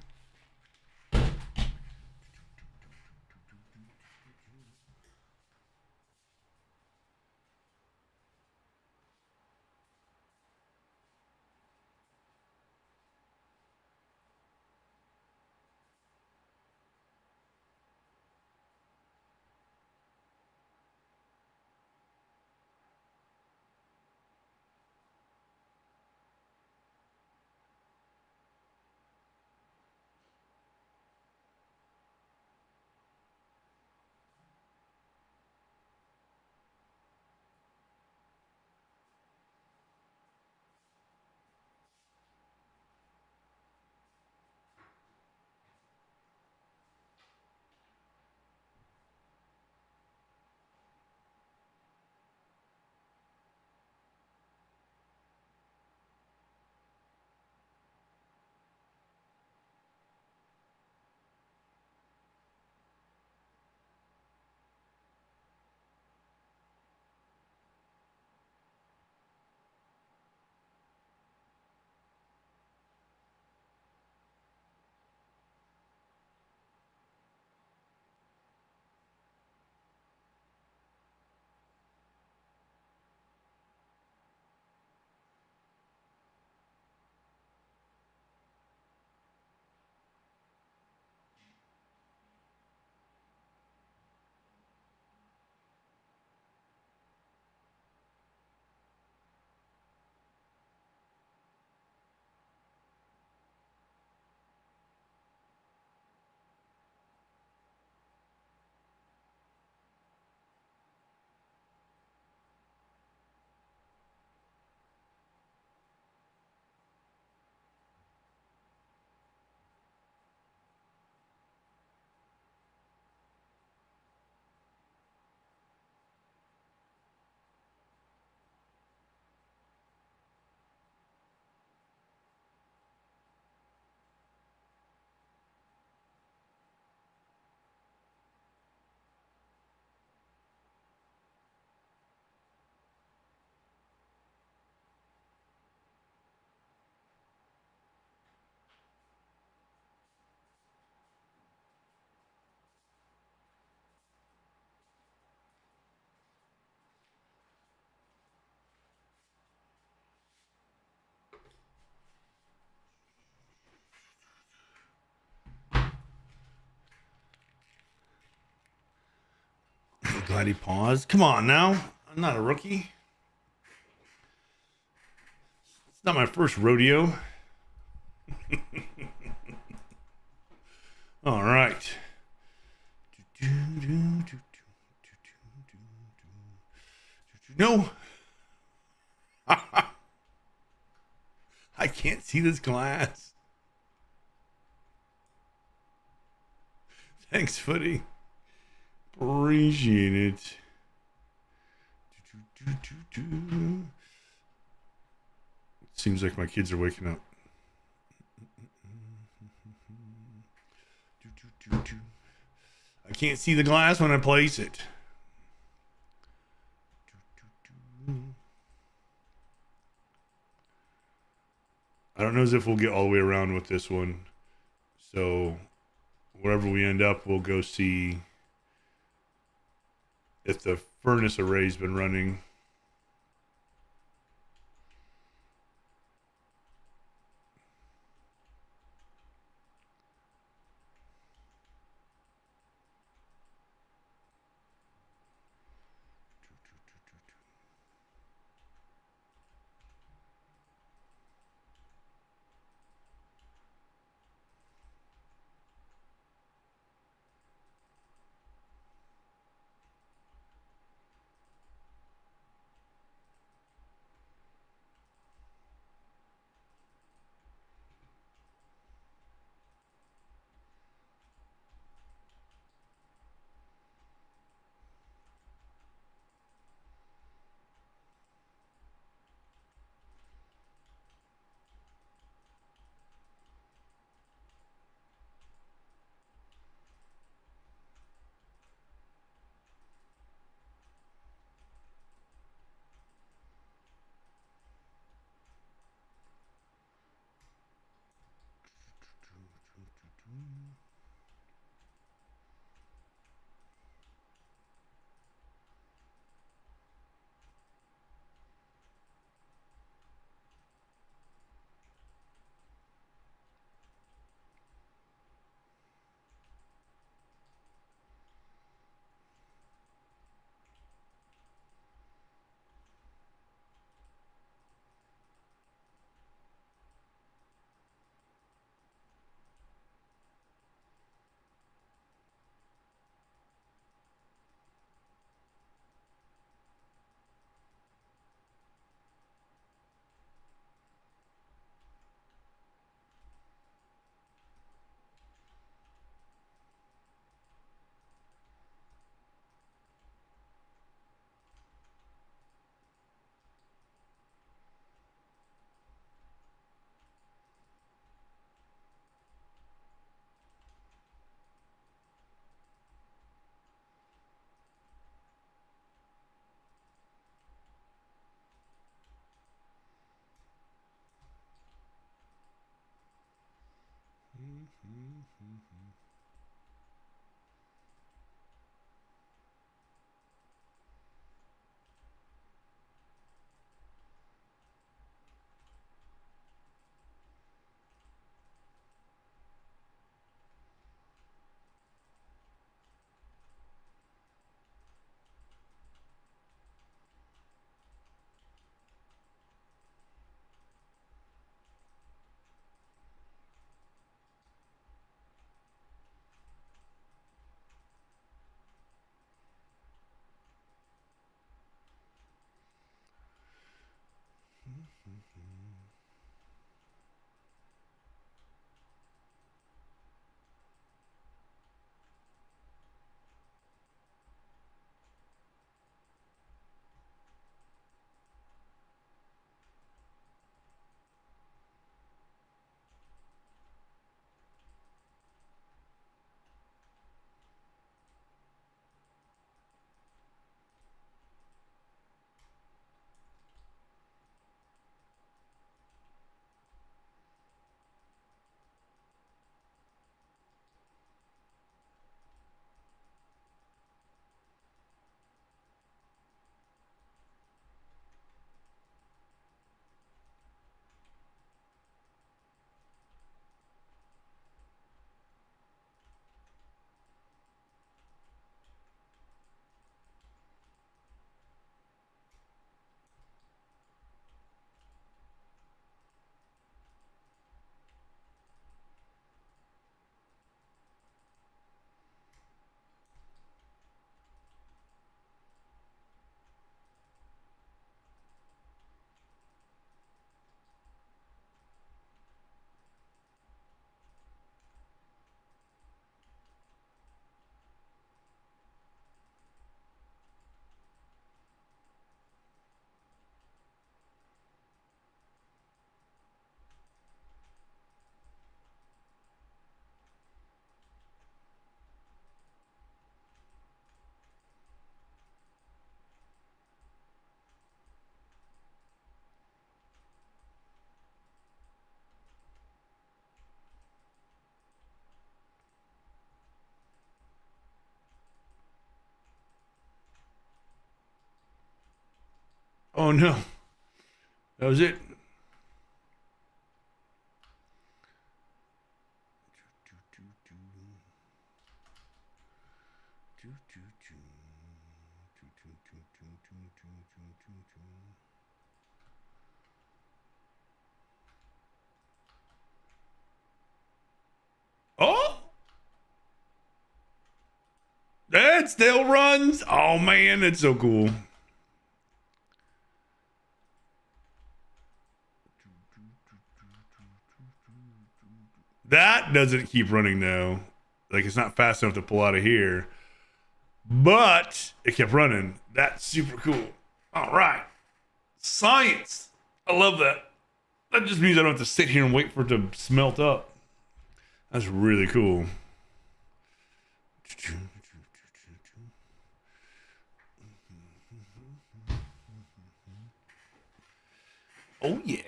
S1: Glad he paused. Come on now. I'm not a rookie. It's not my first rodeo. All right. No. I can't see this glass. Thanks, Footy. Appreciate it. Seems like my kids are waking up. I can't see the glass when I place it. I don't know as if we'll get all the way around with this one. So wherever we end up, we'll go see if the furnace array's been running. Oh no. That was it. Oh, that still runs. Oh man, that's so cool. That doesn't keep running though. Like it's not fast enough to pull out of here. But it kept running. That's super cool. All right. Science. I love that. That just means I don't have to sit here and wait for it to smelt up. That's really cool. Oh, yeah.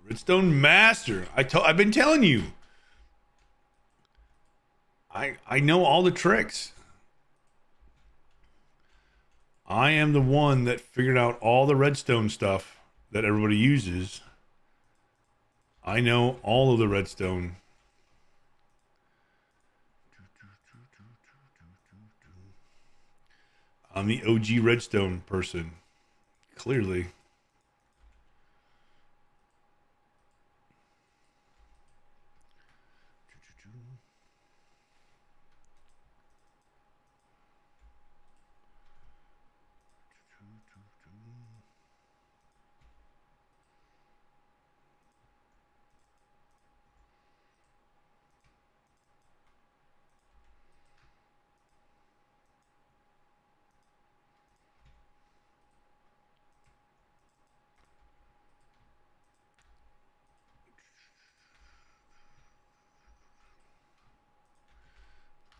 S1: Redstone Master. I've been telling you. I know all the tricks. I am the one that figured out all the redstone stuff that everybody uses. I know all of the redstone. I'm the OG redstone person. Clearly.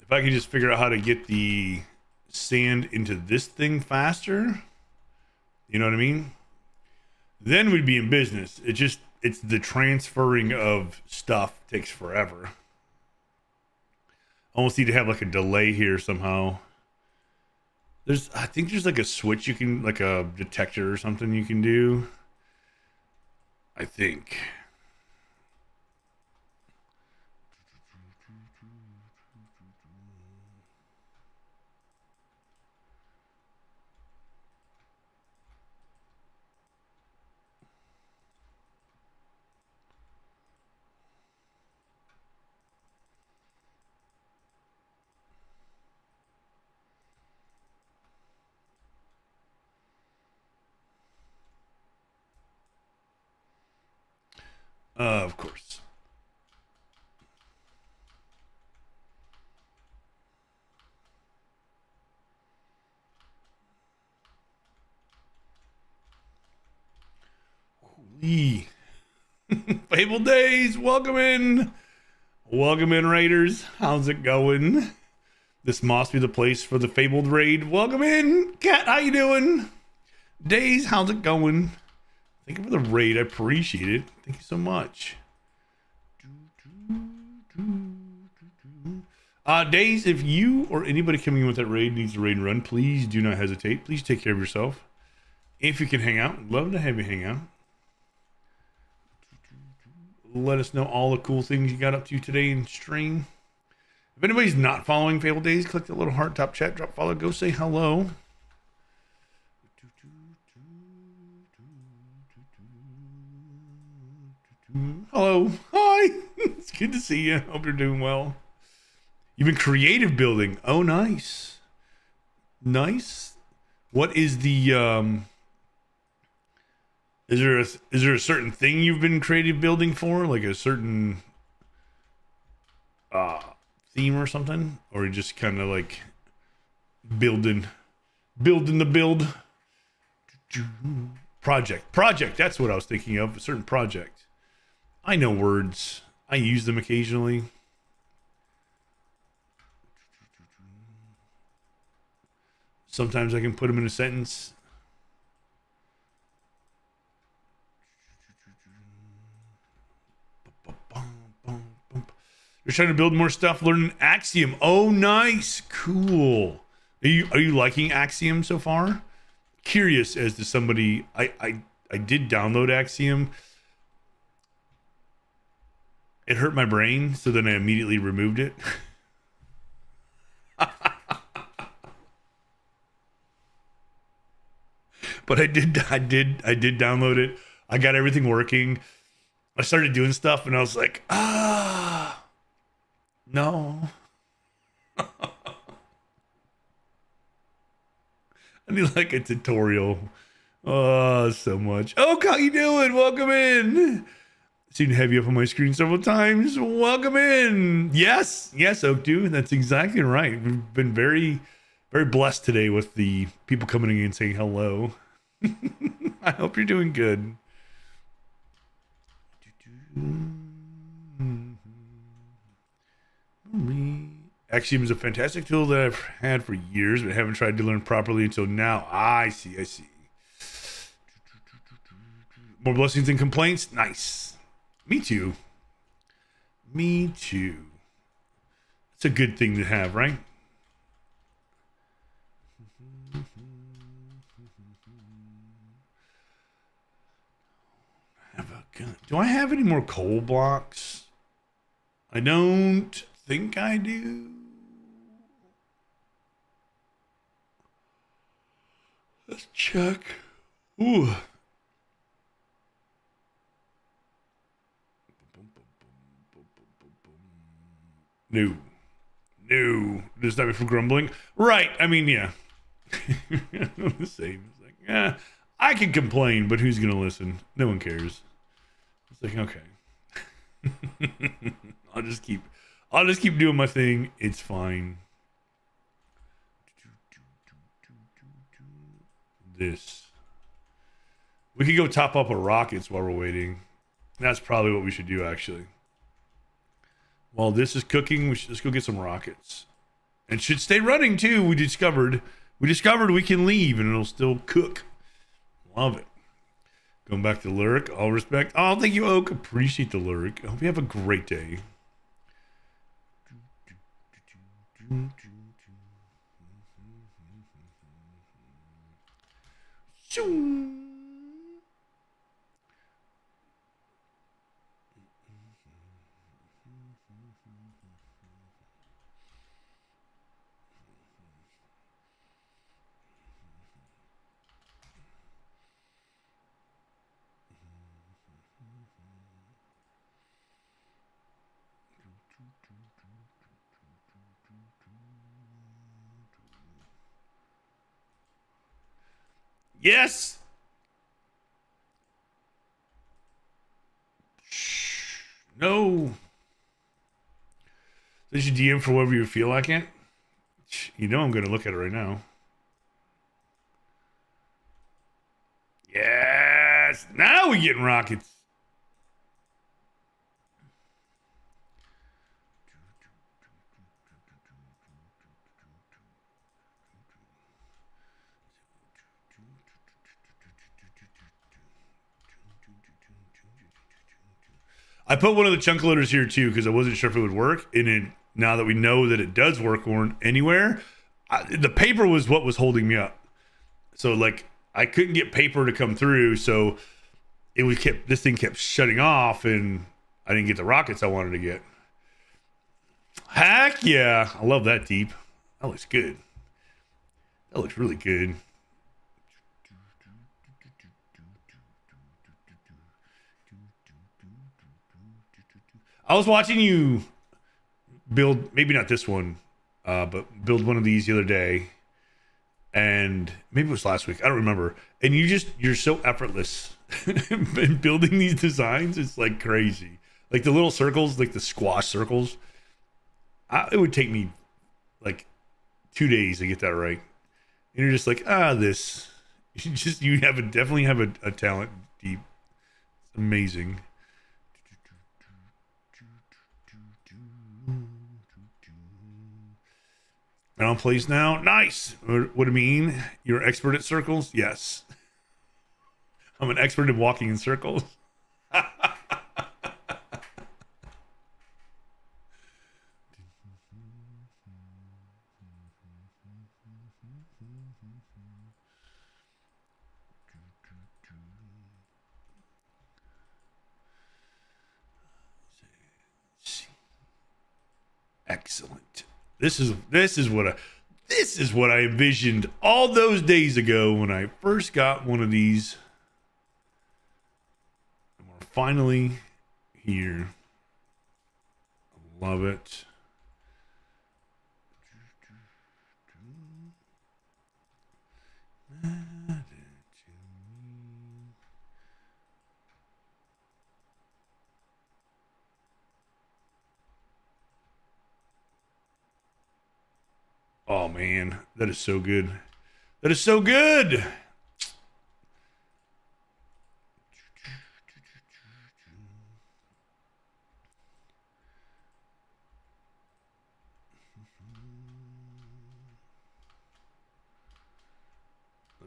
S1: If I could just figure out how to get the sand into this thing faster, you know what I mean? Then we'd be in business. It's the transferring of stuff takes forever. Almost need to have like a delay here somehow. I think there's like a switch you can, like a detector or something you can do. I think. Of course. Holy. Fable Days, welcome in. Welcome in, Raiders. How's it going? This must be the place for the Fabled Raid. Welcome in. Cat, how you doing? Days, how's it going? Thank you for the raid. I appreciate it. Thank you so much. Days, if you or anybody coming in with that raid needs a raid run, please do not hesitate. Please take care of yourself. If you can hang out, love to have you hang out. Let us know all the cool things you got up to today in stream. If anybody's not following Fable Days, click the little heart top chat, drop follow, go say hello. Hello. Hi. It's good to see you. Hope you're doing well. You've been creative building. Oh, nice. Nice. What is the is there a certain thing you've been creative building for? Like a certain theme or something? Or just kind of like building the build? Project. That's what I was thinking of. A certain project. I know words. I use them occasionally. Sometimes I can put them in a sentence. You're trying to build more stuff, learn an Axiom. Oh, nice. Cool. Are you liking Axiom so far? Curious as to somebody. I did download Axiom. It hurt my brain, so then I immediately removed it. But I did download it. I got everything working. I started doing stuff and I was like, no. I need like a tutorial. Oh, so much. Oh, how you doing? Welcome in. Seen to have you up on my screen several times. Welcome in. Yes, Oak Dude. That's exactly right. We've been very, very blessed today with the people coming in and saying hello. I hope you're doing good. Axiom is a fantastic tool that I've had for years, but haven't tried to learn properly until now. I see. More blessings and complaints? Nice. Me too. It's a good thing to have, right? Do I have any more coal blocks? I don't think I do. Let's check. Ooh. No. Does that mean for grumbling? Right. I mean, yeah. The same. It's like, yeah, I can complain, but who's gonna listen? No one cares. It's like, okay. I'll just keep doing my thing. It's fine. This. We could go top up our rockets while we're waiting. That's probably what we should do, actually. While this is cooking, let's go get some rockets. And should stay running too. We discovered we can leave and it'll still cook. Love it. Going back to Lyric, all respect. Oh, thank you, Oak. Appreciate the Lyric. I hope you have a great day. Yes. No. This is DM for whatever you feel like it. You know I'm going to look at it right now. Yes. Now we're getting rockets. I put one of the chunk loaders here too because I wasn't sure if it would work. And now that we know that it does work anywhere, the paper was what was holding me up. So like I couldn't get paper to come through, so this thing kept shutting off, and I didn't get the rockets I wanted to get. Heck yeah, I love that deep. That looks good. That looks really good. I was watching you build, maybe not this one, but build one of these the other day, and maybe it was last week. I don't remember. And you're so effortless in building these designs. It's like crazy. Like the little circles, like the squash circles. It would take me like 2 days to get that right. And you're just like, this. You definitely have a talent deep. It's amazing. And on place now. Nice. What do you mean? You're an expert at circles? Yes. I'm an expert at walking in circles. Excellent. This is what I envisioned all those days ago when I first got one of these. And we're finally here. Love it. Oh man, that is so good. That is so good.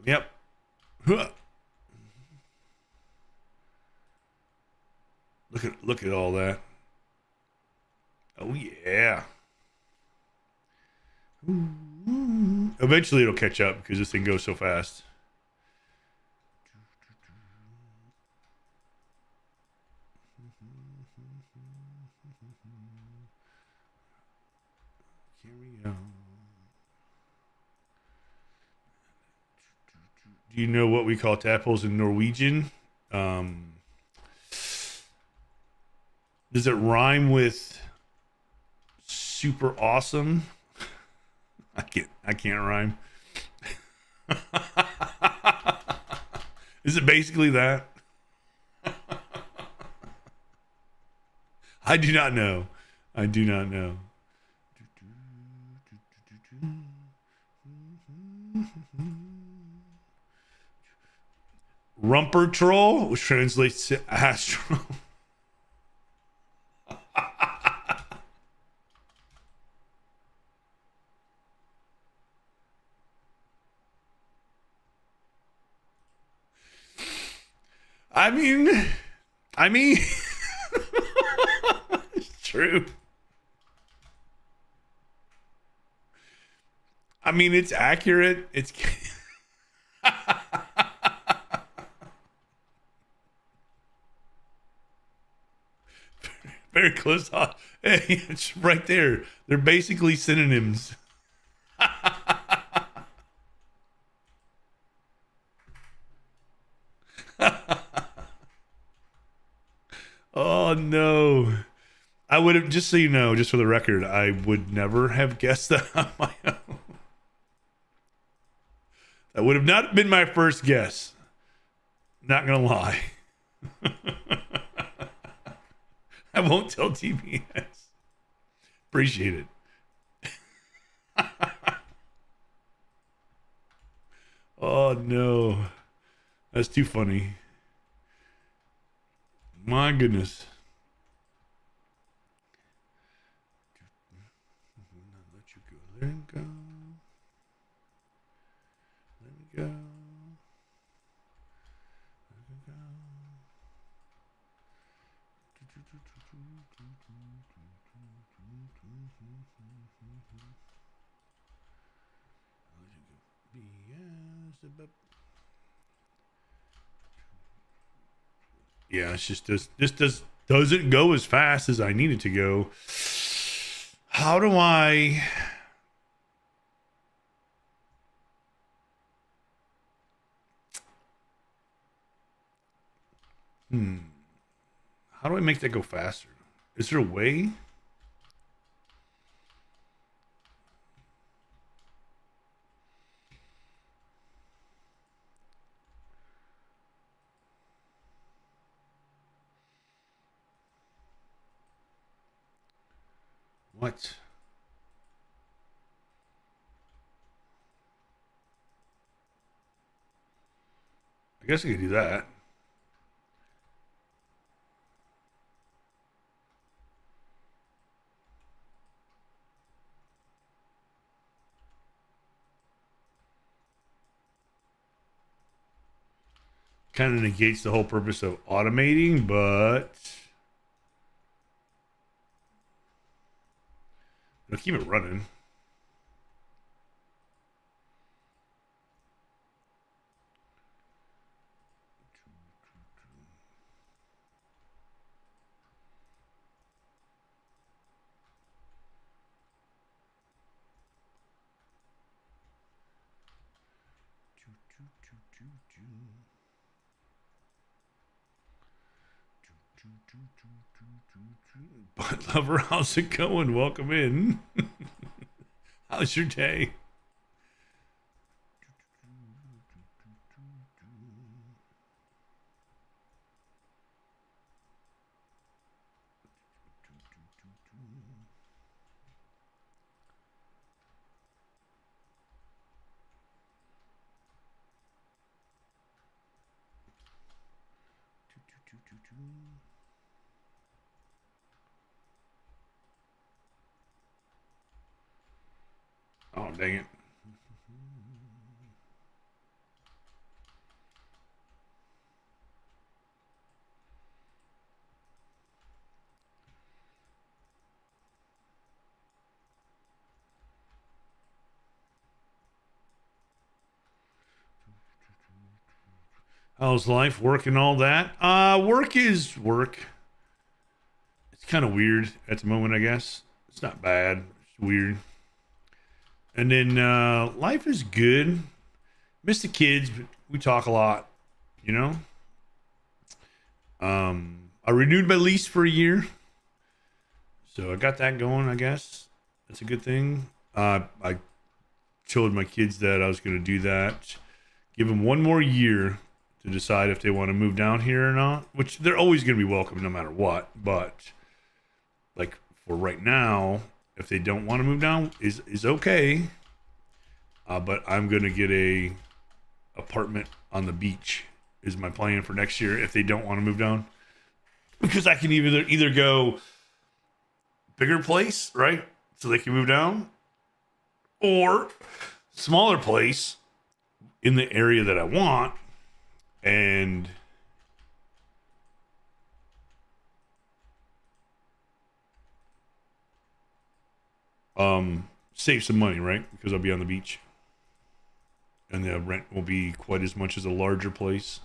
S1: Yep. Look at all that. Oh yeah. Eventually it'll catch up because this thing goes so fast. Here we go. Do you know what we call tadpoles in Norwegian? Does it rhyme with super awesome? I can't rhyme. Is it basically that? I do not know. I do not know. Rumper troll, which translates to astral. I mean, it's true. I mean, it's accurate. It's very close. Hey, it's right there. They're basically synonyms. Oh no. I would have, just so you know, just for the record, I would never have guessed that on my own. That would have not been my first guess. Not gonna lie. I won't tell TBS. Appreciate it. Oh no. That's too funny. My goodness. Let you go. Let it go. Let me go. Let it go. Yeah, it's just doesn't go as fast as I need it to go. How do I how do I make that go faster? Is there a way? What? I guess I could do that. Kind of negates the whole purpose of automating, but it'll keep it running. Butt lover, how's it going? Welcome in. How's your day? Oh, dang it. How's life? Work and all that? Work is work. It's kind of weird at the moment, I guess. It's not bad. It's weird. And then life is good. Miss the kids, but we talk a lot, you know? I renewed my lease for a year. So I got that going, I guess. That's a good thing. I told my kids that I was going to do that. Give them one more year to decide if they want to move down here or not, which they're always going to be welcome no matter what. But like for right now, if they don't want to move down, is okay. But I'm going to get a apartment on the beach is my plan for next year if they don't want to move down, because I can either go bigger place, right, so they can move down, or smaller place in the area that I want and save some money, right, because I'll be on the beach and the rent will be quite as much as a larger place.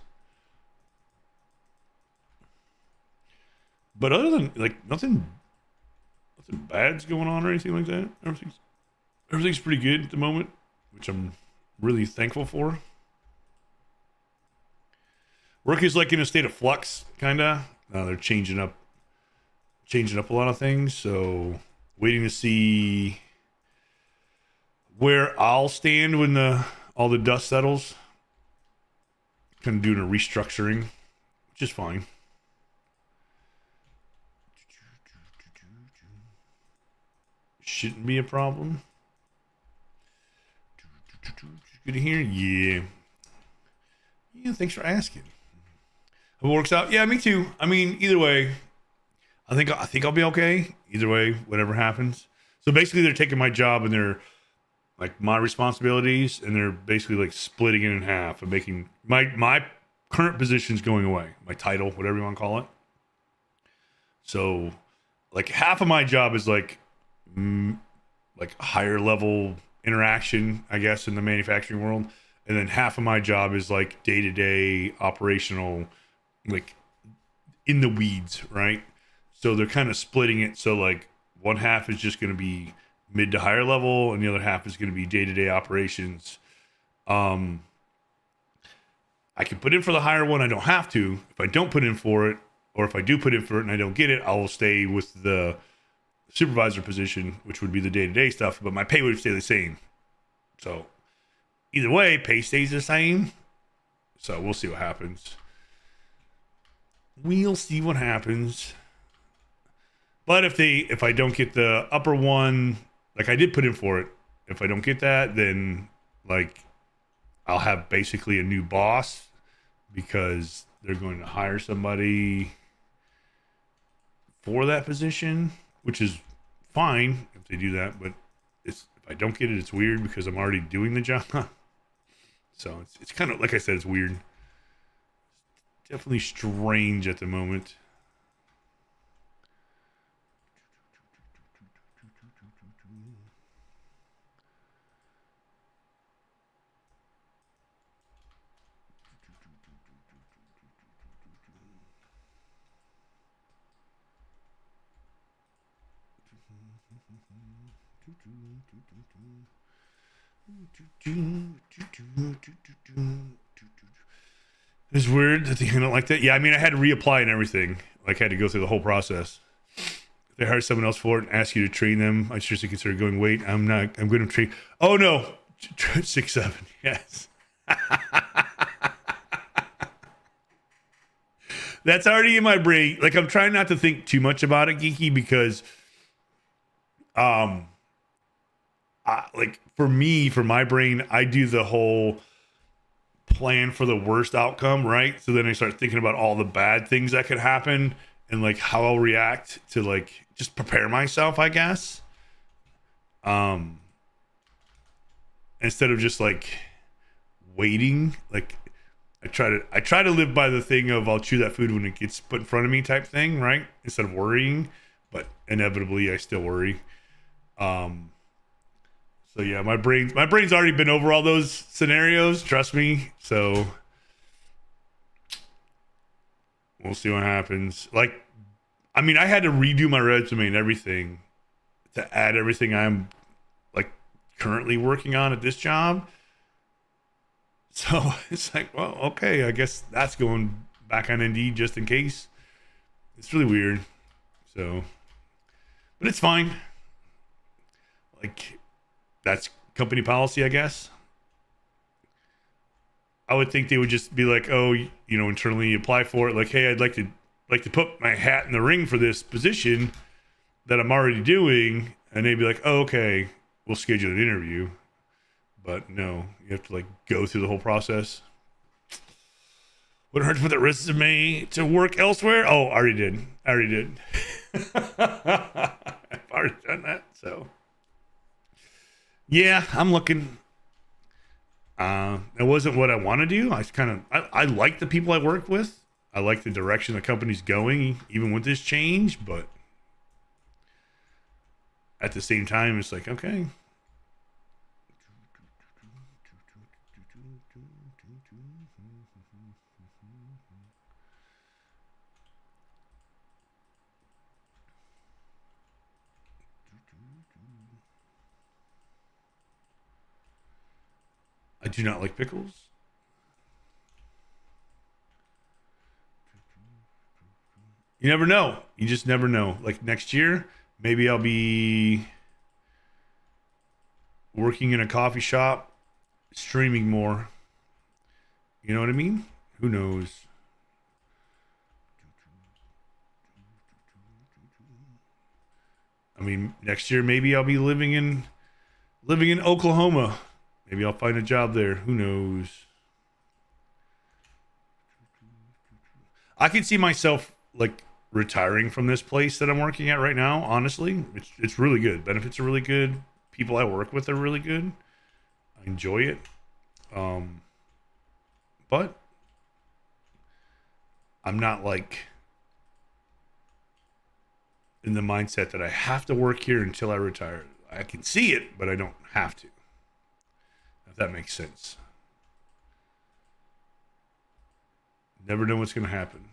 S1: But other than like nothing bad's going on or anything like that. Everything's pretty good at the moment, which I'm really thankful for. Work is like in a state of flux, kinda. They're changing up a lot of things. So waiting to see where I'll stand when all the dust settles. Kind of doing a restructuring, which is fine. Shouldn't be a problem. Good to hear. Yeah. Thanks for asking. Hope it works out. Yeah, me too. I mean, either way, I think I'll be okay. Either way, whatever happens. So basically, they're taking my job and they're like my responsibilities, and they're basically like splitting it in half and making my current position's going away. My title, whatever you want to call it. So, like half of my job is like higher level interaction, I guess, in the manufacturing world, and then half of my job is like day to day operational, like in the weeds, right? So they're kind of splitting it. So like one half is just going to be mid to higher level, and the other half is going to be day to day operations. I can put in for the higher one. I don't have to. If I don't put in for it, or if I do put in for it and I don't get it, I will stay with the supervisor position, which would be the day-to-day stuff, but my pay would stay the same. So either way, pay stays the same. So we'll see what happens. We'll see what happens. But if I don't get the upper one, like I did put in for it, if I don't get that, then like I'll have basically a new boss because they're going to hire somebody for that position, which is fine if they do that. But if I don't get it, it's weird because I'm already doing the job. So it's kind of like I said, it's weird. Definitely strange at the moment. It's weird that they handle it like that. Yeah, I mean, I had to reapply and everything. Like, I had to go through the whole process. If they hire someone else for it and ask you to train them, I seriously consider going, wait, I'm not, I'm going to train. Oh, no. 6'7". Yes. That's already in my brain. Like, I'm trying not to think too much about it, Geeky, because, um, like, for me, for my brain, I do the whole plan for the worst outcome, right? So then I start thinking about all the bad things that could happen and like how I'll react to like just prepare myself, I guess. Um Instead of just like waiting, like I try to live by the thing of I'll chew that food when it gets put in front of me type thing, right? Instead of worrying, but inevitably I still worry. Um so yeah, my brain's already been over all those scenarios, trust me. So we'll see what happens. Like, I mean, I had to redo my resume and everything to add everything I'm like currently working on at this job. So it's like, well, okay, I guess that's going back on Indeed just in case. It's really weird. So, but it's fine. Like, that's company policy, I guess. I would think they would just be like, oh, internally apply for it. Like, hey, I'd like to put my hat in the ring for this position that I'm already doing, and they'd be like, oh, okay, we'll schedule an interview. But no, you have to like go through the whole process. Would it hurt to put the resume to work elsewhere? Oh, I already did. I've already done that. So yeah, I'm looking. It wasn't what I want to do. I like the people I work with. I like the direction the company's going, even with this change. But at the same time, it's like, okay. I do not like pickles. You never know. You just never know. Like next year, maybe I'll be working in a coffee shop, streaming more. You know what I mean? Who knows? I mean, next year maybe I'll be living in Oklahoma. Maybe I'll find a job there. Who knows? I could see myself like retiring from this place that I'm working at right now. Honestly, it's really good. Benefits are really good. People I work with are really good. I enjoy it. Um, but I'm not like in the mindset that I have to work here until I retire. I can see it, but I don't have to. If that makes sense. Never know what's going to happen.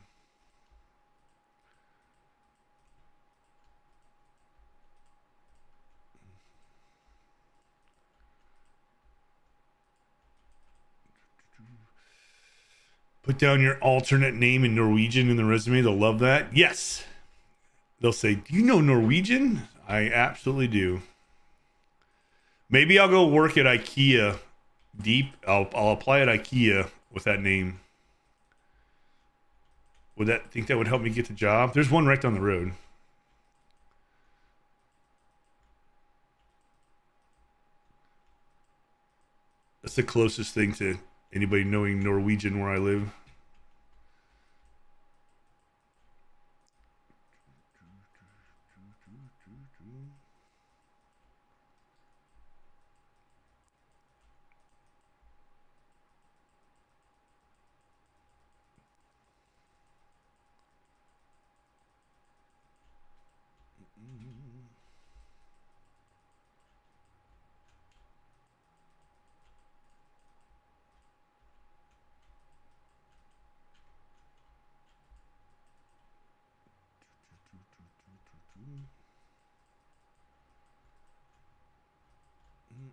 S1: Put down your alternate name in Norwegian in the resume. They'll love that. Yes. They'll say, do you know Norwegian? I absolutely do. Maybe I'll go work at IKEA deep. I'll apply at IKEA with that name. Think that would help me get the job? There's one right down the road. That's the closest thing to anybody knowing Norwegian where I live.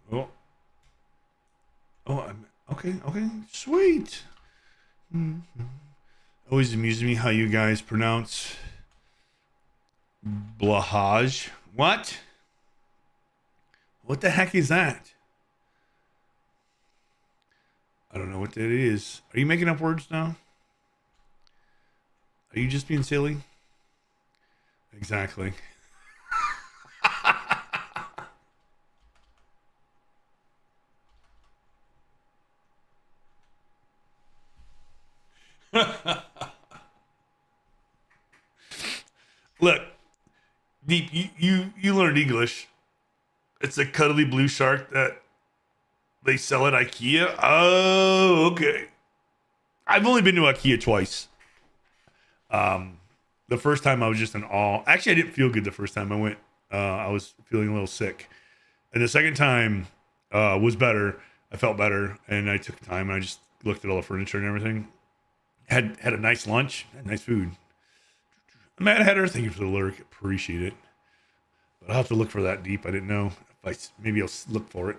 S1: Oh, oh, Okay, okay, sweet. Mhm. Always amuses me how you guys pronounce blahage. What? What the heck is that? I don't know what that is. Are you making up words now? Are you just being silly? Exactly. Look, Deep, you learned English. It's a cuddly blue shark that they sell at IKEA. Oh, okay. I've only been to IKEA twice. Um, the first time I was just in awe. Actually, I didn't feel good the first time I went. I was feeling a little sick, and the second time was better. I felt better, and I took time and I just looked at all the furniture and everything. Had a nice lunch, had nice food. Mad Hatter, thank you for the lurk. Appreciate it. But I'll have to look for that Deep. I didn't know. If maybe I'll look for it.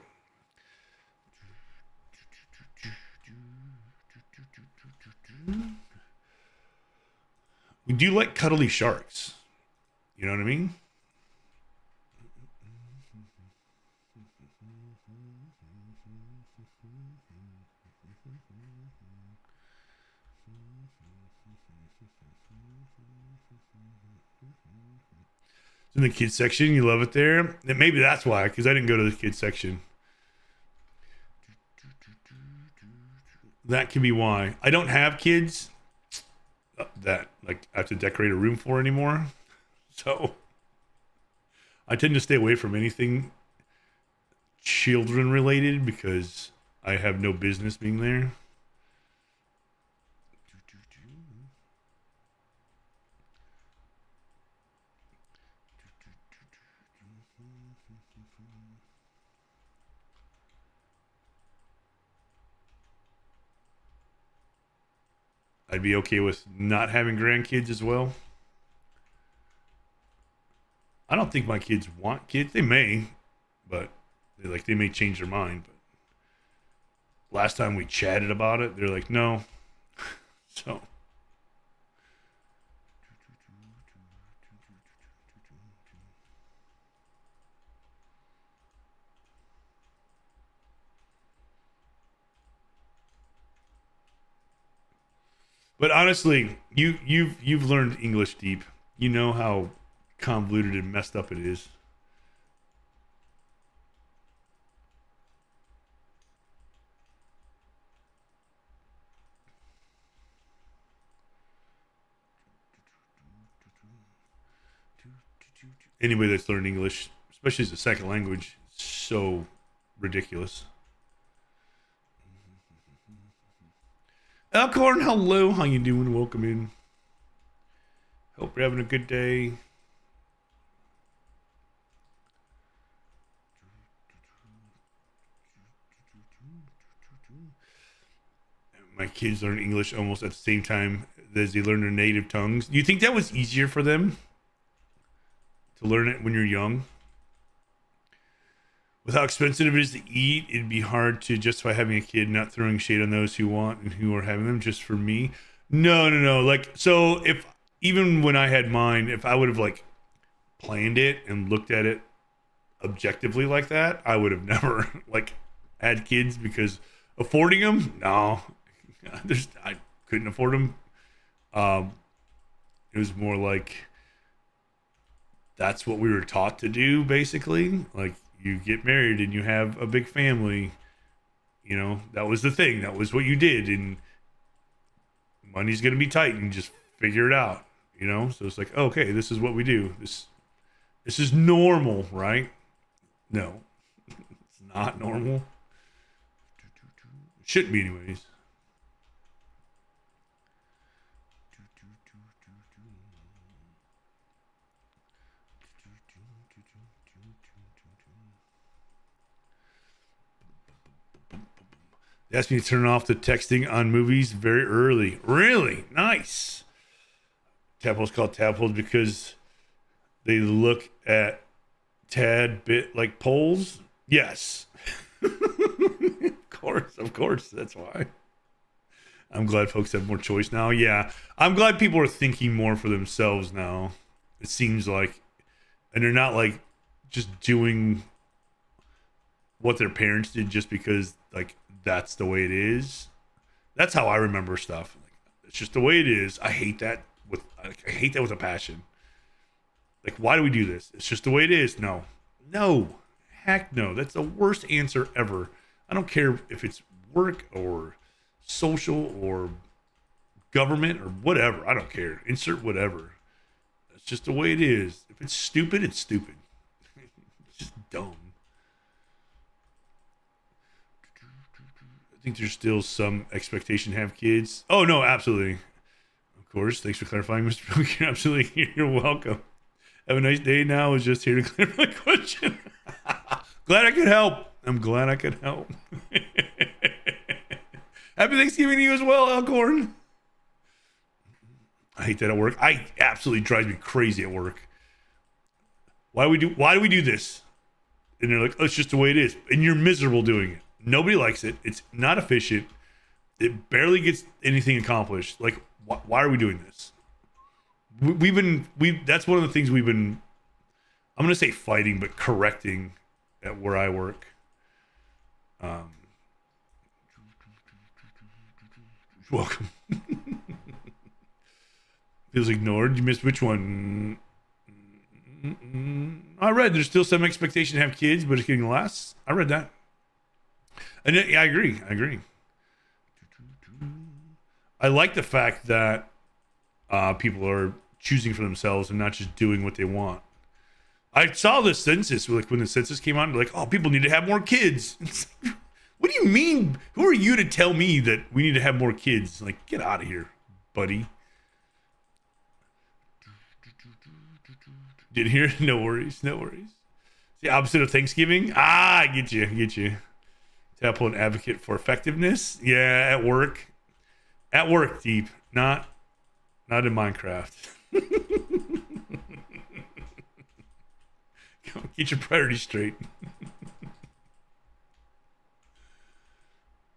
S1: We do like cuddly sharks. You know what I mean? It's in the kids section. You love it there. And maybe that's why, because I didn't go to the kids section. That can be why. I don't have kids that like I have to decorate a room for anymore. So I tend to stay away from anything children related because I have no business being there. I'd be okay with not having grandkids as well. I don't think my kids want kids. They may, but they may change their mind. But last time we chatted about it, they're like, no. So but honestly, you've learned English Deep. You know how convoluted and messed up it is. Anybody that's learned English, especially as a second language, so ridiculous. Elkhorn, hello. How you doing? Welcome in. Hope you're having a good day. My kids learn English almost at the same time as they learn their native tongues. Do you think that was easier for them to learn it when you're young? With how expensive it is to eat, it'd be hard to justify having a kid, not throwing shade on those who want and who are having them. Just for me, no, no, no. Like, so if even when I had mine, if I would have like planned it and looked at it objectively like that, I would have never like had kids because affording them, no, I couldn't afford them. Um, it was more like that's what we were taught to do, basically. Like you get married and you have a big family. You know, that was the thing. That was what you did, and money's gonna be tight, and just figure it out. You know, so it's like, okay, this is what we do. This is normal, right? No, it's not normal. It shouldn't be, anyways. They asked me to turn off the texting on movies very early. Really? Nice. Tadpole's called Tadpoles because they look at tad bit like poles. Yes. Of Of course. That's why. I'm glad folks have more choice now. Yeah. I'm glad people are thinking more for themselves now. It seems like, and they're not like just doing what their parents did just because like that's the way it is. That's how I remember stuff. Like, it's just the way it is. I hate that I hate that with a passion. Like, why do we do this? It's just the way it is. No, heck no. That's the worst answer ever. I don't care if it's work or social or government or whatever. I don't care. Insert whatever. That's just the way it is. If it's stupid, it's stupid. It's just dumb. I think there's still some expectation to have kids. Oh, no, absolutely. Of course. Thanks for clarifying, Mr. Brook. You're absolutely, you're welcome. Have a nice day now. I was just here to clarify my question. Glad I could help. I'm glad I could help. Happy Thanksgiving to you as well, Alcorn. I hate that at work. I absolutely drives me crazy at work. Why do we do this? And they're like, oh, it's just the way it is. And you're miserable doing it. Nobody likes it. It's not efficient. It barely gets anything accomplished. Like, why are we doing this? That's one of the things we've been, I'm going to say fighting, but correcting at where I work. Welcome. Feels ignored. You missed which one? I read there's still some expectation to have kids, but it's getting less. I read that. And yeah, I agree. I like the fact that people are choosing for themselves and not just doing what they want. I saw the census, like when the census came out, like, oh, people need to have more kids. What do you mean? Who are you to tell me that we need to have more kids? Like, get out of here, buddy. Did hear? No worries. It's the opposite of Thanksgiving. I get you. Tadpole, an advocate for effectiveness. Yeah, at work, Deep. Not in Minecraft. Get your priorities straight.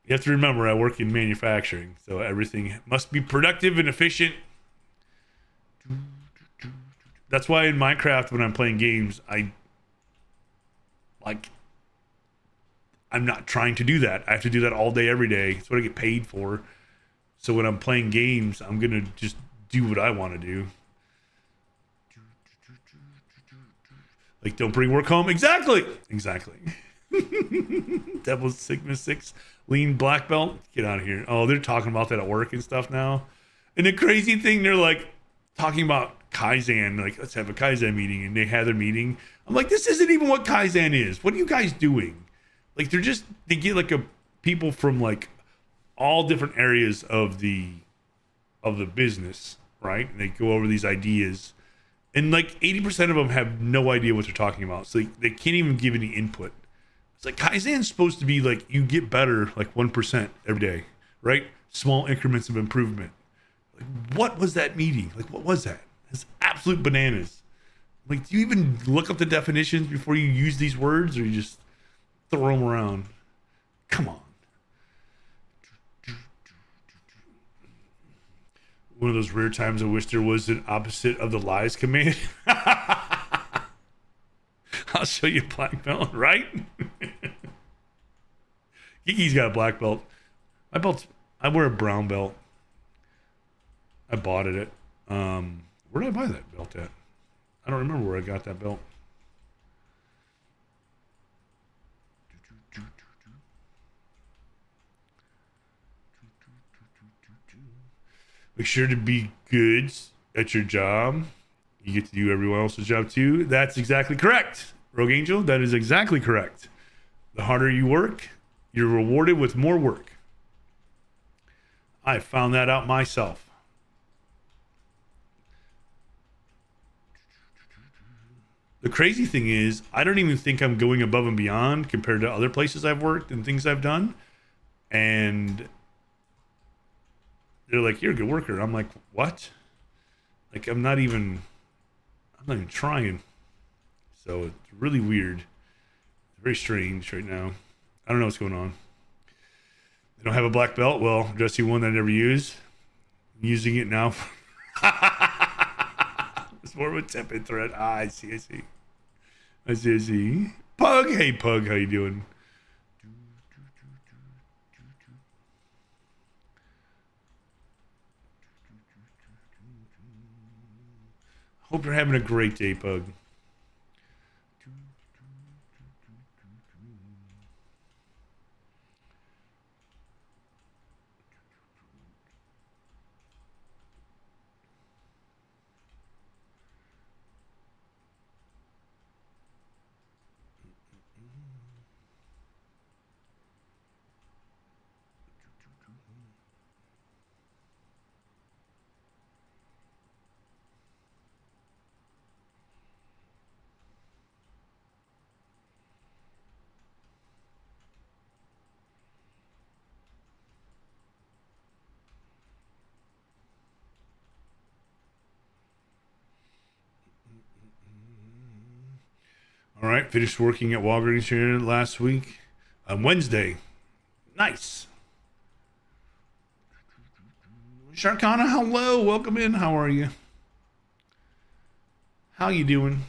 S1: You have to remember, I work in manufacturing, so everything must be productive and efficient. That's why in Minecraft, when I'm playing games, I'm not trying to do that. I have to do that all day, every day. It's what I get paid for. So when I'm playing games, I'm going to just do what I want to do. Like, don't bring work home. Exactly. Devil's Sigma 6, lean black belt. Get out of here. Oh, they're talking about that at work and stuff now. And the crazy thing, they're like talking about Kaizen. Like, let's have a Kaizen meeting. And they had their meeting. I'm like, this isn't even what Kaizen is. What are you guys doing? Like, they get like people from like all different areas of the business, right? And they go over these ideas. And like 80% of them have no idea what they're talking about. So they can't even give any input. It's like Kaizen's supposed to be like you get better like 1% every day, right? Small increments of improvement. Like, what was that meeting? Like, what was that? It's absolute bananas. Like, do you even look up the definitions before you use these words, or you just throw them around? Come on. One of those rare times I wish there was an opposite of the lies command. I'll show you a black belt, right? Kiki's got a black belt. I wear a brown belt. I bought it at, where did I buy that belt at? I don't remember where I got that belt. Make sure to be good at your job. You get to do everyone else's job too. That's exactly correct. Rogue Angel, that is exactly correct. The harder you work, you're rewarded with more work. I found that out myself. The crazy thing is, I don't even think I'm going above and beyond compared to other places I've worked and things I've done. And they're like, you're a good worker. I'm like, what? Like, I'm not even trying. So it's really weird. It's very strange right now. I don't know what's going on. They don't have a black belt. Well, just one that I never used. Using it now. It's more of a tepid threat. Ah, I see. I see. Pug, hey Pug, how you doing? Hope you're having a great day, Pug. All right, finished working at Walgreens here last week on Wednesday. Nice. Sharkana, hello, welcome in. How are you? How you doing?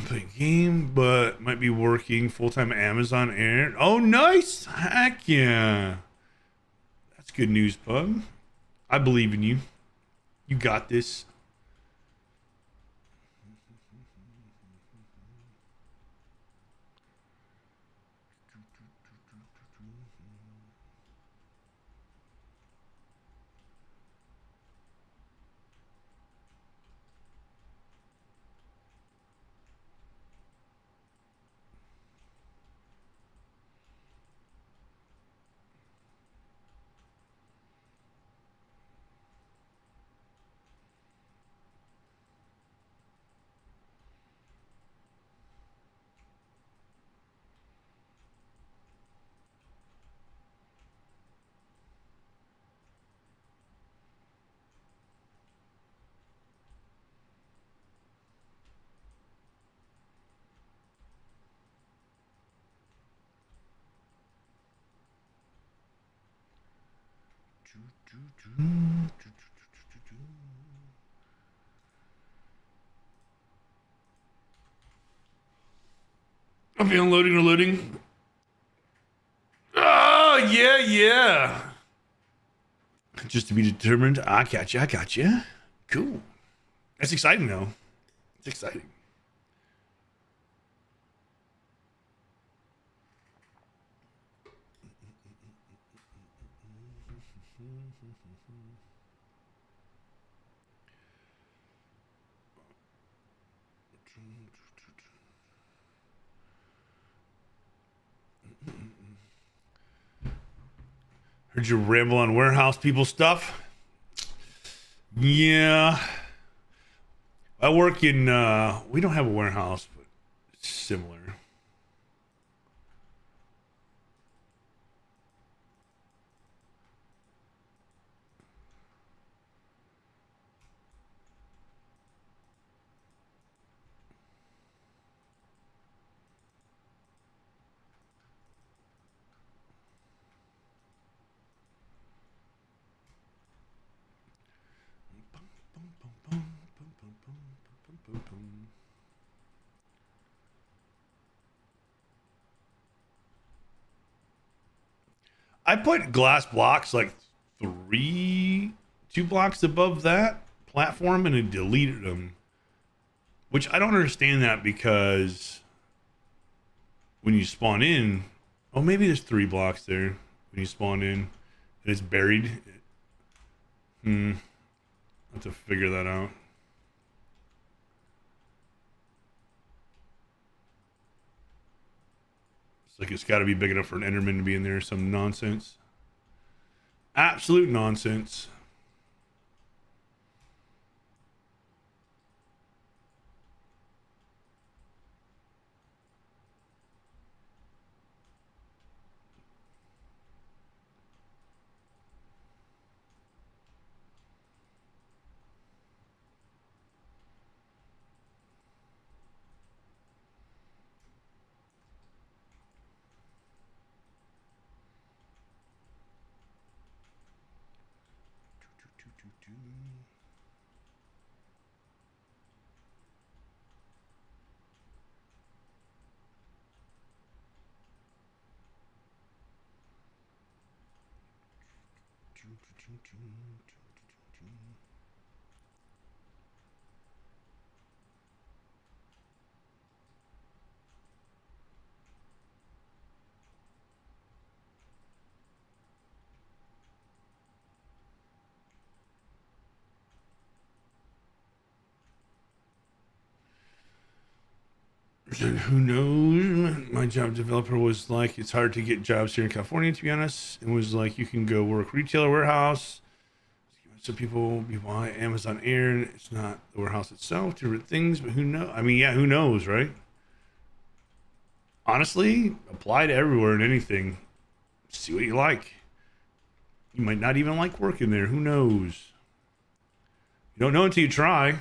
S1: Play game, but might be working full-time Amazon air. Oh, nice! Heck yeah! That's good news, Pug. I believe in you. You got this. I'll be unloading or loading. Oh, yeah. Just to be determined. I got you. Cool. That's exciting, though. It's exciting. Heard you ramble on warehouse people stuff. Yeah. I work in, we don't have a warehouse, but it's similar. I put glass blocks like 2 blocks above that platform and it deleted them. Which I don't understand that because when you spawn in, oh, maybe there's 3 blocks there when you spawn in and it's buried. I have to figure that out. It's like it's got to be big enough for an Enderman to be in there. Some nonsense. Absolute nonsense. Who knows? My job developer was like, it's hard to get jobs here in California, to be honest. It was like, you can go work retailer warehouse. So people be why Amazon Air, and it's not the warehouse itself, different things, but who knows? I mean, yeah, who knows, right? Honestly, apply to everywhere and anything. See what you like. You might not even like working there. Who knows? You don't know until you try.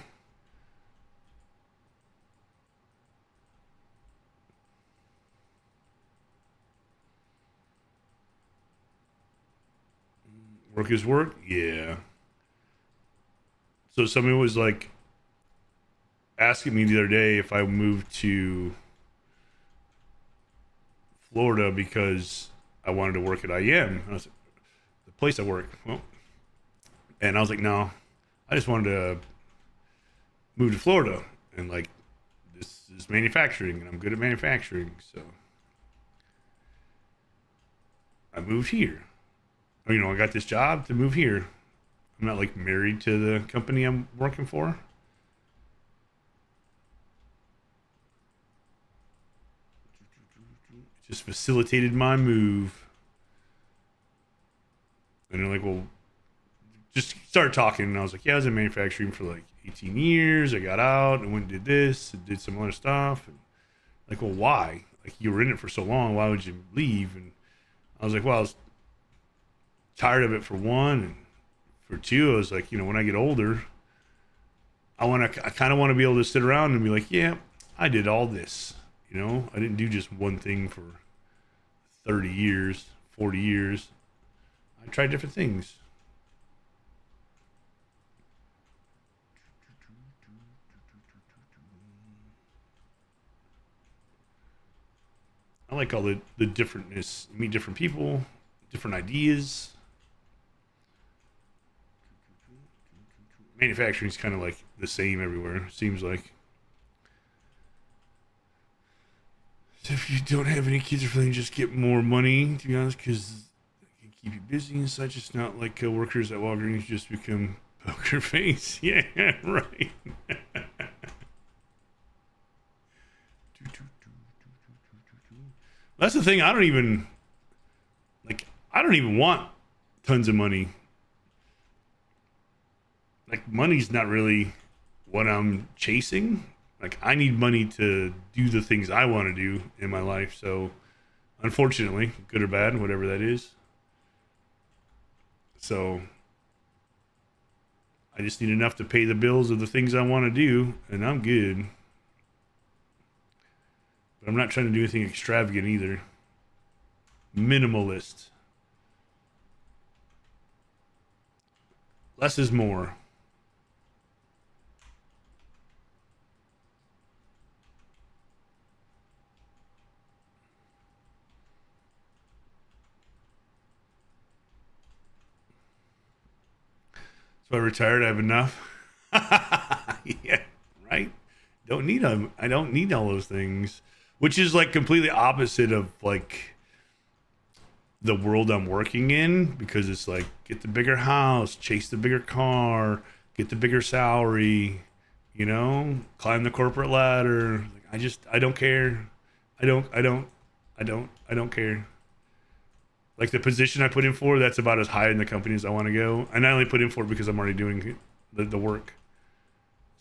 S1: Work is work? Yeah. So somebody was like asking me the other day if I moved to Florida because I wanted to work at IM. I was like, the place I work. Well, and I was like, no, I just wanted to move to Florida. And like, this is manufacturing and I'm good at manufacturing. So I moved here. You know, I got this job to move here. I'm not like married to the company I'm working for. It just facilitated my move. And they're like, well, just start talking. And I was like, yeah, I was in manufacturing for like 18 years. I got out and went and did this and did some other stuff. And like, well, why? Like, you were in it for so long. Why would you leave? And I was like, well, I was tired of it for one. And for two, I was like, you know, when I get older, I kind of want to be able to sit around and be like, yeah, I did all this. You know, I didn't do just one thing for 30 years, 40 years. I tried different things. I like all the differentness. You meet different people, different ideas. Manufacturing is kind of like the same everywhere. Seems like. So if you don't have any kids or something, just get more money. To be honest, because it can keep you busy and such. It's not like workers at Walgreens just become poker face. Yeah, right. That's the thing. I don't even like. I don't even want tons of money. Like, money's not really what I'm chasing. Like, I need money to do the things I want to do in my life. So unfortunately, good or bad, whatever that is. So I just need enough to pay the bills of the things I want to do, and I'm good. But I'm not trying to do anything extravagant either. Minimalist. Less is more. So I retired. I have enough. Yeah, right. Don't need them. I don't need all those things, which is like completely opposite of like the world I'm working in, because it's like, get the bigger house, chase the bigger car, get the bigger salary, you know, climb the corporate ladder. Like, I don't care. I don't I don't care. Like the position I put in for, that's about as high in the company as I want to go. And I only put in for it because I'm already doing the work.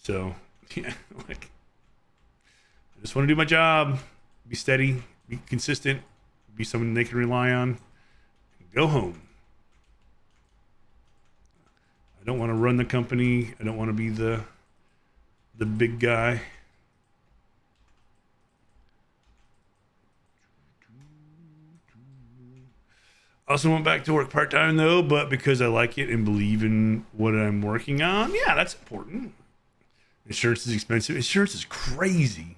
S1: So yeah, like I just want to do my job, be steady, be consistent, be someone they can rely on, and go home. I don't want to run the company. I don't want to be the big guy. I also went back to work part-time though, but because I like it and believe in what I'm working on, yeah, that's important. Insurance is expensive. Insurance is crazy.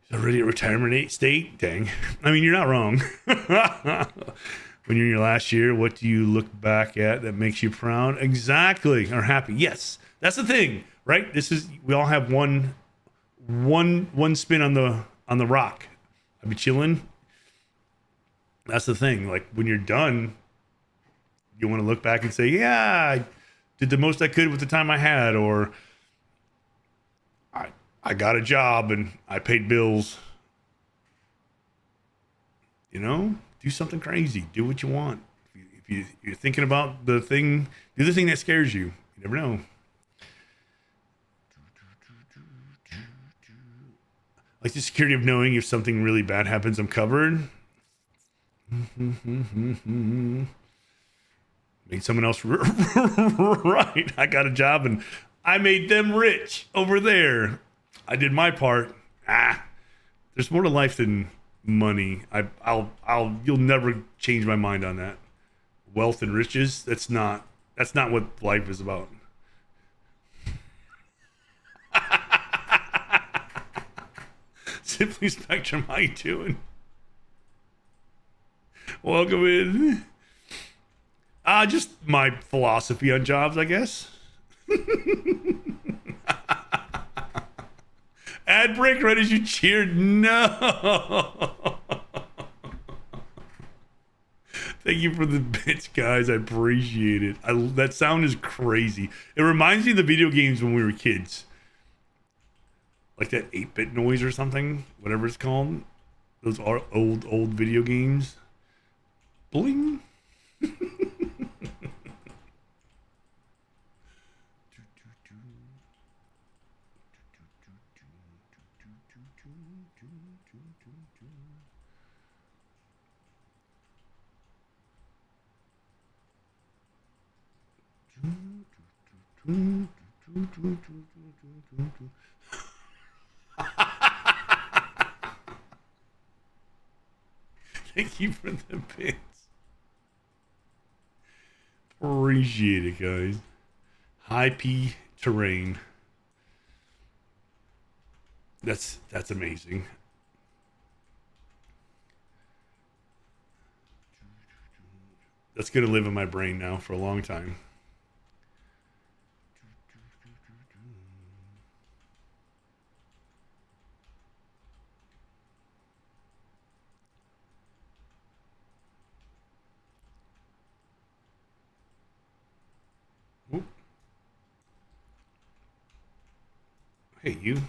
S1: It's already at retirement state. Dang. I mean, you're not wrong. When you're in your last year, what do you look back at that makes you proud? Exactly. Or happy. Yes. That's the thing, right? We all have one spin on the rock. I'd be chilling. That's the thing. Like when you're done, you want to look back and say, yeah, I did the most I could with the time I had, or I got a job and I paid bills. You know, do something crazy. Do what you want. If you're thinking about the thing, do the thing that scares you. You never know. Like the security of knowing if something really bad happens, I'm covered. Made someone else right. I got a job and I made them rich over there. I did my part. There's more to life than money. You'll never change my mind on that. Wealth and riches, that's not what life is about. Simply Spectrum, how you doing? Welcome in. Just my philosophy on jobs, I guess. Ad break right as you cheered. No. Thank you for the bits, guys. I appreciate it. That sound is crazy. It reminds me of the video games when we were kids. Like that 8-bit noise or something, whatever it's called. Those are old video games. Bling. Thank you for the bits. Appreciate it, guys. High P terrain. That's amazing. That's gonna live in my brain now for a long time. Oop. Hey, you.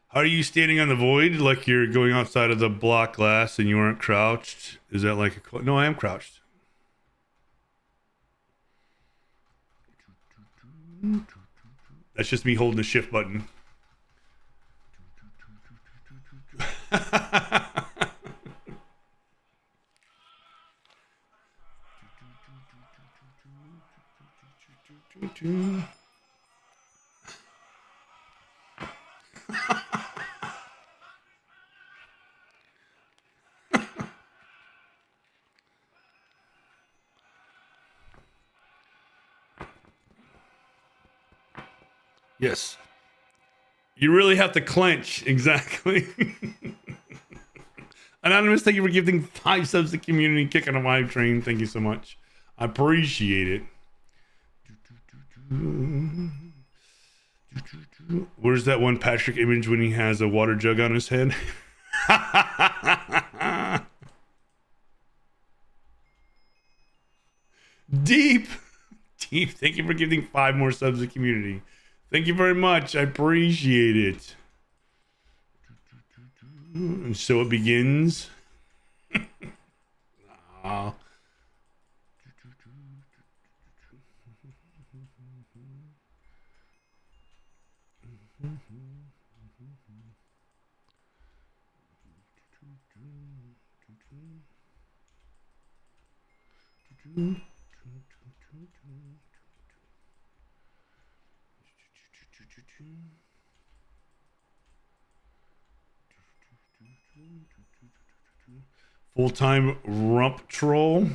S1: How are you standing on the void like you're going outside of the block glass and you aren't crouched? Is that like a... No, I am crouched. That's just me holding the shift button. Yes. You really have to clench. Exactly. Anonymous, thank you for gifting 5 subs to the community, kicking a vibe train. Thank you so much. I appreciate it. Where's that one Patrick image when he has a water jug on his head? Deep. Deep, thank you for giving 5 more subs to the community. Thank you very much. I appreciate it. And so it begins. Oh. Full-time rump troll.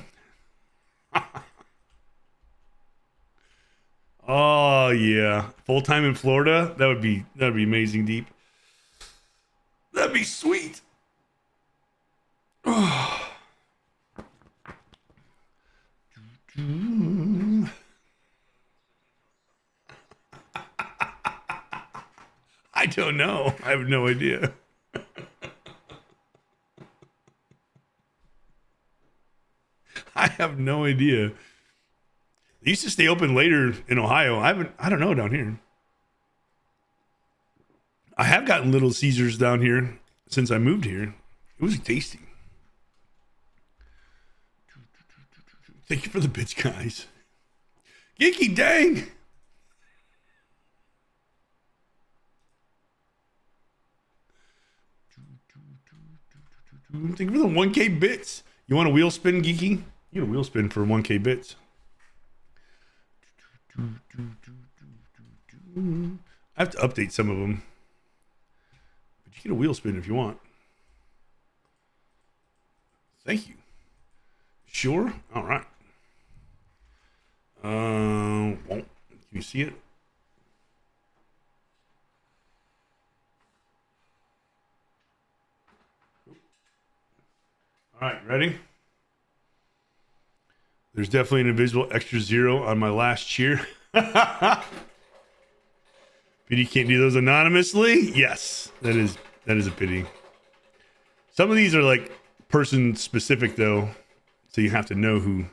S1: Oh yeah, full-time in Florida. That'd be amazing, Deep. That'd be sweet. I don't know. I have no idea. I have no idea. They used to stay open later in Ohio. I don't know down here. I have gotten Little Caesars down here since I moved here. It was tasty. Thank you for the bits, guys. Geeky dang. Thank you for the 1K bits. You want a wheel spin, Geeky? You get a wheel spin for 1K bits. I have to update some of them. But you get a wheel spin if you want. Thank you. Sure? All right. Can you see it? All right, ready? There's definitely an invisible extra 0 on my last cheer. But you can't do those anonymously? Yes, that is a pity. Some of these are like person specific though, so you have to know who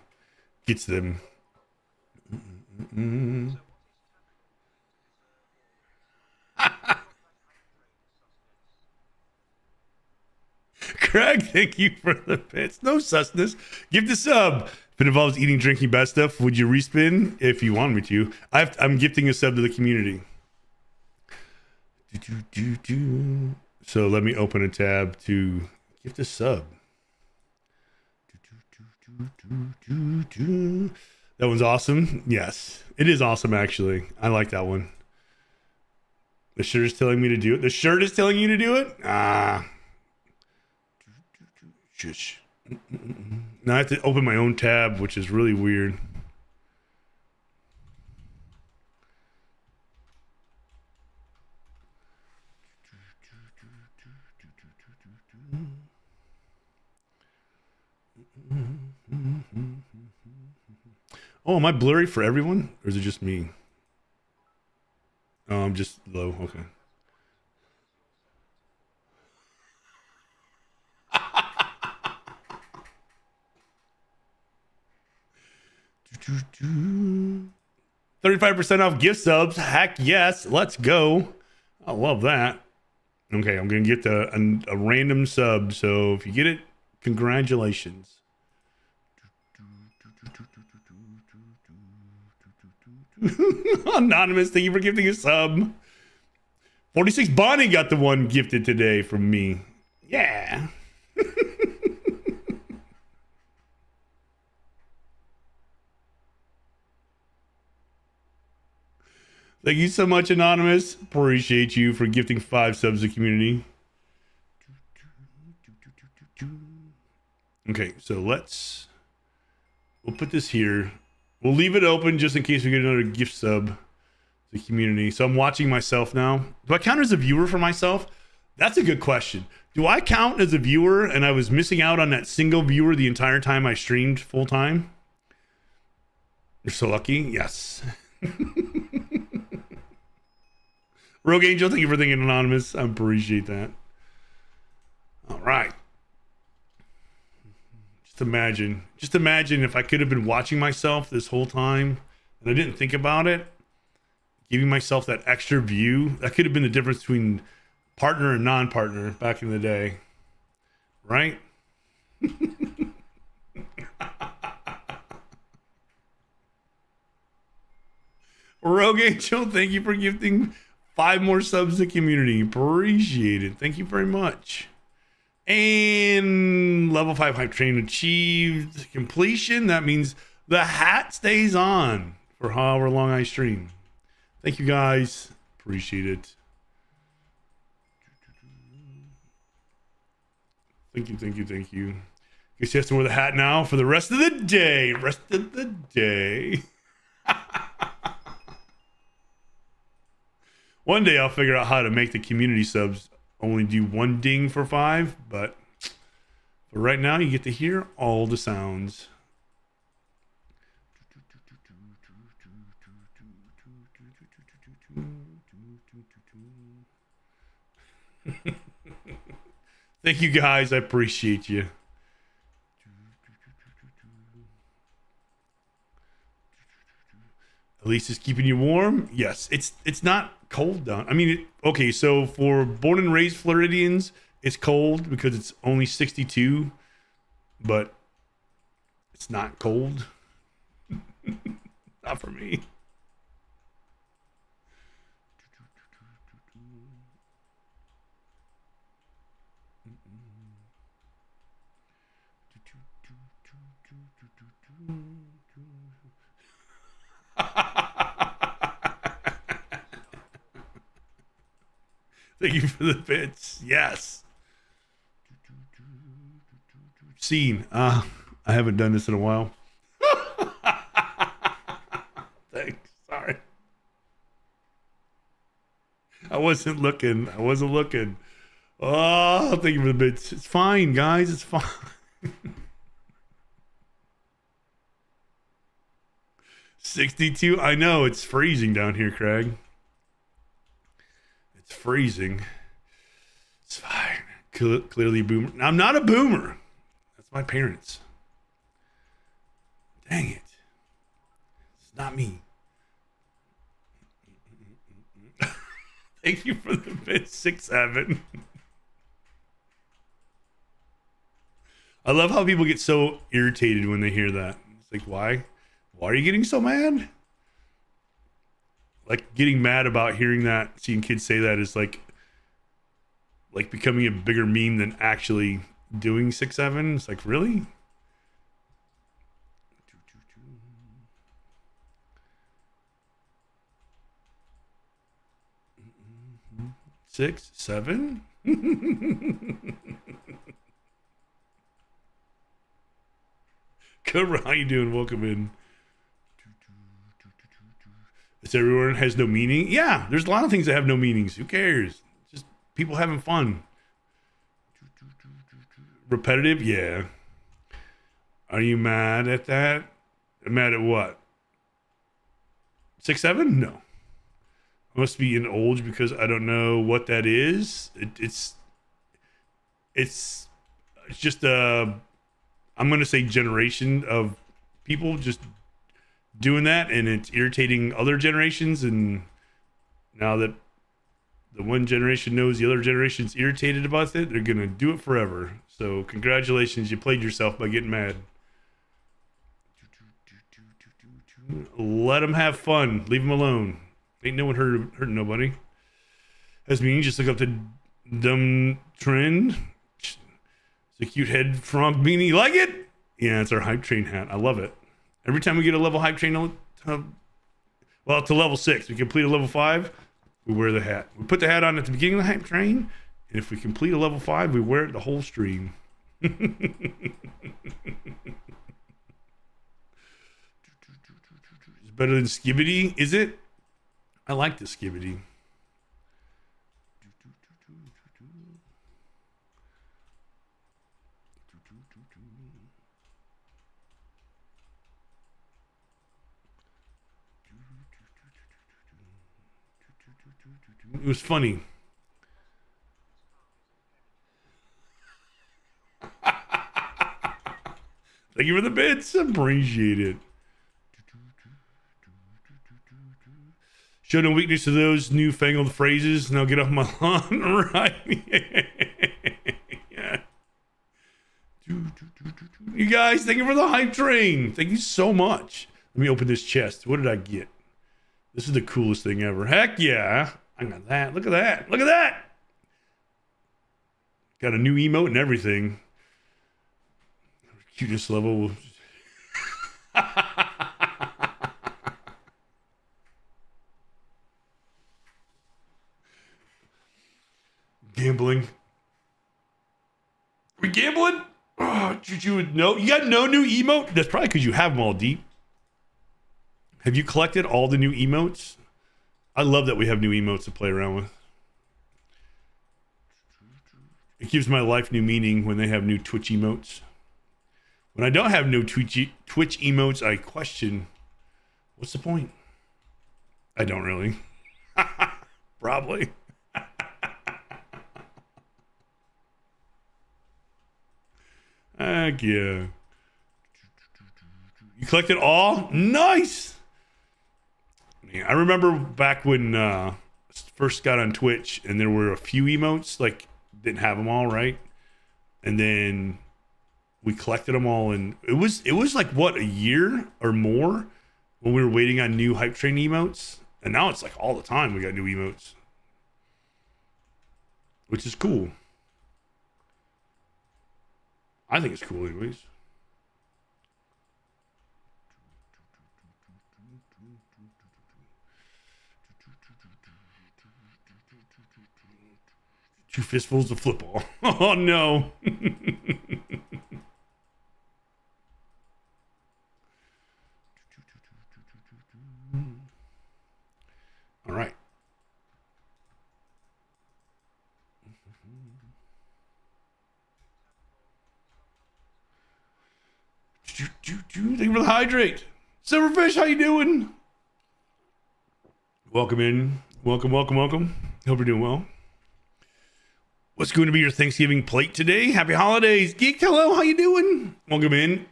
S1: gets them. Craig, thank you for the bits. No susness. Give the sub. If it involves eating, drinking, bad stuff, would you respin if you want me to? I'm gifting a sub to the community. So let me open a tab to gift a sub. That one's awesome. Yes, it is awesome, actually. I like that one. The shirt is telling me to do it. The shirt is telling you to do it? Ah. Shush. Now I have to open my own tab, which is really weird. Oh, am I blurry for everyone? Or is it just me? Oh, I'm just low. Okay. $35% off gift subs. Heck yes. Let's go. I love that. Okay, I'm going to get a random sub. So if you get it, congratulations. Anonymous, thank you for gifting a sub. 46 Bonnie got the one gifted today from me. Yeah. Thank you so much, Anonymous. Appreciate you for gifting 5 subs to the community. Okay, so we'll put this here. We'll leave it open just in case we get another gift sub to the community. So I'm watching myself now. Do I count as a viewer for myself? That's a good question. Do I count as a viewer and I was missing out on that single viewer the entire time I streamed full time? You're so lucky. Yes. Rogue Angel, thank you for thinking Anonymous. I appreciate that. All right. Just imagine if I could have been watching myself this whole time and I didn't think about it, giving myself that extra view. That could have been the difference between partner and non-partner back in the day, right? Rogue Angel, thank you for gifting 5 more subs to the community. Appreciate it. Thank you very much. And level 5 hype train achieved completion. That means the hat stays on for however long I stream. Thank you guys. Appreciate it. Thank you. Guess he has to wear the hat now for the rest of the day. One day I'll figure out how to make the community subs only do 1 ding for 5, but for right now you get to hear all the sounds. Thank you guys, I appreciate you. At least it's keeping you warm. Yes, it's not cold down. I mean, okay, so for born and raised Floridians, it's cold because it's only 62, but it's not cold. Not for me. Thank you for the bits. Yes. Scene. I haven't done this in a while. Thanks. Sorry. I wasn't looking. Oh, thank you for the bits. It's fine, guys. It's fine. 62. I know it's freezing down here, Craig. It's freezing. It's fine. Clearly boomer. I'm not a boomer. That's my parents. Dang it. It's not me. Thank you for the bit 6-7. I love how people get so irritated when they hear that. It's like, why? Why are you getting so mad? Like getting mad about hearing that, seeing kids say that is like becoming a bigger meme than actually doing 6-7. It's like, really? 6-7. Cobra, how you doing? Welcome in. It's everyone has no meaning. Yeah, there's a lot of things that have no meanings. Who cares? Just people having fun. Repetitive? Yeah. Are you mad at that? Mad at what? 6-7? No. I must be in old because I don't know what that is. It's just I'm gonna say generation of people just doing that, and it's irritating other generations. And now that the one generation knows the other generation's irritated about it, they're gonna do it forever. So congratulations, you played yourself by getting mad. Let them have fun. Leave them alone. Ain't no one hurting nobody. As me, just look up the dumb trend. It's a cute head frog beanie. Like it? Yeah, it's our hype train hat. I love it. Every time we get a level hype train, Well, to level 6. We complete a level 5, we wear the hat. We put the hat on at the beginning of the hype train, and if we complete a level 5, we wear it the whole stream. It's better than Skibbity, is it? I like the Skibbity. It was funny. Thank you for the bits. Appreciate it. Show no weakness to those newfangled phrases. Now get off my lawn. Right. Yeah. You guys, thank you for the hype train. Thank you so much. Let me open this chest. What did I get? This is the coolest thing ever. Heck yeah. I got that. Look at that. Look at that. Got a new emote and everything. Cuteness level. Gambling. We gambling? Oh, you would know. You got no new emote? That's probably because you have them all deep. Have you collected all the new emotes? I love that we have new emotes to play around with. It gives my life new meaning when they have new Twitch emotes. When I don't have no Twitch emotes, I question, what's the point? I don't really. Probably. Heck yeah. You collected all? Nice. Man, I remember back when first got on Twitch and there were a few emotes, like didn't have them all, right? And then we collected them all, and it was like what, a year or more when we were waiting on new hype train emotes, and now it's like all the time we got new emotes, which is cool. I think it's cool anyways. Two fistfuls of football. Oh no. All right. Thank you for the hydrate. Silverfish, how you doing? Welcome in. Welcome. Hope you're doing well. What's going to be your Thanksgiving plate today? Happy holidays. Geek, hello, how you doing? Welcome in.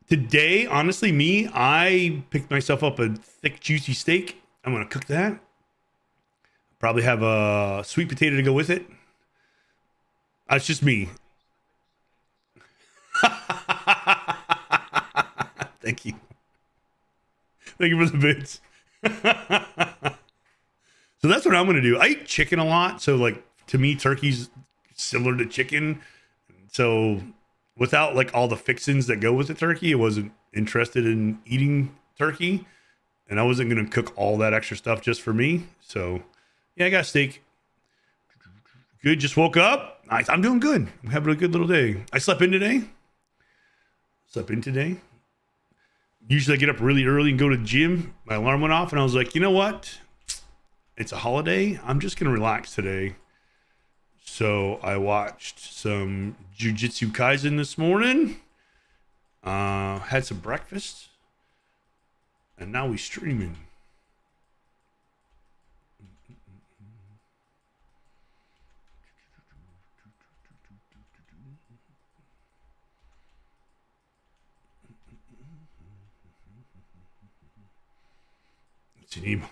S1: Today, honestly, I picked myself up a thick, juicy steak. I'm going to cook that. Probably have a sweet potato to go with it. That's just me. Thank you. Thank you for the bits. So that's what I'm going to do. I eat chicken a lot. So like, to me, turkey's similar to chicken. So without like all the fixings that go with the turkey, I wasn't interested in eating turkey. And I wasn't going to cook all that extra stuff just for me. So yeah, I got steak. Good. Just woke up. Nice. I'm doing good. I'm having a good little day. I slept in today. Usually I get up really early and go to the gym. My alarm went off and I was like, you know what? It's a holiday. I'm just going to relax today. So I watched some Jujutsu Kaisen this morning. Had some breakfast. And now we streaming. It's an emo.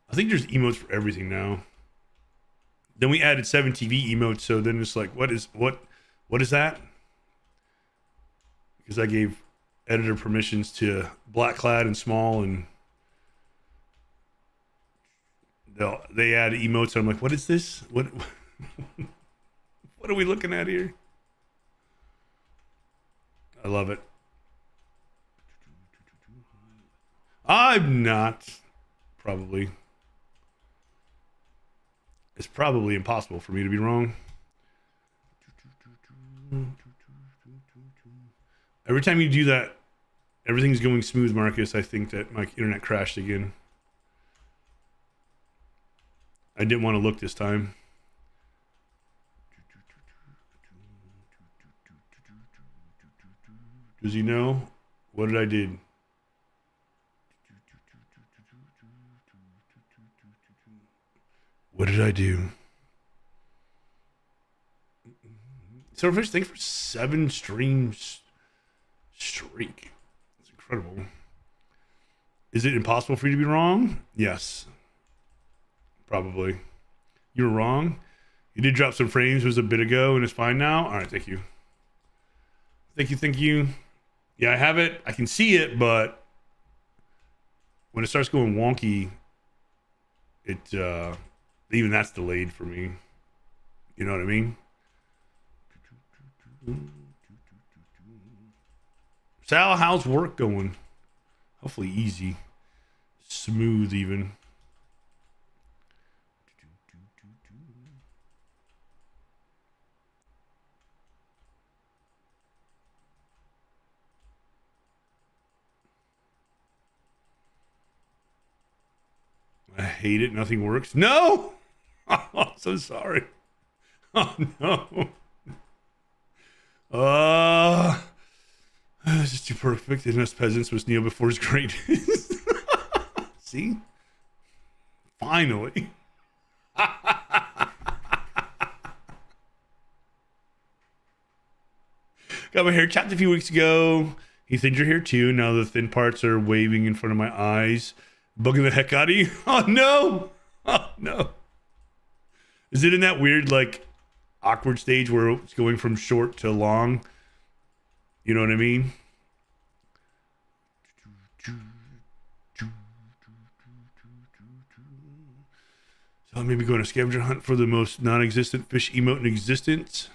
S1: I think there's emotes for everything now. Then we added 7TV emotes, so then it's like, what is that? Because I gave editor permissions to Blackclad and Small and they add emotes. And I'm like, what is this? What what are we looking at here? I love it. I'm not. Probably. It's probably impossible for me to be wrong. Every time you do that, everything's going smooth, Marcus. I think that my internet crashed again. I didn't want to look this time. Does he know? What did I do? What did I do? Silverfish, thank you for 7 streams streak. It's incredible. Is it impossible for you to be wrong? Yes. Probably. You were wrong. You did drop some frames. It was a bit ago and it's fine now. All right, thank you. Thank you. Yeah, I have it. I can see it, but when it starts going wonky, it even that's delayed for me. You know what I mean? Sal, how's work going? Hopefully easy. Smooth even. I hate it. Nothing works. No! Oh, I'm so sorry. Oh, no. This is too perfect. And us peasants was Neo before his greatness. See? Finally. Got my hair chopped a few weeks ago. He thinned your hair too. Now the thin parts are waving in front of my eyes. Bugging the heck out of you. Oh, no. Oh, no. Is it in that weird, like, awkward stage where it's going from short to long? You know what I mean? So maybe go on a scavenger hunt for the most non-existent fish emote in existence.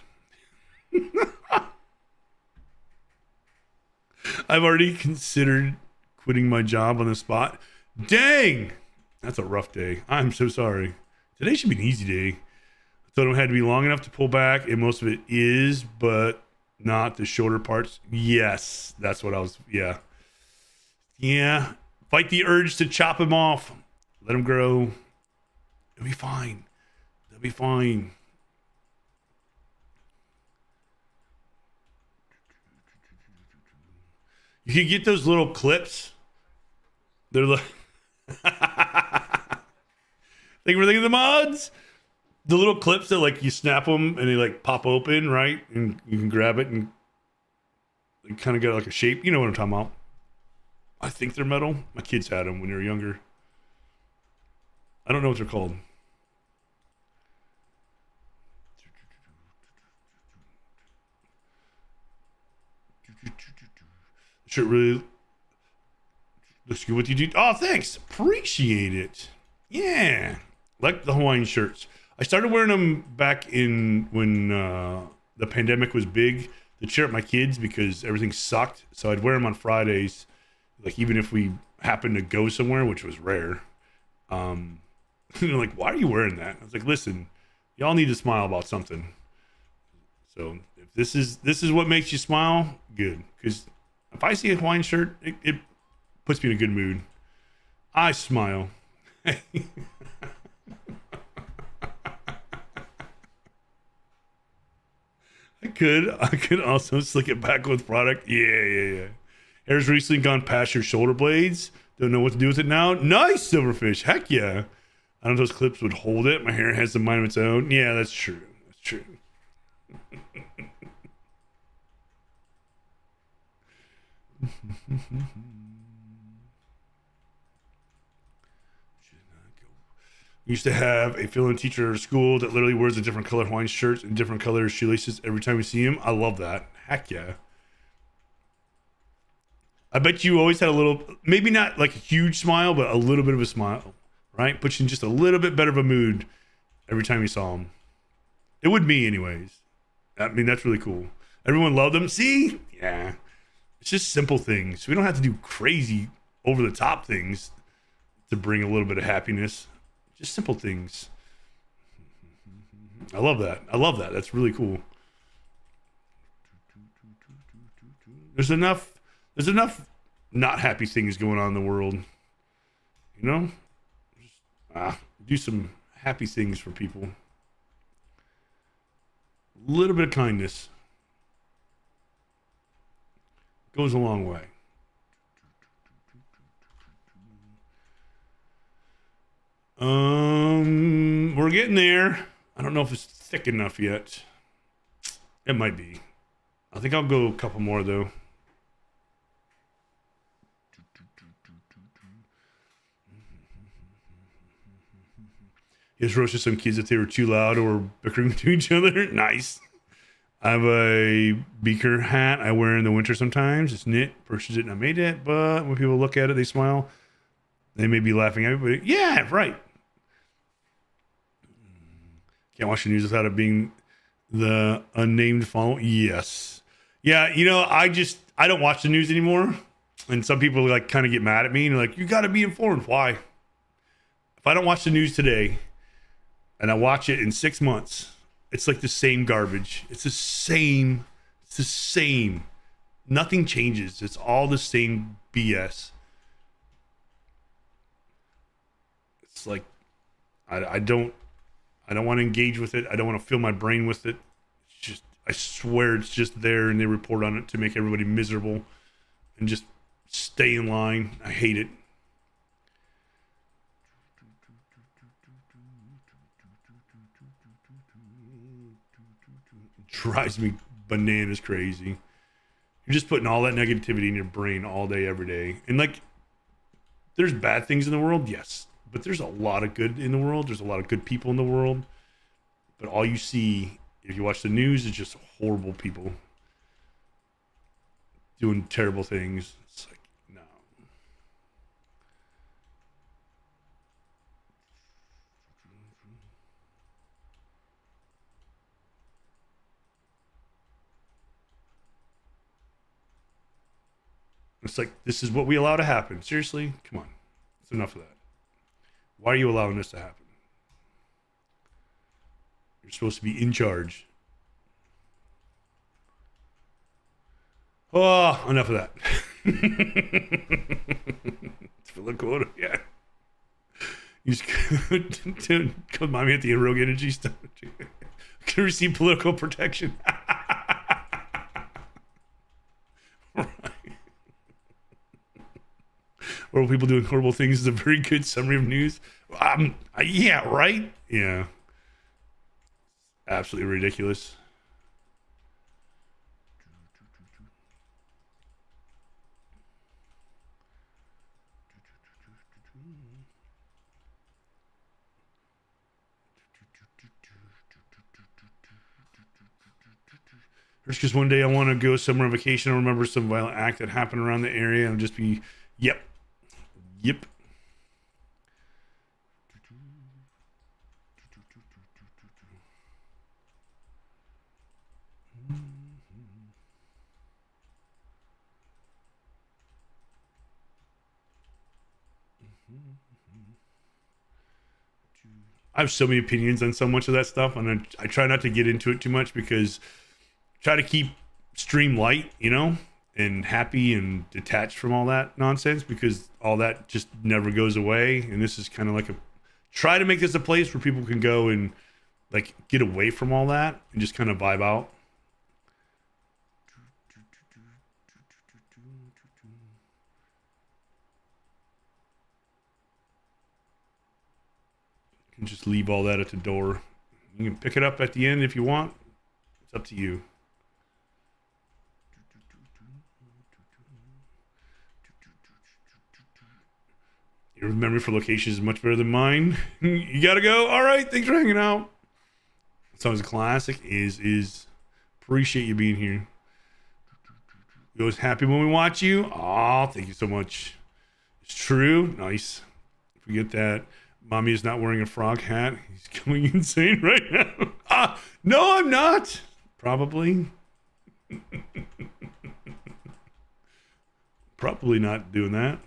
S1: I've already considered quitting my job on the spot. Dang! That's a rough day. I'm so sorry. Today should be an easy day. I thought it had to be long enough to pull back, and most of it is, but not the shorter parts. Yes, that's what I was. Yeah. Fight the urge to chop him off. Let him grow. It'll be fine. They'll be fine. You can get those little clips. They're like. Think we're thinking of the mods? The little clips that like you snap them and they like pop open, right? And you can grab it and they kind of get like a shape. You know what I'm talking about. I think they're metal. My kids had them when they were younger. I don't know what they're called. Shirt really looks good. What you do? Oh, thanks. Appreciate it. Yeah. Like the Hawaiian shirts. I started wearing them back in when the pandemic was big to cheer up my kids because everything sucked. So I'd wear them on Fridays, like even if we happened to go somewhere, which was rare. They're like, why are you wearing that? I was like, listen, y'all need to smile about something. So if this is what makes you smile, good. Because if I see a Hawaiian shirt, it puts me in a good mood. I smile. I could also slick it back with product. Yeah. Hair's recently gone past your shoulder blades. Don't know what to do with it now. Nice, Silverfish. Heck yeah. I don't know if those clips would hold it. My hair has a mind of its own. Yeah, that's true. That's true. We used to have a fill-in teacher at school that literally wears a different color Hawaiian shirts and different color shoelaces every time we see him. I love that. Heck yeah. I bet you always had a little, maybe not like a huge smile, but a little bit of a smile. right? Puts you in just a little bit better of a mood every time you saw them. It would me, anyways. I mean, that's really cool. Everyone loved them. See? Yeah. It's just simple things. We don't have to do crazy, over the top things to bring a little bit of happiness. Just simple things. I love that. I love that. That's really cool. There's enough not happy things going on in the world. You know? Just, do some happy things for people. A little bit of kindness goes a long way. We're getting there. I don't know if it's thick enough yet. It might be. I think I'll go a couple more though. He just roasted some kids if they were too loud or bickering to each other. Nice. I have a beaker hat I wear in the winter sometimes. It's knit, purchased it, and I made it. But when people look at it, they smile. They may be laughing at me, but yeah, right. Can't watch the news without it being the unnamed follow. Yes. Yeah, you know, I don't watch the news anymore. And some people like kind of get mad at me and like, you got to be informed. Why? If I don't watch the news today and I watch it in 6 months, it's like the same garbage. It's the same. Nothing changes. It's all the same BS. It's like, I don't want to engage with it. I don't want to fill my brain with it. It's just, I swear it's just there and they report on it to make everybody miserable and just stay in line. I hate it. It drives me bananas crazy. You're just putting all that negativity in your brain all day, every day. And like, there's bad things in the world, yes. But there's a lot of good in the world. There's a lot of good people in the world. But all you see, if you watch the news, is just horrible people doing terrible things. It's like, no. It's like, this is what we allow to happen. Seriously? Come on. It's enough of that. Why are you allowing this to happen? You're supposed to be in charge. Oh, enough of that. It's for the quota, yeah. You just to remind me at the Rogue Energy stuff. Can receive political protection. Right. Or people doing horrible things is a very good summary of news. Yeah, right? Yeah. Absolutely ridiculous. There's just one day I want to go somewhere on vacation and remember some violent act that happened around the area and just be, yep. I have so many opinions on so much of that stuff, and I try not to get into it too much because I try to keep stream light, you know, and happy and detached from all that nonsense because all that just never goes away. And this is kind of like try to make this a place where people can go and like get away from all that and just kind of vibe out. You can just leave all that at the door. You can pick it up at the end if you want. It's up to you. Your memory for locations is much better than mine. You gotta go. All right, thanks for hanging out. That song's a classic. Is appreciate you being here. You always happy when we watch you. Oh, thank you so much. It's true. Nice. Forget that. Mommy is not wearing a frog hat. He's going insane right now. No, I'm not. Probably. Probably not doing that.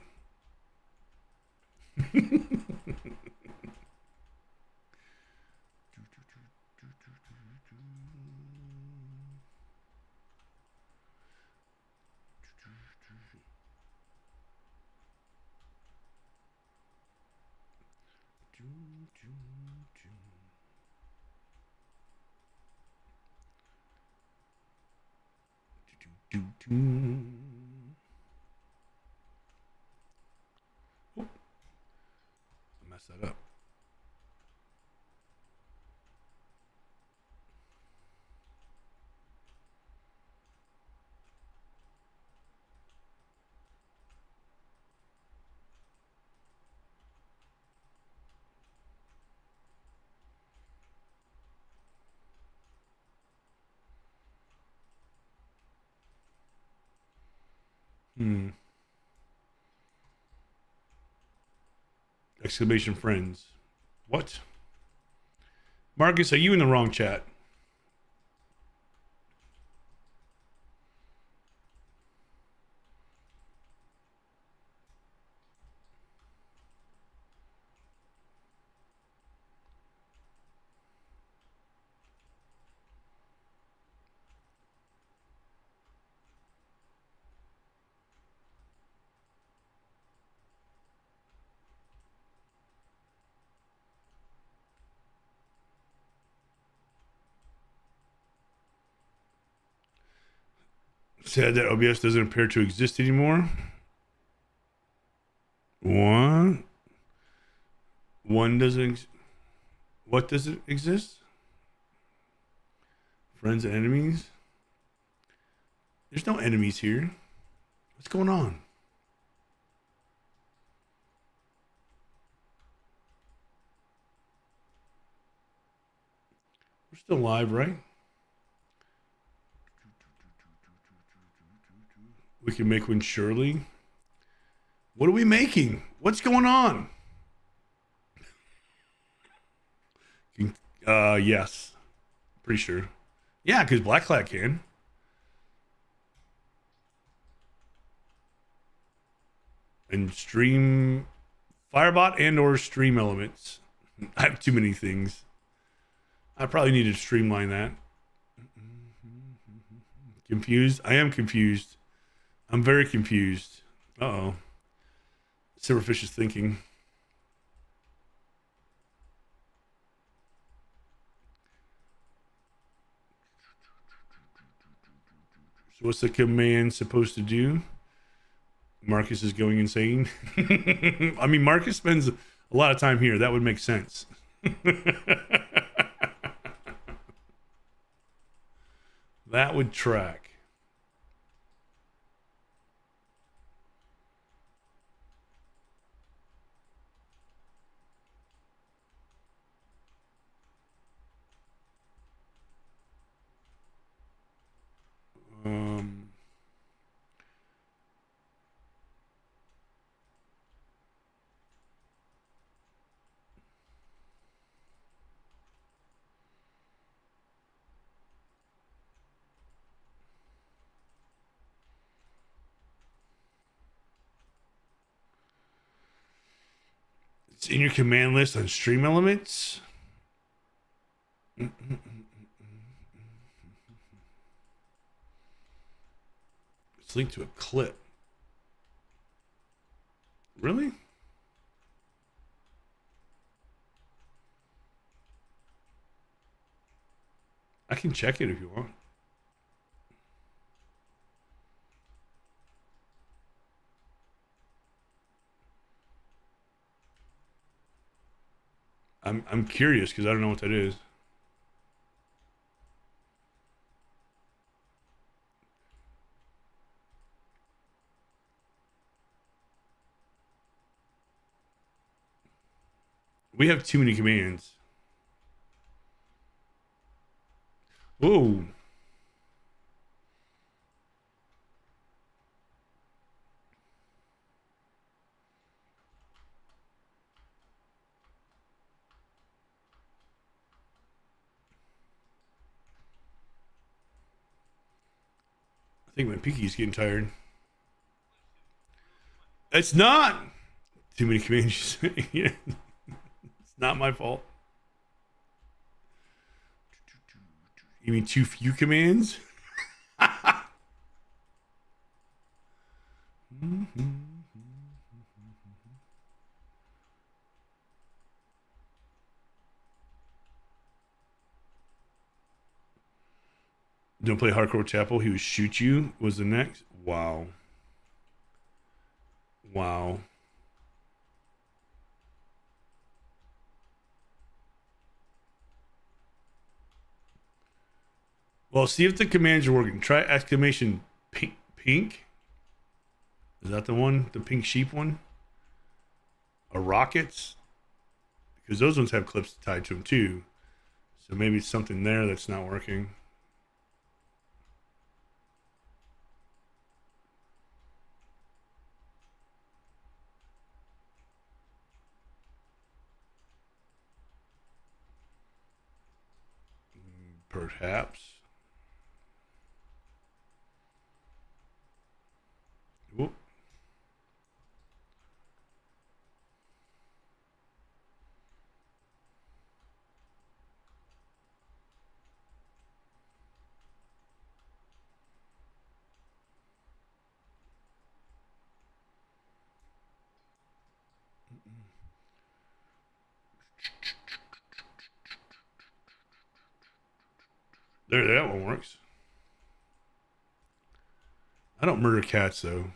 S1: Oh, I messed that up. Exclamation friends. What? Marcus, are you in the wrong chat? Sad that OBS doesn't appear to exist anymore. What? One doesn't. What does it exist? Friends and enemies? There's no enemies here. What's going on? We're still live, right? We can make one surely. What are we making? What's going on? Yes. Pretty sure. Yeah, because Blackclad can. And stream Firebot and or stream elements. I have too many things. I probably need to streamline that. Confused? I am confused. I'm very confused. Uh-oh. Silverfish is thinking. So what's the command supposed to do? Marcus is going insane. I mean, Marcus spends a lot of time here. That would make sense. That would track. It's in your command list on stream elements. It's linked to a clip. Really? I can check it if you want. I'm curious because I don't know what that is. We have too many commands. Whoa. I think my pinky's getting tired. It's not. Too many commands. Yeah. It's not my fault. You mean too few commands? Don't play hardcore chapel. He would shoot you. Was the next? Wow. Wow. Well, see if the commands are working. Try exclamation pink. Pink. Is that the one? The pink sheep one? Or rockets? Because those ones have clips tied to them too. So maybe it's something there that's not working. Perhaps. Whoop. There, that one works. I don't murder cats though.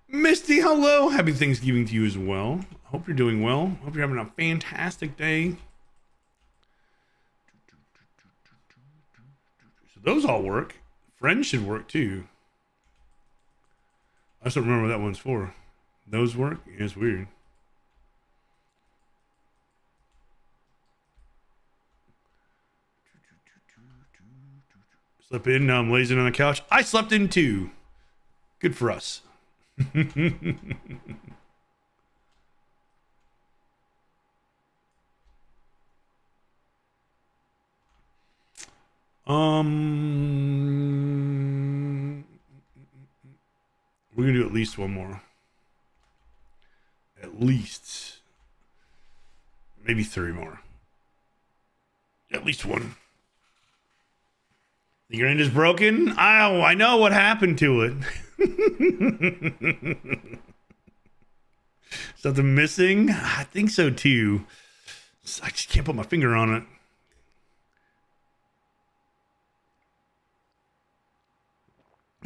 S1: Misty, hello. Happy Thanksgiving to you as well. Hope you're doing well. Hope you're having a fantastic day. So those all work. Friends should work too. I just don't remember what that one's for. Those work? Yeah, it's weird. Slept in, now I'm lazing on the couch. I slept in too. Good for us. We're gonna do at least one more. At least. Maybe 3 more. At least one. The grind is broken? Oh, I know what happened to it. Something missing? I think so too. I just can't put my finger on it.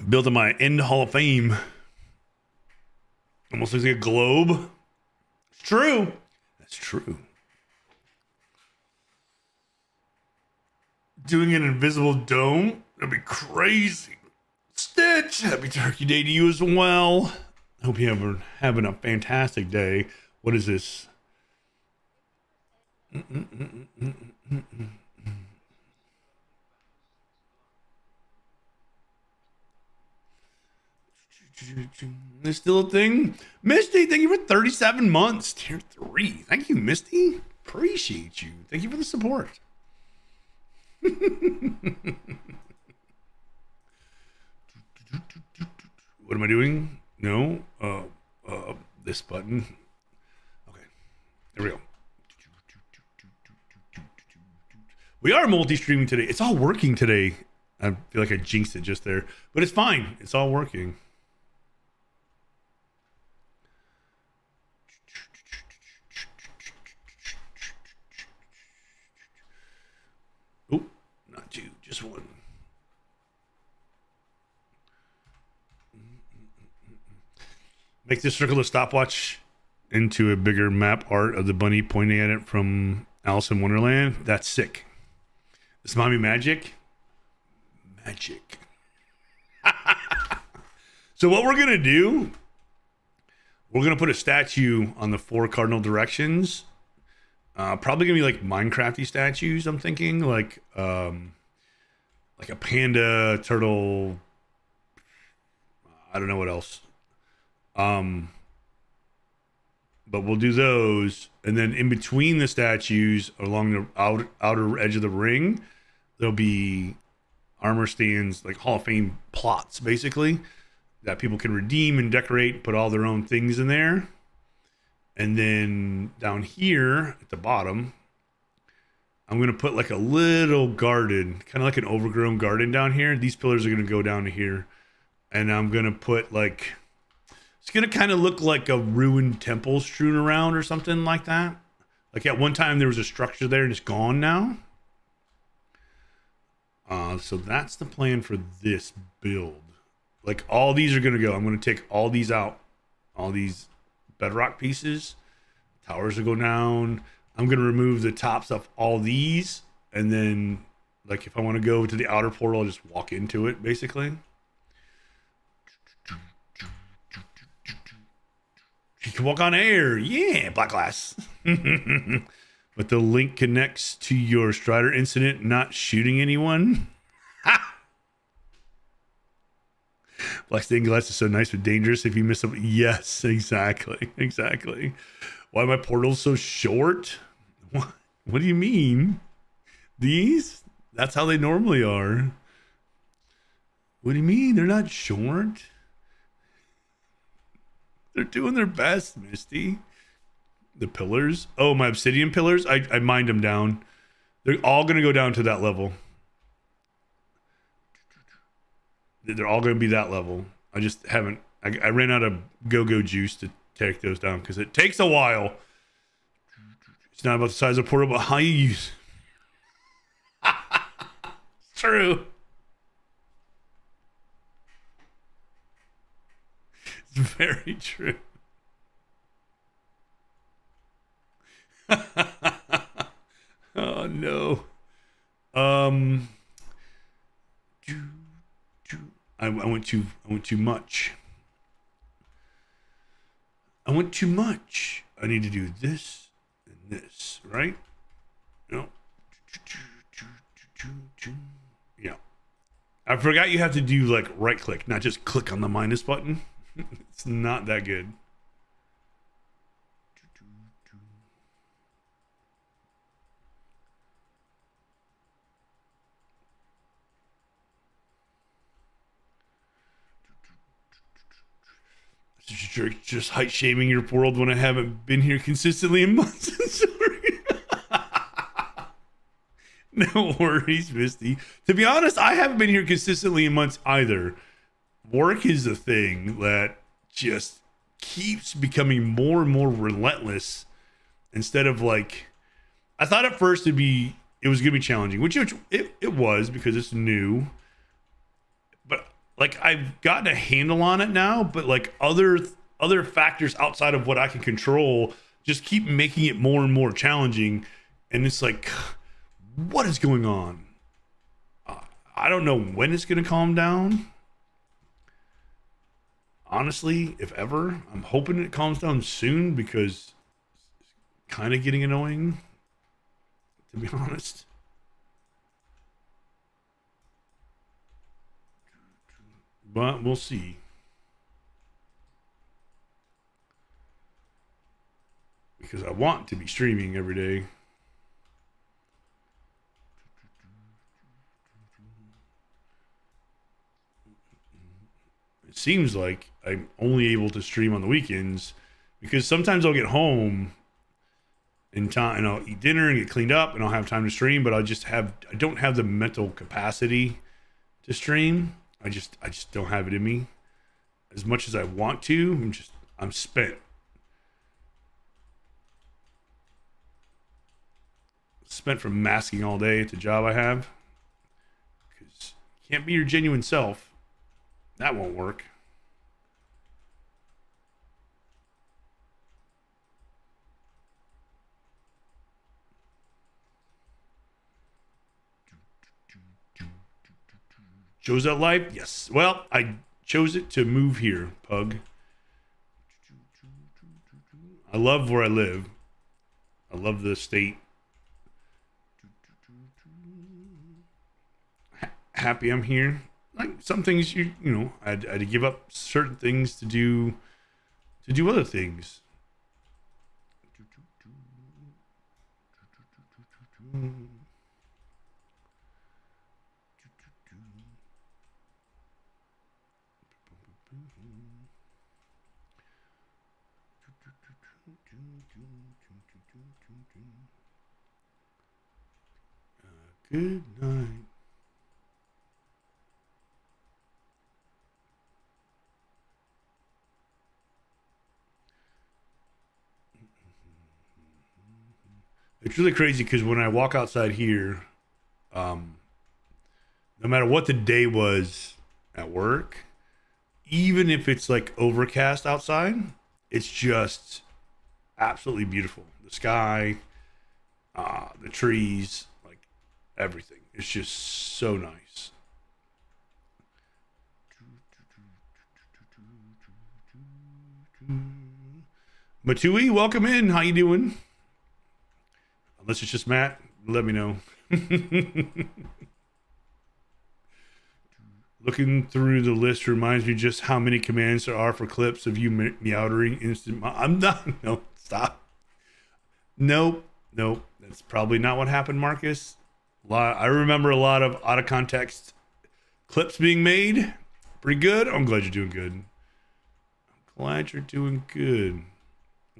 S1: Building my end Hall of Fame. Almost looks like a globe. It's true. That's true. Doing an invisible dome? That'd be crazy. Stitch, happy Turkey Day to you as well. Hope you are having a fantastic day. What is this? There's still a thing. Misty, thank you for 37 months. Tier 3. Thank you, Misty. Appreciate you. Thank you for the support. What am I doing? No. This button. Okay. There we go. We are multi-streaming today. It's all working today. I feel like I jinxed it just there. But it's fine. It's all working. Oh, not 2, just 1. Make this circle of stopwatch into a bigger map art of the bunny pointing at it from Alice in Wonderland. That's sick. Is mommy magic? Magic. So what we're gonna do? We're gonna put a statue on the 4 cardinal directions. Probably gonna be like Minecrafty statues. I'm thinking like a panda, turtle. I don't know what else. Um, but we'll do those, and then in between the statues, along the outer edge of the ring, there'll be armor stands, like Hall of Fame plots, basically, that people can redeem and decorate, put all their own things in there. And then down here at the bottom, I'm going to put like a little garden, kind of like an overgrown garden down here. These pillars are going to go down to here. And I'm going to put like, it's going to kind of look like a ruined temple strewn around or something like that. Like at one time there was a structure there and it's gone now. So that's the plan for this build. Like all these are going to go. I'm going to take all these out. All these bedrock pieces. Towers will go down. I'm going to remove the tops of all these. And then like if I want to go to the outer portal, I'll just walk into it basically. You can walk on air. Yeah, black glass. But the link connects to your Strider incident not shooting anyone. Black stained glass is so nice but dangerous if you miss something. Yes, exactly. Exactly. Why are my portals so short? What do you mean? These? That's how they normally are. What do you mean? They're not short. They're doing their best, Misty. The pillars. Oh, my obsidian pillars. I mined them down. They're all going to go down to that level. They're all going to be that level. I just haven't. I ran out of go-go juice to take those down because it takes a while. It's not about the size of the portal, but how you use. It's true. It's very true. Oh no. I went too much. I went too much. I need to do this and this, right? No. Yeah. I forgot you have to do like right click, not just click on the minus button. It's not that good. Just height shaming your world when I haven't been here consistently in months. Sorry. No worries, Misty. To be honest, I haven't been here consistently in months either. Work is a thing that just keeps becoming more and more relentless. Instead of like, I thought at first it was gonna be challenging, which it was because it's new. But like I've gotten a handle on it now. But like other factors outside of what I can control just keep making it more and more challenging. And it's like, what is going on? I don't know when it's gonna calm down. Honestly, if ever, I'm hoping it calms down soon because it's kind of getting annoying, to be honest. But we'll see. Because I want to be streaming every day. It seems like I'm only able to stream on the weekends because sometimes I'll get home in time and I'll eat dinner and get cleaned up and I'll have time to stream, but I don't have the mental capacity to stream. I just don't have it in me. As much as I want to, I'm spent. Spent from masking all day at the job I have. Because you can't be your genuine self. That won't work. Chose that life? Yes. Well, I chose it to move here, Pug. I love where I live. I love the state. Happy I'm here. Like some things I had to give up certain things to do to do other things. Good night. It's really crazy because when I walk outside here, no matter what the day was at work, even if it's like overcast outside, it's just absolutely beautiful. The sky, the trees, like everything. It's just so nice. Matui, welcome in. How you doing? Unless it's just Matt, let me know. Looking through the list reminds me just how many commands there are for clips of you meowing instant. I'm not. No, stop. Nope. That's probably not what happened, Marcus. I remember a lot of out of context clips being made. Pretty good. I'm glad you're doing good. I'm glad you're doing good.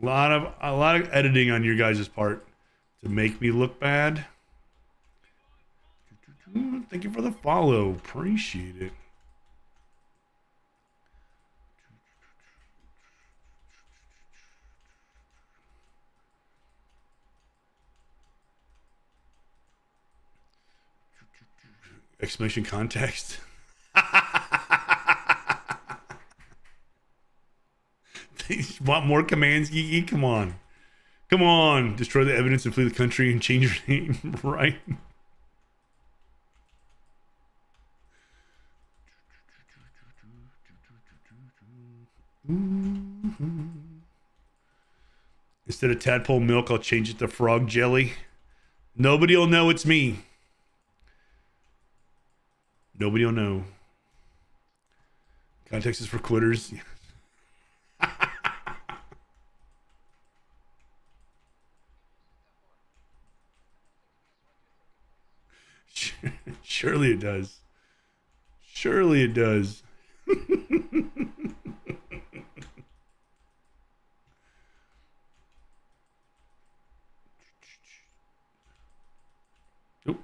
S1: A lot of editing on your guys' part to make me look bad. Thank you for the follow. Appreciate it. Exclamation context. They want more commands, Geeky? Come on. Come on. Destroy the evidence and flee the country and change your name. Right? Instead of tadpole milk, I'll change it to frog jelly. Nobody will know it's me. Nobody will know. Context is for quitters. Surely it does. Surely it does. Oop.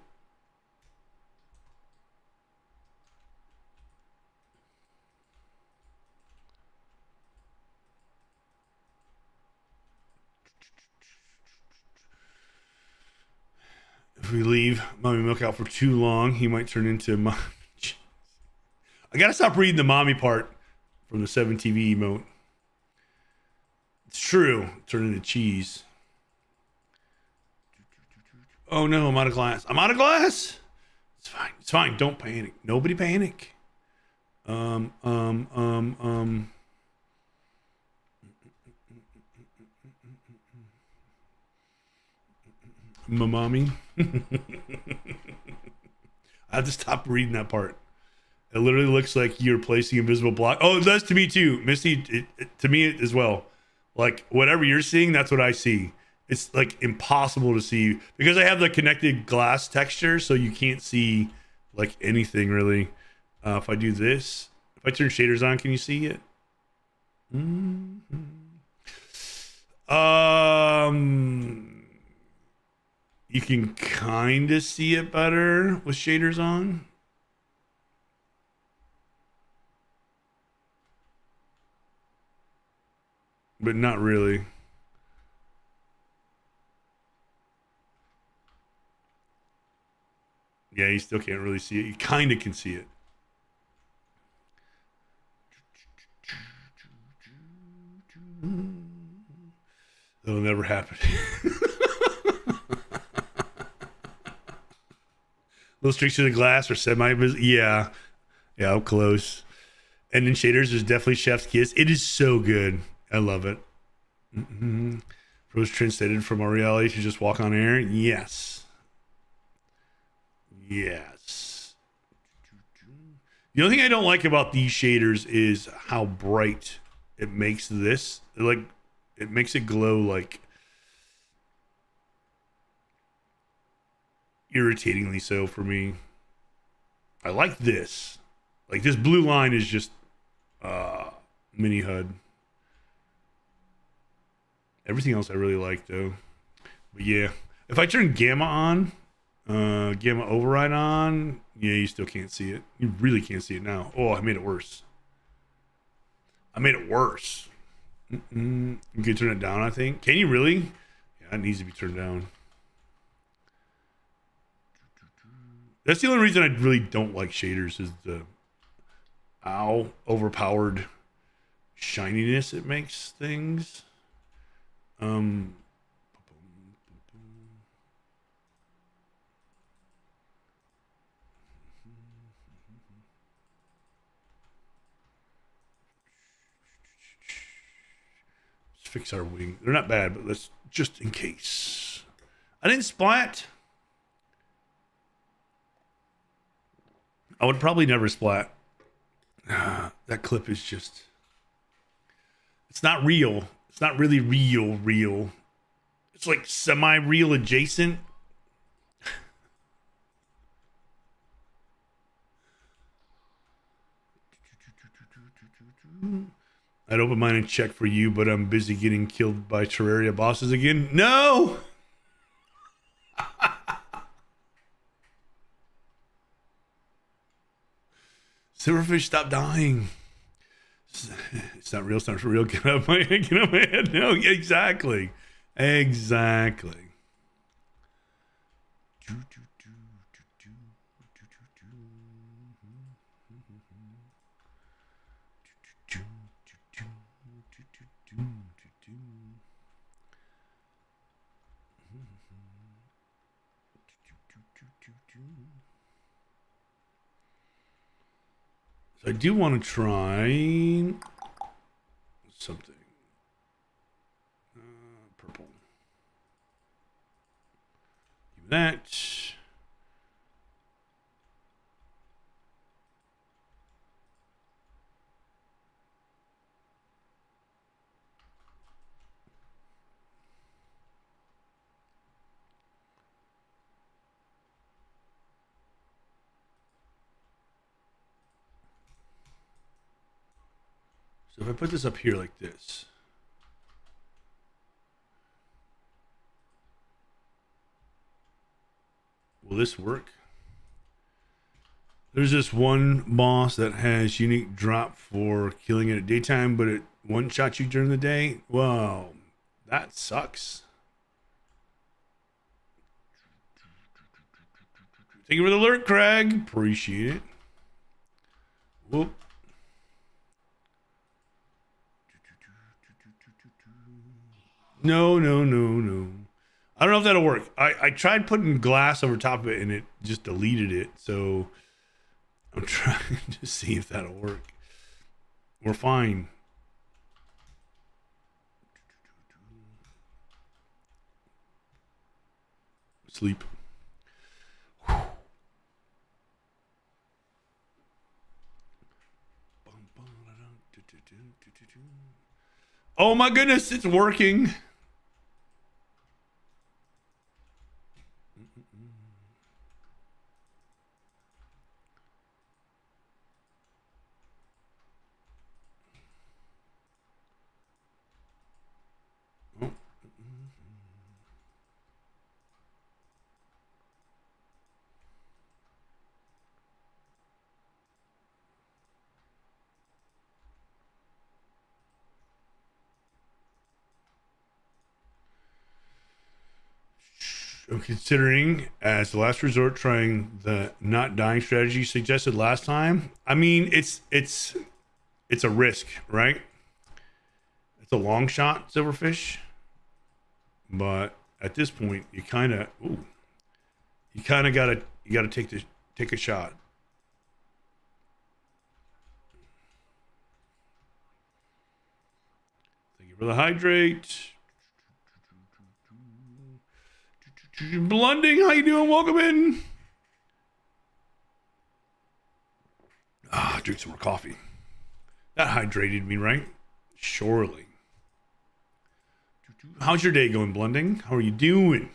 S1: If we leave Mommy Milk out for too long, he might turn into I gotta stop reading the mommy part from the 7TV emote. It's true. Turn into cheese. Oh no, I'm out of glass. I'm out of glass. It's fine. It's fine. Don't panic. Nobody panic. My mommy. I have to stop reading that part. It literally looks like you're placing invisible block. Oh, it does to me too, Misty. To me as well. Like whatever you're seeing, that's what I see. It's like impossible to see because I have the connected glass texture, so you can't see like anything really. If I do this, if I turn shaders on, can you see it? Mm-hmm. You can kind of see it better with shaders on. But not really. Yeah, you still can't really see it. You kind of can see it. That'll never happen. Little streaks through the glass or semi-visible. Yeah, up close. And in shaders, there's definitely Chef's Kiss. It is so good. I love it. Mm-hmm. Rose translated from our reality to just walk on air. Yes. The only thing I don't like about these shaders is how bright it makes this like it makes it glow like irritatingly so for me. I like this. Like this blue line is just mini HUD. Everything else I really like though. But yeah, if I turn gamma on, gamma override on, yeah, you still can't see it. You really can't see it now. Oh, I made it worse. I made it worse. You can turn it down, I think. Can you really? Yeah, it needs to be turned down. That's the only reason I really don't like shaders is the overpowered shininess it makes things. Let's fix our wing. They're not bad, but let's just in case. I didn't splat. I would probably never splat. That clip is just. It's not real. It's not really real. It's like semi-real adjacent. I'd open mine and check for you, but I'm busy getting killed by Terraria bosses again. No! Silverfish, stop dying. It's not real. It's not for real. Get out of my head. Get out of my head. No, exactly. Exactly. So I do want to try something. Purple. Give that. So if I put this up here like this, will this work? There's this one boss that has unique drop for killing it at daytime, but it one-shots you during the day. Wow, that sucks. Thank you for the alert, Craig. Appreciate it. Whoop. No. I don't know if that'll work. I tried putting glass over top of it and it just deleted it. So I'm trying to see if that'll work. We're fine. Sleep. Oh my goodness, it's working. I'm considering as the last resort trying the not dying strategy suggested last time. I mean, it's a risk, right? It's a long shot, Silverfish. But at this point, you kind of gotta take a shot. Thank you for the hydrate. Blunding, how you doing? Welcome in. Drink some more coffee. That hydrated me, right? Surely. How's your day going, Blending? How are you doing?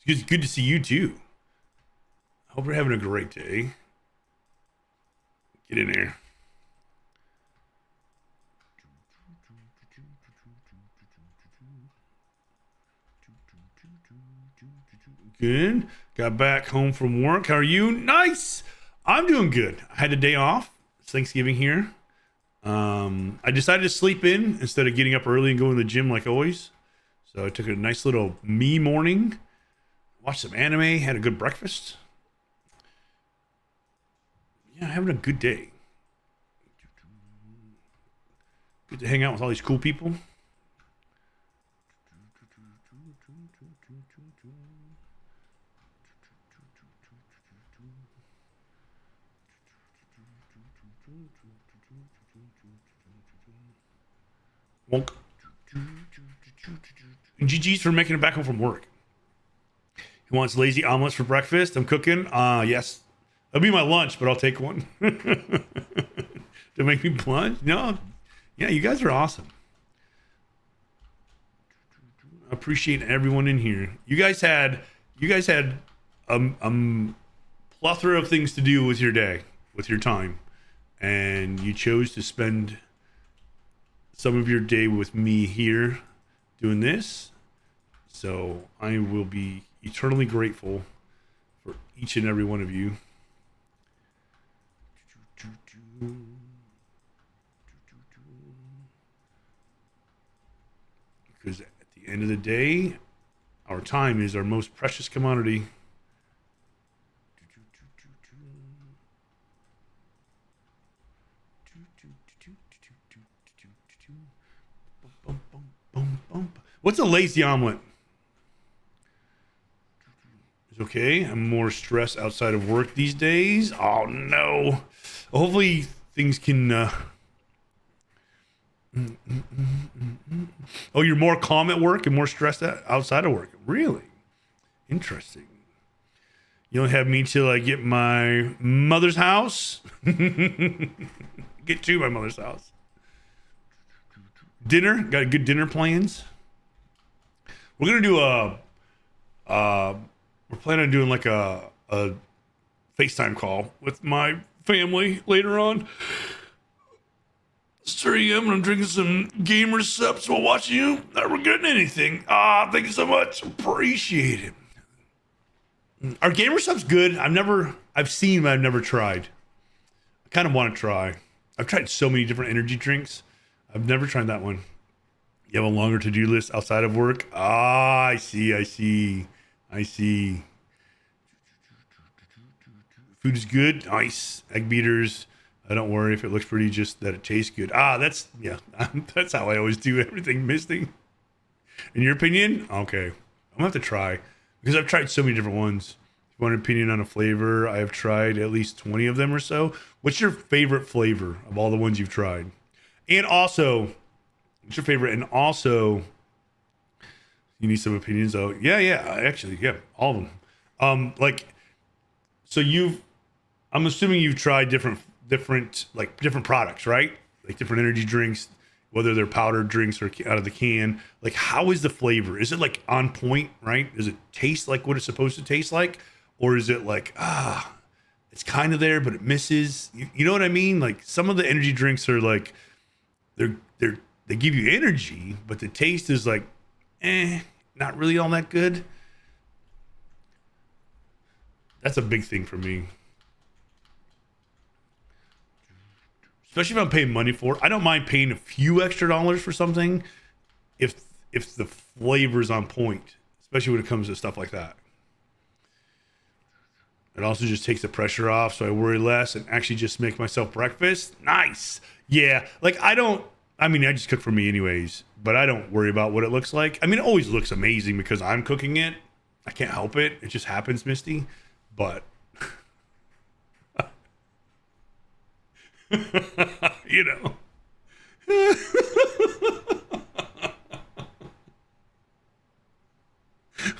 S1: It's good to see you too. Hope you're having a great day. Get in there. Good. Got back home from work. How are you? Nice. I'm doing good. I had a day off. It's Thanksgiving here. I decided to sleep in instead of getting up early and going to the gym like always. So I took a nice little me morning. Watched some anime. Had a good breakfast. Yeah, having a good day. Good to hang out with all these cool people. Wonk. And GG's for making it back home from work. He wants lazy omelets for breakfast. I'm cooking. Yes. That'll be my lunch, but I'll take one. To make me plunge? No. Yeah, you guys are awesome. I appreciate everyone in here. You guys had plethora of things to do with your day, with your time. And you chose to spend some of your day with me here doing this. So I will be eternally grateful for each and every one of you. Because at the end of the day, our time is our most precious commodity. What's a lazy omelet? It's okay. I'm more stressed outside of work these days. Oh no. Hopefully things can Oh, you're more calm at work and more stressed outside of work. Really? Interesting. You don't have me till I get my mother's house. Get to my mother's house. Dinner? Got good dinner plans? We're gonna do we're planning on doing like a FaceTime call with my family later on. It's 3 a.m. and I'm drinking some gamer subs while watching you. Not regretting anything. Thank you so much. Appreciate it. Are gamer subs good? I've seen, but I've never tried. I kind of want to try. I've tried so many different energy drinks. I've never tried that one. You have a longer to-do list outside of work? I see. Food is good. Nice. Egg beaters. I don't worry if it looks pretty, just that it tastes good. That's how I always do everything, Misty. In your opinion? Okay. I'm gonna have to try because I've tried so many different ones. If you want an opinion on a flavor, I have tried at least 20 of them or so. What's your favorite flavor of all the ones you've tried? And also, what's your favorite? And also, you need some opinions. Oh, yeah, all of them. I'm assuming you've tried different products, right? Like different energy drinks, whether they're powdered drinks or out of the can. Like, how is the flavor? Is it like on point, right? Does it taste like what it's supposed to taste like? Or is it like, it's kind of there, but it misses? You know what I mean? Like some of the energy drinks are like, they give you energy, but the taste is like, not really all that good. That's a big thing for me. Especially if I'm paying money for it. I don't mind paying a few extra dollars for something if the flavor's on point, especially when it comes to stuff like that. It also just takes the pressure off, so I worry less and actually just make myself breakfast. Nice. Yeah, I just cook for me anyways, but I don't worry about what it looks like. I mean, it always looks amazing because I'm cooking it. I can't help it. It just happens, Misty. But, you know.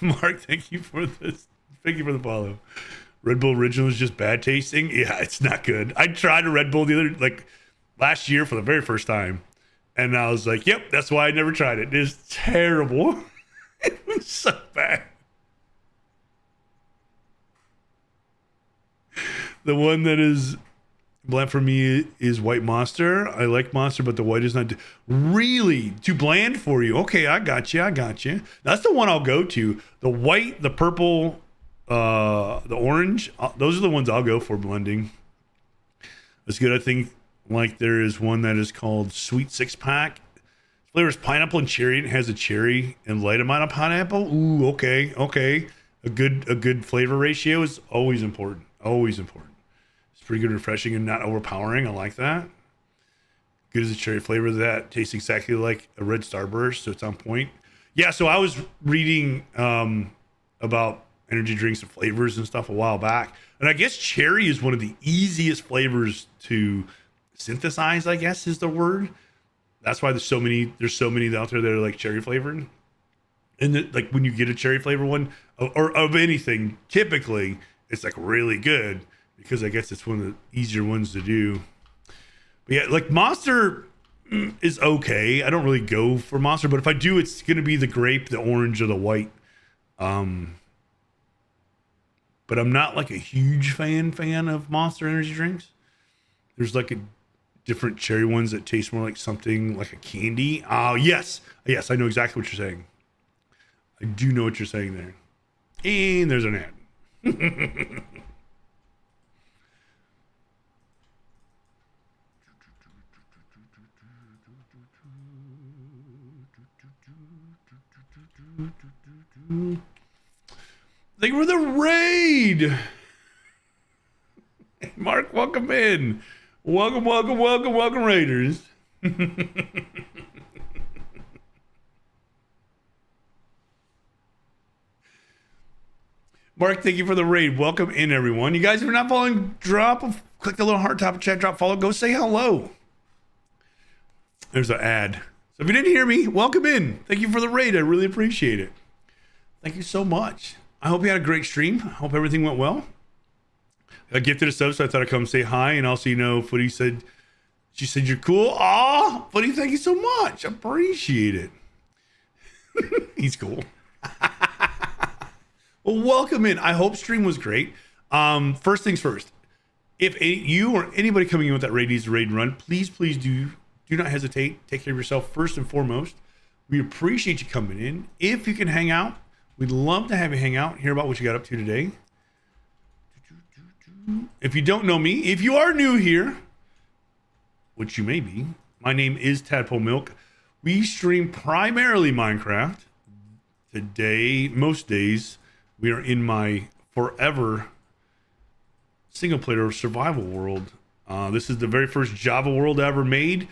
S1: Mark, thank you for this. Thank you for the follow. Red Bull Original is just bad tasting. Yeah, it's not good. I tried a Red Bull last year for the very first time, And I was like, yep, that's why I never tried it. It's terrible. It was so bad. The one that is bland for me is white monster. I like monster, but the white is not really too bland for you. Okay, I got you. I got you. That's the one I'll go to. The white, the purple, the orange. Those are the ones I'll go for blending. That's good. I think like there is one that is called Sweet Six Pack. Flavors pineapple and cherry. It has a cherry and light amount of pineapple. Ooh, okay, okay. A good flavor ratio is always important. Always important. It's pretty good, refreshing, and not overpowering. I like that. Good as a cherry flavor. That tastes exactly like a red Starburst, so it's on point. Yeah, so I was reading about energy drinks and flavors and stuff a while back, and I guess cherry is one of the easiest flavors to synthesize. I guess is the word. That's why there's so many. There's so many out there that are like cherry flavored. And like when you get a cherry flavor one or of anything, typically it's like really good because I guess it's one of the easier ones to do. But yeah, like Monster is okay. I don't really go for Monster, but if I do, it's gonna be the grape, the orange, or the white. But I'm not like a huge fan of Monster energy drinks. There's like a different cherry ones that taste more like something like a candy. Oh yes, yes, I know exactly what you're saying. I do know what you're saying there. And there's an ad. Thank you for the raid. Hey, Mark, welcome in. Welcome, Raiders. Mark, thank you for the raid. Welcome in, everyone. You guys, if you're not following, click the little heart top chat, drop follow, go say hello. There's an ad. So if you didn't hear me, welcome in. Thank you for the raid. I really appreciate it. Thank you so much. I hope you had a great stream. I hope everything went well. I gifted a sub, so I thought I'd come say hi. And also, Footy said, she said, you're cool. Aw, Footy, thank you so much. I appreciate it. He's cool. Well, welcome in. I hope stream was great. First things first. If you or anybody coming in with that raid needs a raid and run, please do not hesitate. Take care of yourself first and foremost. We appreciate you coming in. If you can hang out, we'd love to have you hang out, hear about what you got up to today. If you don't know me, if you are new here, which you may be, my name is Tadpole Milk. We stream primarily Minecraft. Today, most days, we are in my forever single player survival world. This is the very first Java world I ever made.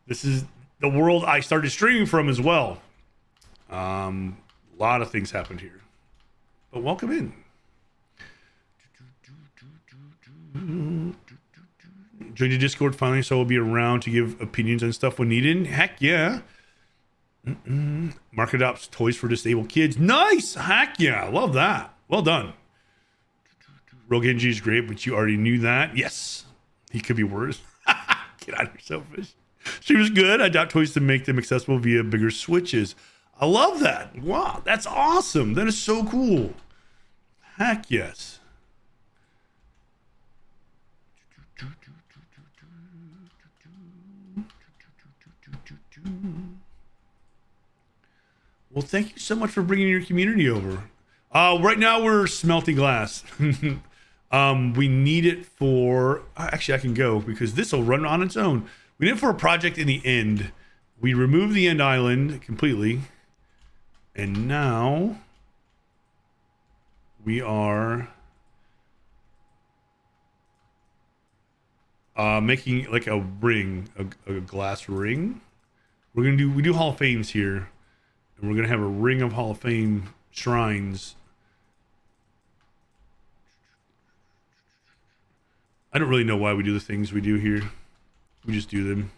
S1: This is the world I started streaming from as well. A lot of things happened here. But welcome in. Join the Discord finally, so I'll be around to give opinions and stuff when needed. Heck yeah. Mark adopts toys for disabled kids. Nice! Heck yeah, love that. Well done. Rogue Genji is great, but you already knew that. Yes, he could be worse. Get out of your selfish. She was good. I adopt toys to make them accessible via bigger switches. I love that. Wow, that's awesome. That is so cool. Heck yes. Well, thank you so much for bringing your community over. Right now we're smelting glass. We need it for... Actually, I can go because this will run on its own. We need it for a project in the end. We removed the end island completely. And now we are making like a ring, a glass ring. We do Hall of Fames here. And we're going to have a ring of Hall of Fame shrines. I don't really know why we do the things we do here. We just do them.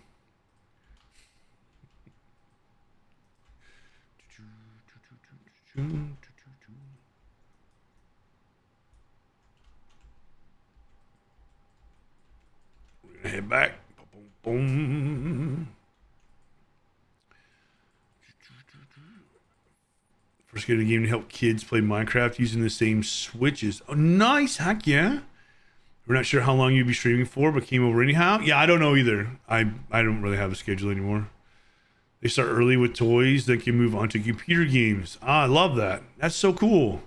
S1: We're going to head back. Boom, boom. First getting a game to help kids play Minecraft using the same switches. Oh, nice. Heck yeah. We're not sure how long you'd be streaming for, but came over anyhow. Yeah, I don't know either. I don't really have a schedule anymore. They start early with toys, then can move on to computer games. Ah, I love that. That's so cool.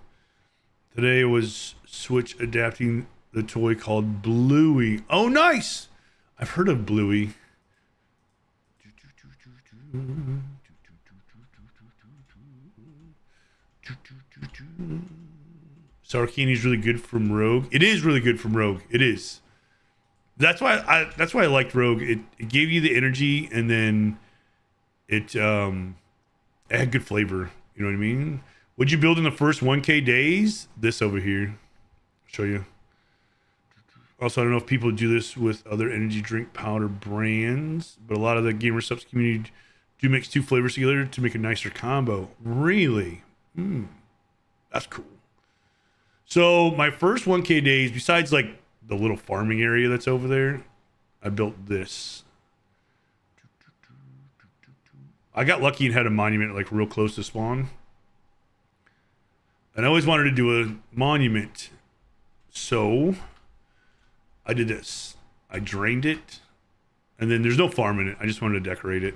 S1: Today was Switch adapting the toy called Bluey. Oh, nice. I've heard of Bluey. Sarkini is really good from Rogue. It is really good from Rogue. It is. That's why I liked Rogue. It gave you the energy, and then it had good flavor. You know what I mean? What'd you build in the first 1K days? This over here. I'll show you. Also, I don't know if people do this with other energy drink powder brands, but a lot of the gamer subs community do mix two flavors together to make a nicer combo. Really? That's cool. So my first 1K days, besides like the little farming area that's over there, I built this. I got lucky and had a monument like real close to spawn. And I always wanted to do a monument. So I did this. I drained it. And then there's no farm in it. I just wanted to decorate it.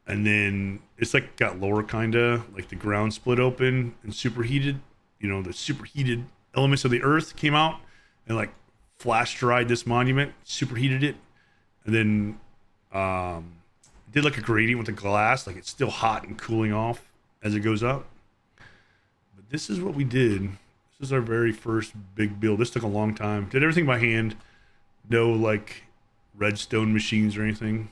S1: And then it's like got lower kinda, like the ground split open and superheated. You know, the superheated elements of the earth came out and like flash dried this monument, superheated it, and then did like a gradient with the glass, like it's still hot and cooling off as it goes up. But this is what we did. This is our very first big build. This took a long time. Did everything by hand. No like redstone machines or anything.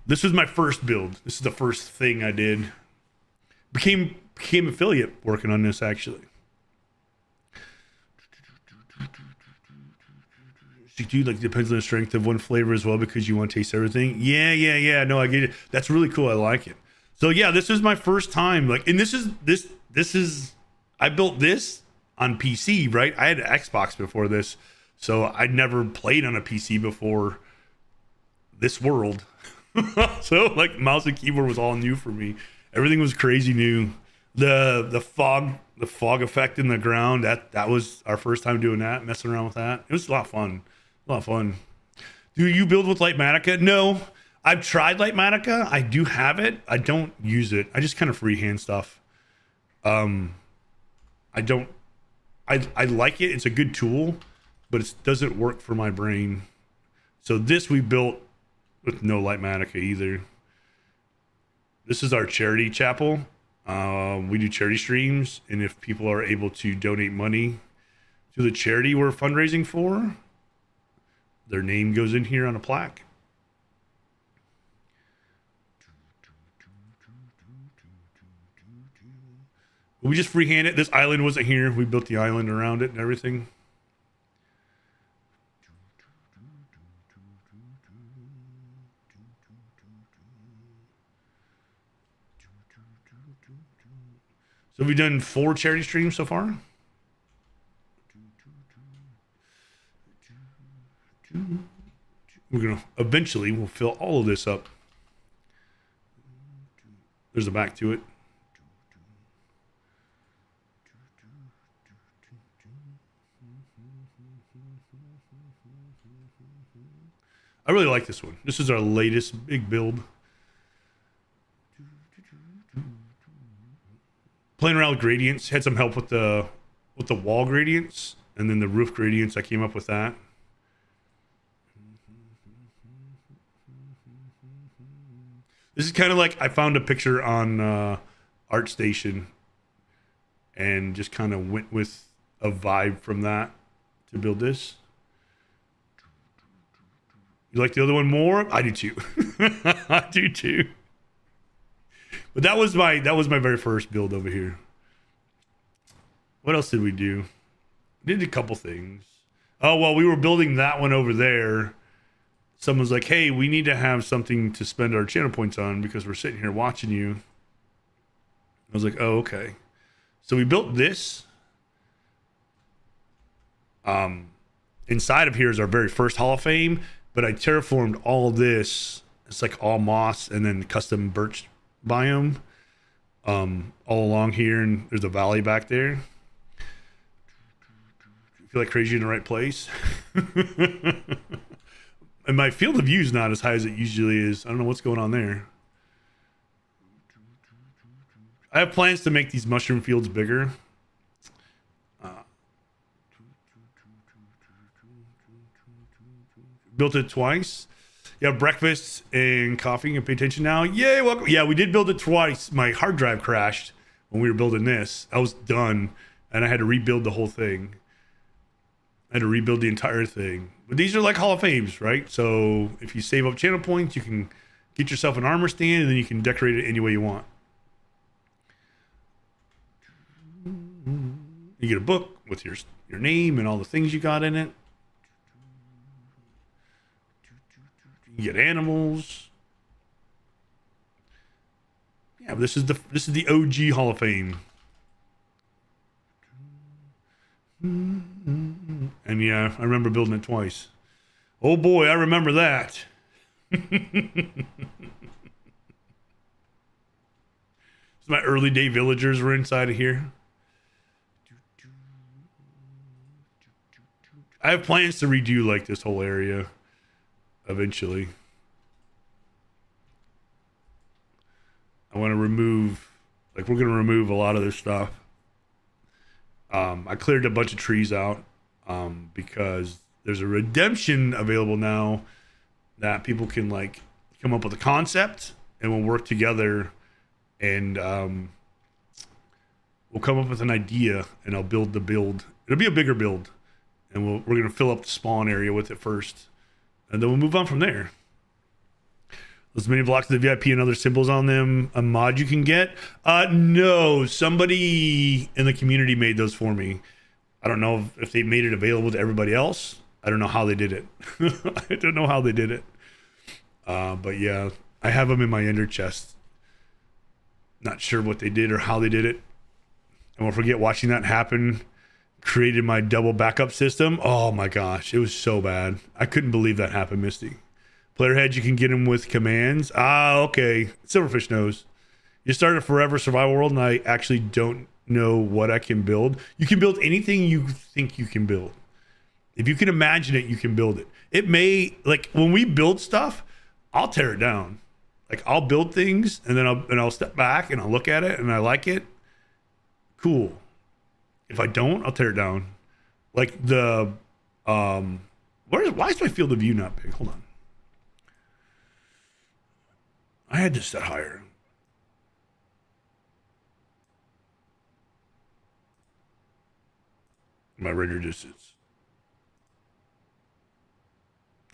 S1: This was my first build. This is the first thing I did. Became affiliate working on this actually. Dude, like depends on the strength of one flavor as well because you want to taste everything. Yeah. No, I get it. That's really cool. I like it. So yeah, this is my first time. Like, and this is I built this on PC, right? I had an Xbox before this, so I'd never played on a PC before this world. So like mouse and keyboard was all new for me. Everything was crazy new. The fog effect in the ground, that was our first time doing that, messing around with that. It was a lot of fun. Do you build with Lightmatica? No, I've tried Lightmatica. I do have it. I don't use it. I just kind of freehand stuff. I like it. It's a good tool, but it doesn't work for my brain. So this we built with no Lightmatica either. This is our charity chapel. We do charity streams, and if people are able to donate money to the charity we're fundraising for, their name goes in here on a plaque. We just freehand it. This island wasn't here. We built the island around it and everything. So we've done 4 charity streams so far. We're gonna eventually we'll fill all of this up. There's a back to it. I really like this one. This is our latest big build. Playing around with gradients, had some help with the wall gradients, and then the roof gradients. I came up with that. This is kind of like I found a picture on ArtStation, and just kind of went with a vibe from that to build this. You like the other one more? I do too. I do too. But that was my very first build over here. What else did we do? We did a couple things. Oh, well, we were building that one over there. Someone's like, hey, we need to have something to spend our channel points on because we're sitting here watching you. I was like, oh, okay. So we built this. Inside of here is our very first Hall of Fame, but I terraformed all this. It's like all moss and then custom birch biome. all along here, and there's a valley back there. I feel like crazy in the right place. And my field of view is not as high as it usually is. I don't know what's going on there. I have plans to make these mushroom fields bigger. Built it twice. You have breakfast and coffee and pay attention now. Yay, welcome. Yeah, we did build it twice. My hard drive crashed when we were building this. I was done, and I had to rebuild the whole thing. I had to rebuild the entire thing. But these are like Hall of Fames, right? So if you save up channel points, you can get yourself an armor stand, and then you can decorate it any way you want. You get a book with your name and all the things you got in it. You get animals. Yeah, but this is the OG Hall of Fame. And yeah, I remember building it twice. Oh boy, I remember that. My early day villagers were inside of here. I have plans to redo like this whole area eventually. I want to remove, like, we're going to remove a lot of their stuff. I cleared a bunch of trees out because there's a redemption available now that people can like come up with a concept and we'll work together and we'll come up with an idea and I'll build the build. It'll be a bigger build and we're going to fill up the spawn area with it first and then we'll move on from there. Those mini blocks of the VIP and other symbols on them, a mod you can get? No, somebody in the community made those for me. I don't know if they made it available to everybody else. I don't know how they did it. I don't know how they did it. But yeah, I have them in my ender chest. Not sure what they did or how they did it. I won't forget watching that happen. Created my double backup system. Oh my gosh, it was so bad. I couldn't believe that happened, Misty. Player heads, you can get them with commands. Okay. Silverfish knows. You start a forever survival world, and I actually don't know what I can build. You can build anything you think you can build. If you can imagine it, you can build it. It may, like, when we build stuff, I'll tear it down. Like, I'll build things, and then I'll step back, and I'll look at it, and I like it. Cool. If I don't, I'll tear it down. Like, why is my field of view not big? Hold on. I had to set higher. My render distance.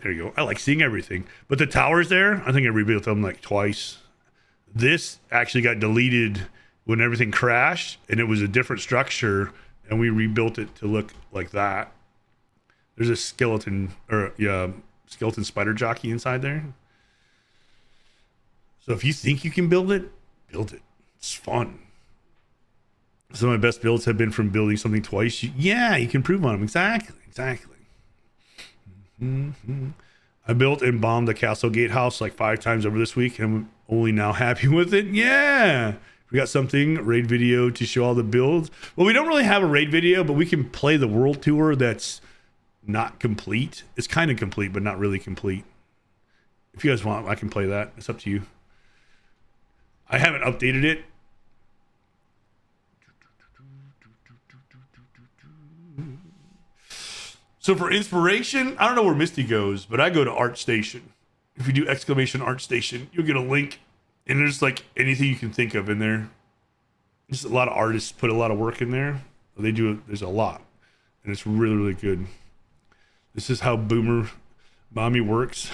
S1: There you go. I like seeing everything. But the towers there, I think I rebuilt them like twice. This actually got deleted when everything crashed, and it was a different structure, and we rebuilt it to look like that. There's a skeleton spider jockey inside there. So if you think you can build it, build it. It's fun. Some of my best builds have been from building something twice. You can improve on them. Exactly. Mm-hmm. I built and bombed the Castle Gatehouse like 5 times over this week, and I'm only now happy with it. Yeah. We got something, raid video to show all the builds. Well, we don't really have a raid video, but we can play the world tour that's not complete. It's kind of complete, but not really complete. If you guys want, I can play that. It's up to you. I haven't updated it. So for inspiration, I don't know where Misty goes, but I go to Art Station. If you do exclamation Art Station, you'll get a link, and there's like anything you can think of in there. Just a lot of artists put a lot of work in there. They do it. There's a lot, and it's really, really good. This is how Boomer Mommy works.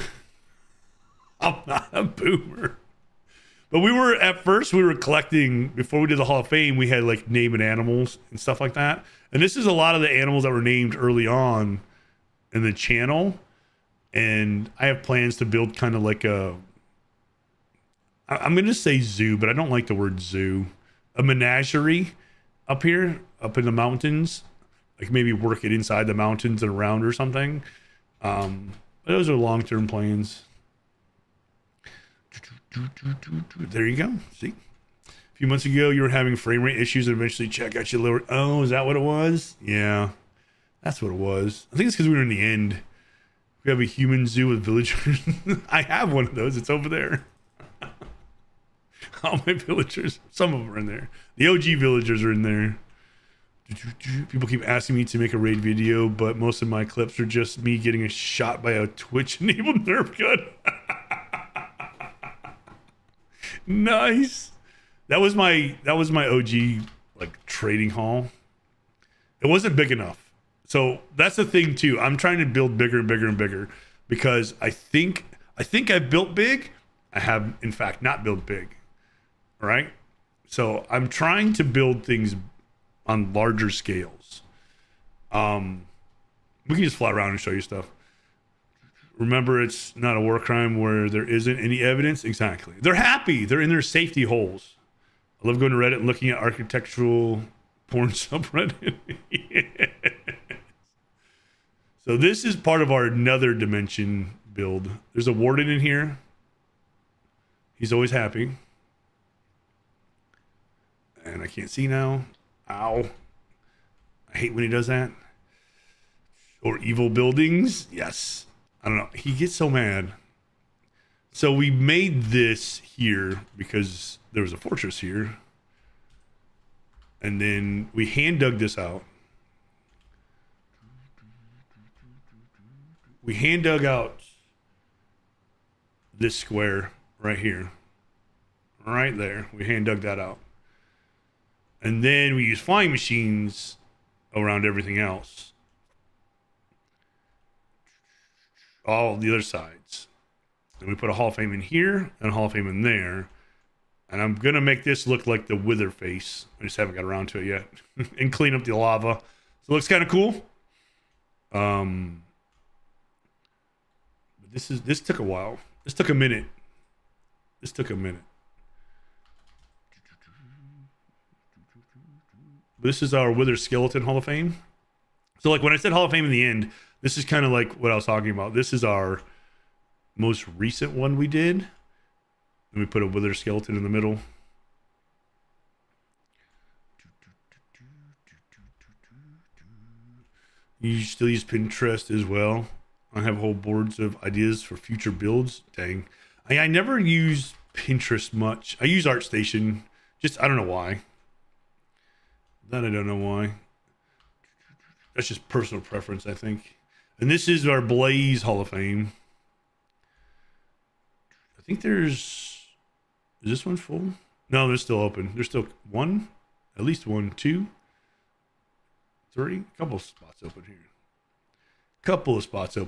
S1: I'm not a boomer. But we were collecting, before we did the Hall of Fame, we had like naming animals and stuff like that. And this is a lot of the animals that were named early on in the channel. And I have plans to build kind of like I'm going to say zoo, but I don't like the word zoo. A menagerie up here, up in the mountains. Like maybe work it inside the mountains and around or something. Those are long-term plans. There you go. See, if few months ago, you were having frame rate issues and eventually chat got you lowered. Oh, is that what it was? Yeah, that's what it was. I think it's because we were in the end. We have a human zoo with villagers. I have one of those. It's over there. All my villagers. Some of them are in there. The OG villagers are in there. People keep asking me to make a raid video, but most of my clips are just me getting a shot by a Twitch-enabled Nerf gun. Nice. That was my OG like trading hall. It wasn't big enough. So that's the thing too. I'm trying to build bigger and bigger and bigger because I think I've built big. I have in fact not built big. Right? So I'm trying to build things on larger scales. We can just fly around and show you stuff. Remember, it's not a war crime where there isn't any evidence. Exactly. They're happy. They're in their safety holes. I love going to Reddit and looking at architectural porn subreddit. Yes. So this is part of our another dimension build. There's a warden in here. He's always happy. And I can't see now. Ow. I hate when he does that. Or evil buildings. Yes. I don't know. He gets so mad. So we made this here because there was a fortress here. And then we hand dug this out. We hand dug out this square right here. Right there. We hand dug that out. And then we use flying machines around everything else. All the other sides. And we put a Hall of Fame in here and a Hall of Fame in there. And I'm going to make this look like the Wither face. I just haven't got around to it yet. And clean up the lava. So it looks kind of cool. But this took a while. This took a minute. This is our Wither Skeleton Hall of Fame. So like when I said Hall of Fame in the end, this is kind of like what I was talking about. This is our most recent one we did. And we put a Wither Skeleton in the middle. You still use Pinterest as well. I have whole boards of ideas for future builds. Dang. I never use Pinterest much. I use ArtStation. I don't know why. That I don't know why. That's just personal preference, I think. And this is our Blaze Hall of Fame. I think is this one full? No, they're still open. There's still one, at least 1, 2, 3. A couple of spots open here.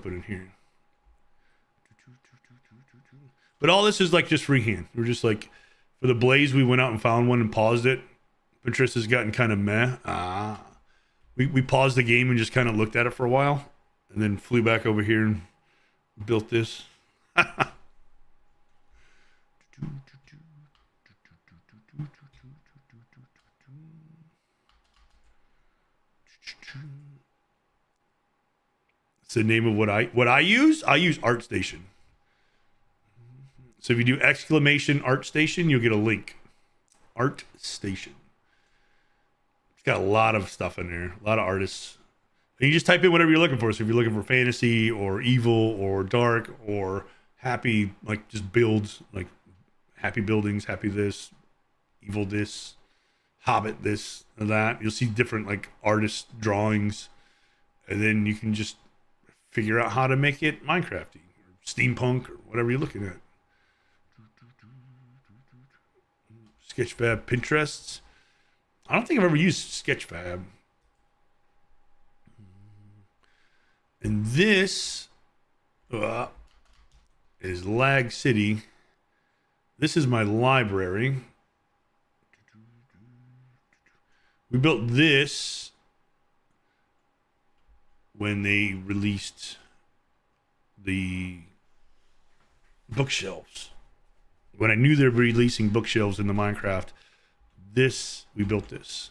S1: In here. But all this is like just freehand. We're just like, for the Blaze, we went out and found one and paused it. Pinterest has gotten kind of meh. We paused the game and just kind of looked at it for a while and then flew back over here and built this. It's the name of what I use. I use ArtStation. So if you do exclamation ArtStation, you'll get a link. ArtStation. It's got a lot of stuff in there, a lot of artists. And you just type in whatever you're looking for. So if you're looking for fantasy or evil or dark or happy, like just builds, like happy buildings, happy this, evil this, Hobbit this, and that. You'll see different like artist drawings. And then you can just figure out how to make it Minecrafty or steampunk or whatever you're looking at. Sketchfab Pinterests. I don't think I've ever used Sketchfab. And this is Lag City. This is my library. We built this when they released the bookshelves. When I knew they were releasing bookshelves in the Minecraft, we built this.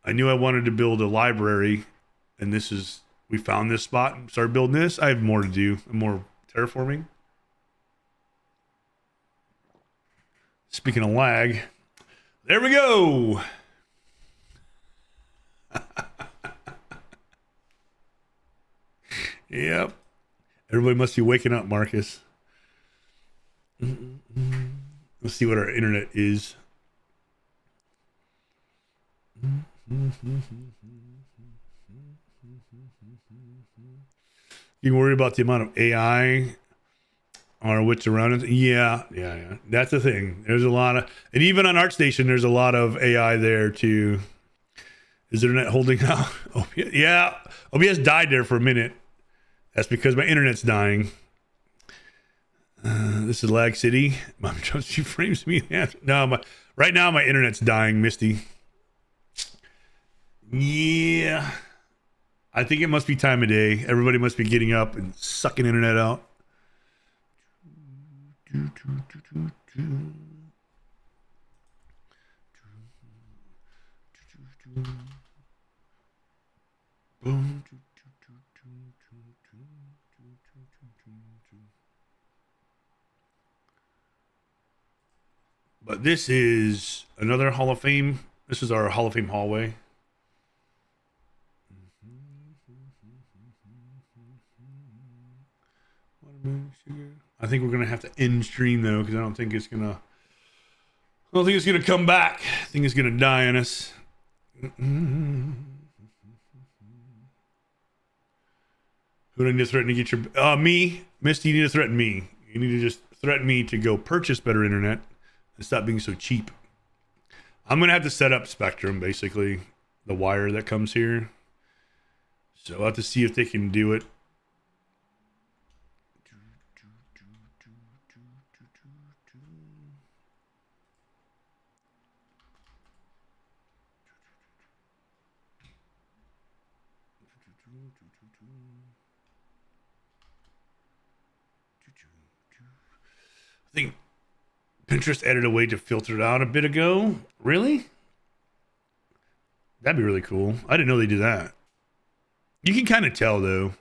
S1: I knew I wanted to build a library, and we found this spot and started building this. I have more to do, more terraforming. Speaking of lag, there we go. Yep. Everybody must be waking up, Marcus. Let's see what our internet is. You worry about the amount of AI or what's around it? Yeah. That's the thing. There's a lot of, and even on ArtStation, there's a lot of AI there too. Is internet holding out? Oh, yeah. OBS died there for a minute. That's because my internet's dying. This is Lag City. Mom Jones, she frames me. No, right now my internet's dying, Misty. Yeah. I think it must be time of day. Everybody must be getting up and sucking internet out. But this is another Hall of Fame. This is our Hall of Fame hallway. I think we're gonna have to end stream though, because I don't think it's gonna come back. I think it's gonna die on us. Who do I need to threaten to get your me? Misty, you need to threaten me. You need to just threaten me to go purchase better internet and stop being so cheap. I'm gonna have to set up Spectrum, basically, the wire that comes here. So I'll have to see if they can do it. I think Pinterest added a way to filter it out a bit ago. Really? That'd be really cool. I didn't know they do that. You can kind of tell though.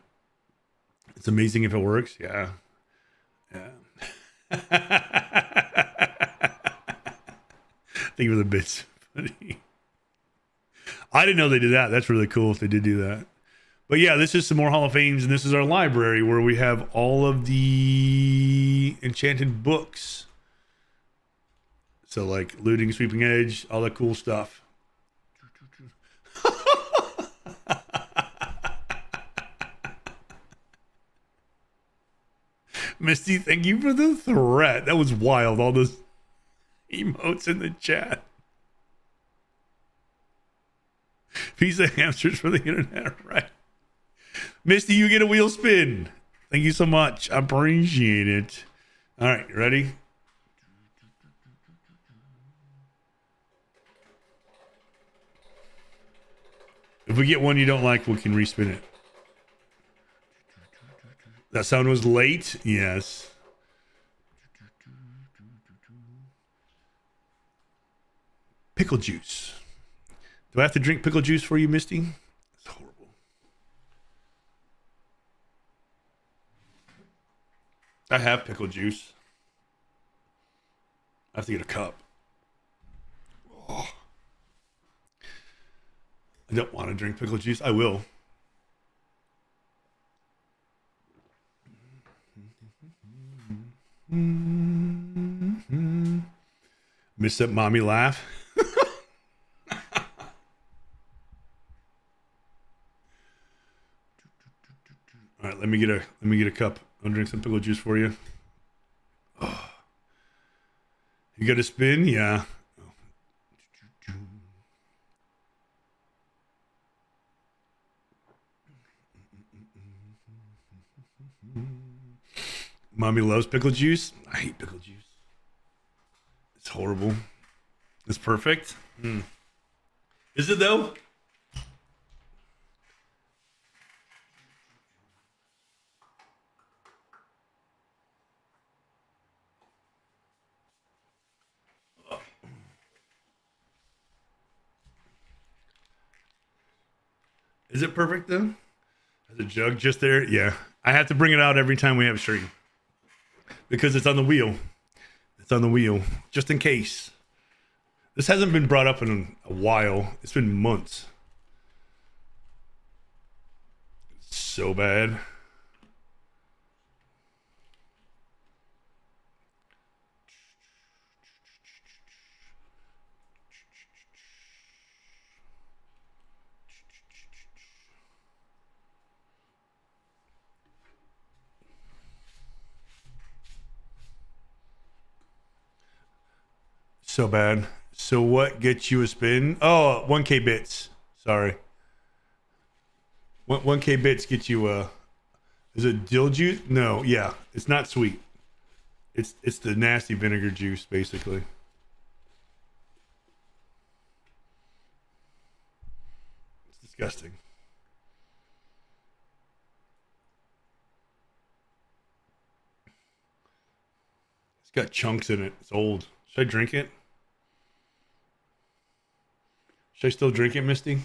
S1: It's amazing if it works. Yeah. I think it was a bit funny. I didn't know they did that. That's really cool if they did do that. But yeah, this is some more Hall of Fames, and this is our library where we have all of the enchanted books. So like Looting, Sweeping Edge, all that cool stuff. Misty, thank you for the threat. That was wild. All those emotes in the chat. Piece of hamsters for the internet, right? Misty, you get a wheel spin. Thank you so much. I appreciate it. All right, ready? If we get one you don't like, we can respin it. That sound was late? Yes. Pickle juice. Do I have to drink pickle juice for you, Misty? It's horrible. I have pickle juice. I have to get a cup. Oh. I don't want to drink pickle juice. I will. Miss that mommy laugh. All right, let me get a cup. I'll drink some pickle juice for you. Oh. You got a spin? Yeah. Mommy loves pickle juice. I hate pickle juice. It's horrible. It's perfect. Is it though? Is it perfect though? Has a jug just there? Yeah. I have to bring it out every time we have stream. because it's on the wheel. It's on the wheel, just in case. This hasn't been brought up in a while. It's been months. It's so bad. So bad. So what gets you a spin? Oh, 1K bits. Sorry. 1K bits get you a. Is it dill juice? No, yeah. It's not sweet. It's the nasty vinegar juice, basically. It's disgusting. It's got chunks in it. It's old. Should I drink it? Should I still drink it, Misty?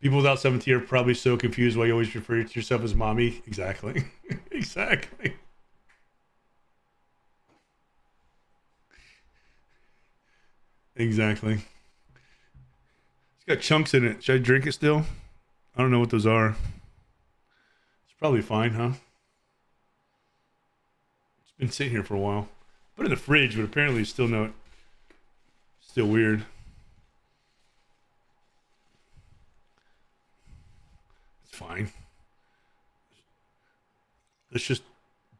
S1: People without 17 are probably so confused why you always refer to yourself as mommy. Exactly. Exactly. Exactly. It's got chunks in it. Should I drink it still? I don't know what those are. It's probably fine, huh? It's been sitting here for a while. Put it in the fridge, but apparently it's still weird. It's fine. Let's just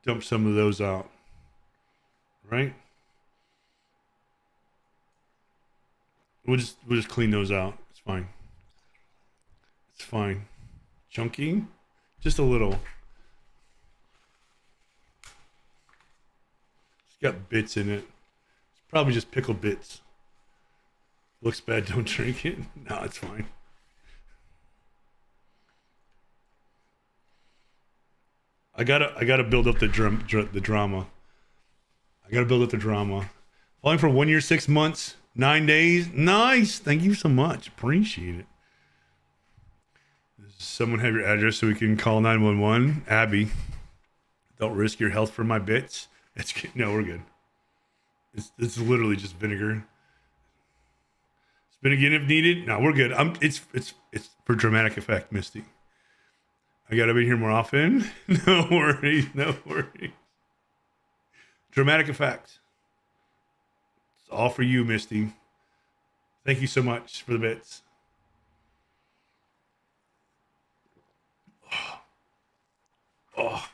S1: dump some of those out. Right? We'll just clean those out. It's fine. It's fine. Chunky? Just a little. It's got bits in it. It's probably just pickled bits. Looks bad, don't drink it. No, it's fine. I gotta build up the drama. I gotta build up the drama. Falling for 1 year, 6 months, 9 days. Nice. Thank you so much. Appreciate it. Does someone have your address so we can call 911? Abby, don't risk your health for my bits. It's good. No, we're good. It's literally just vinegar. Spin again if needed. No, we're good. It's for dramatic effect, Misty. I gotta be here more often. No worries. No worries. Dramatic effect. It's all for you, Misty. Thank you so much for the bits. Oh.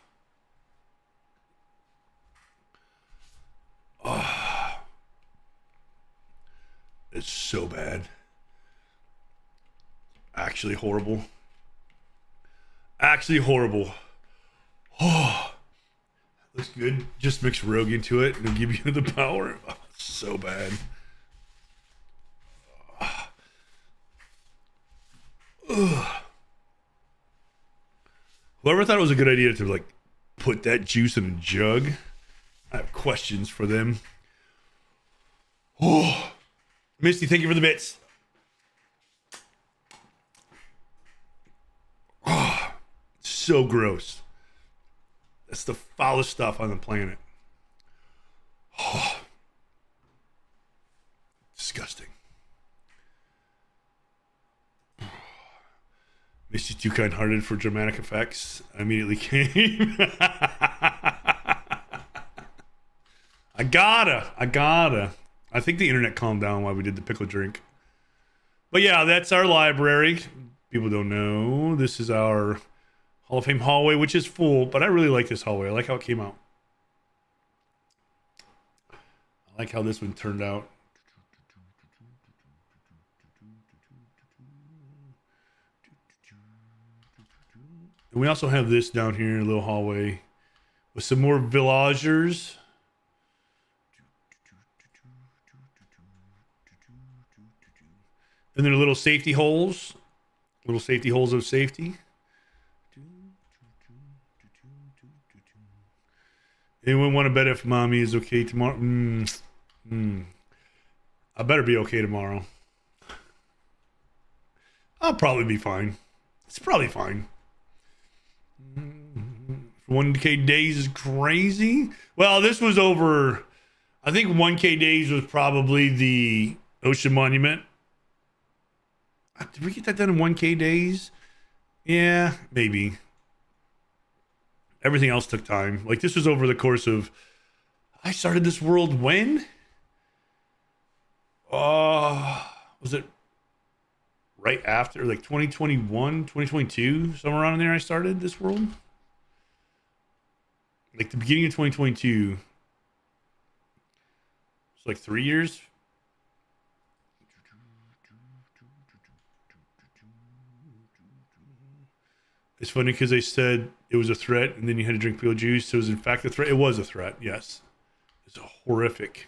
S1: Oh. It's so bad. Actually horrible. Actually horrible. Oh. Looks good. Just mix Rogue into it and it'll give you the power. Oh, so bad. Ugh. Whoever thought it was a good idea to like put that juice in a jug, I have questions for them. Oh, Misty, thank you for the bits. Oh, so gross. That's the foulest stuff on the planet. Oh, disgusting. Misty too kind-hearted for dramatic effects. I immediately came. I gotta. I think the internet calmed down while we did the pickle drink. But yeah, that's our library. People don't know. This is our Hall of Fame hallway, which is full, but I really like this hallway. I like how it came out. I like how this one turned out. And we also have this down here, a little hallway with some more villagers. And there are little safety holes of safety. Anyone want to bet if mommy is okay tomorrow? I better be okay tomorrow. I'll probably be fine. It's probably fine. 1K days is crazy. Well, this was over. I think 1K days was probably the Ocean Monument. Did we get that done in 1K days? Yeah, maybe. Everything else took time. Like this was over the course of. I started this world when? Was it right after, like 2021, 2022, somewhere around in there? I started this world. Like the beginning of 2022. It's like 3 years. It's funny because they said it was a threat, and then you had to drink pill juice. So it was in fact a threat. It was a threat. Yes, it's horrific.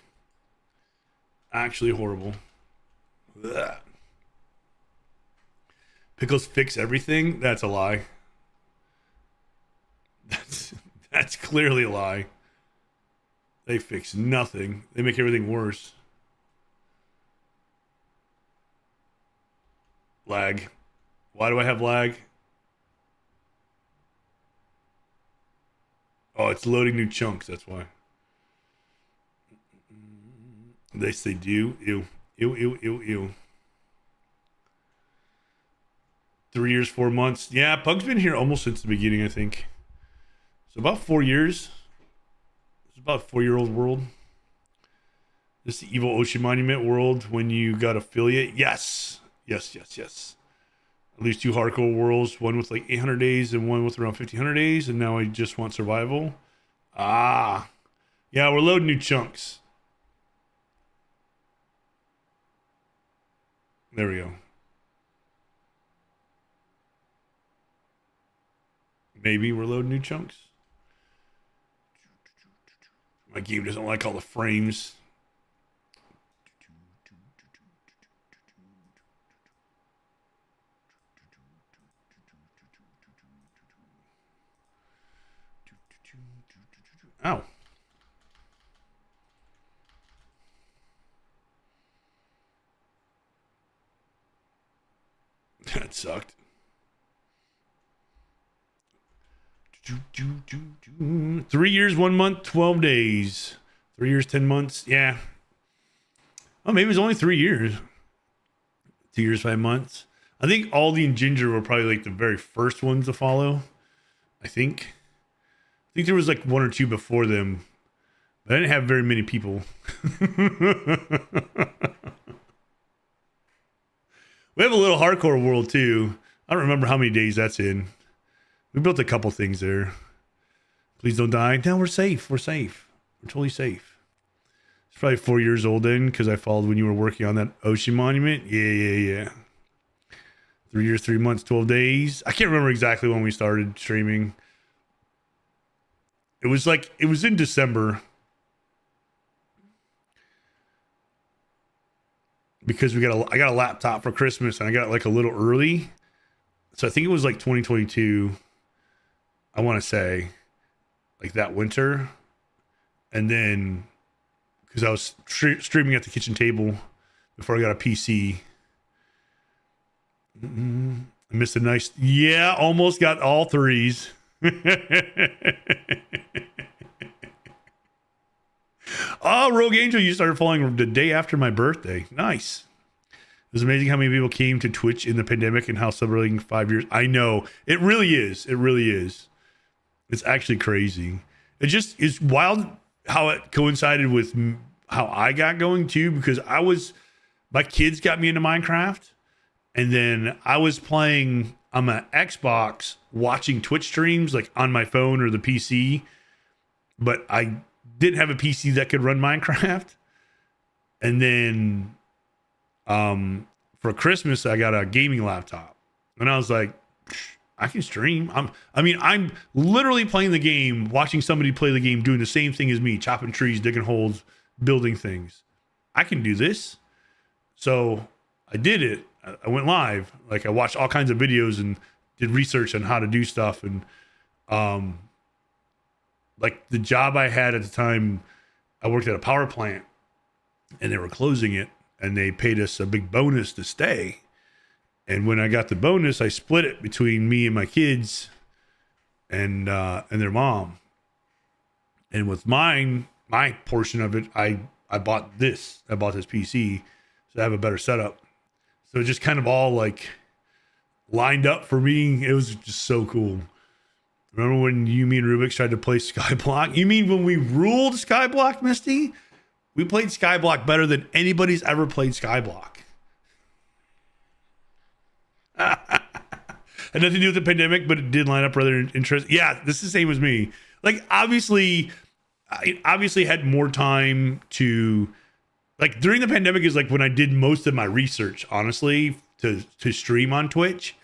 S1: Actually horrible. Ugh. Pickles fix everything. That's a lie. That's clearly a lie. They fix nothing. They make everything worse. Lag. Why do I have lag? Oh, it's loading new chunks. That's why. They do. Ew. Ew, ew, ew, ew. 3 years, 4 months. Yeah, Pug's been here almost since the beginning, I think. So about 4 years. It's about a 4-year-old world. This is the evil Ocean Monument world when you got affiliate. Yes. Yes, yes, yes. At least 2 hardcore worlds, one with like 800 days and one with around 1500 days. And now I just want survival. Ah. Yeah, we're loading new chunks. There we go. Maybe we're loading new chunks. My game doesn't like all the frames. Ow. That sucked. 3 years, 1 month, 12 days. 3 years, 10 months. Yeah. Oh, maybe it was only 3 years. 2 years, 5 months. I think Aldi and Ginger were probably like the very first ones to follow. I think there was like 1 or 2 before them. But I didn't have very many people. We have a little hardcore world too. I don't remember how many days that's in. We built a couple things there. Please don't die. No, we're safe. We're safe. We're totally safe. It's probably 4 years old then because I followed when you were working on that Ocean Monument. Yeah. 3 years, 3 months, 12 days. I can't remember exactly when we started streaming. It was in December. Because I got a laptop for Christmas and I got it like a little early. So I think it was like 2022. I want to say like that winter. And then because I was streaming at the kitchen table before I got a PC. I missed a nice, almost got all threes. Oh, Rogue Angel, you started following the day after my birthday. Nice. It was amazing how many people came to Twitch in the pandemic and how celebrating 5 years. I know. It really is. It really is. It's actually crazy. It just is wild how it coincided with how I got going too, because my kids got me into Minecraft, and then I was playing on my Xbox, watching Twitch streams like on my phone or the PC, but I didn't have a PC that could run Minecraft. And then for Christmas, I got a gaming laptop, and I was like, I can stream. I'm literally playing the game, watching somebody play the game, doing the same thing as me, chopping trees, digging holes, building things. I can do this. So I did it. I went live. Like I watched all kinds of videos and did research on how to do stuff. And like the job I had at the time, I worked at a power plant and they were closing it, and they paid us a big bonus to stay. And when I got the bonus, I split it between me and my kids and their mom. And with my portion of it, I bought this. I bought this PC, so I have a better setup. So it just kind of all like lined up for me. It was just so cool. Remember when you, me, and Rubik's tried to play Skyblock? You mean when we ruled Skyblock, Misty? We played Skyblock better than anybody's ever played Skyblock. Had nothing to do with the pandemic, but it did line up rather interesting. Yeah, this is the same as me. Like, obviously, I obviously had more time to, like, during the pandemic is like when I did most of my research, honestly, to stream on Twitch.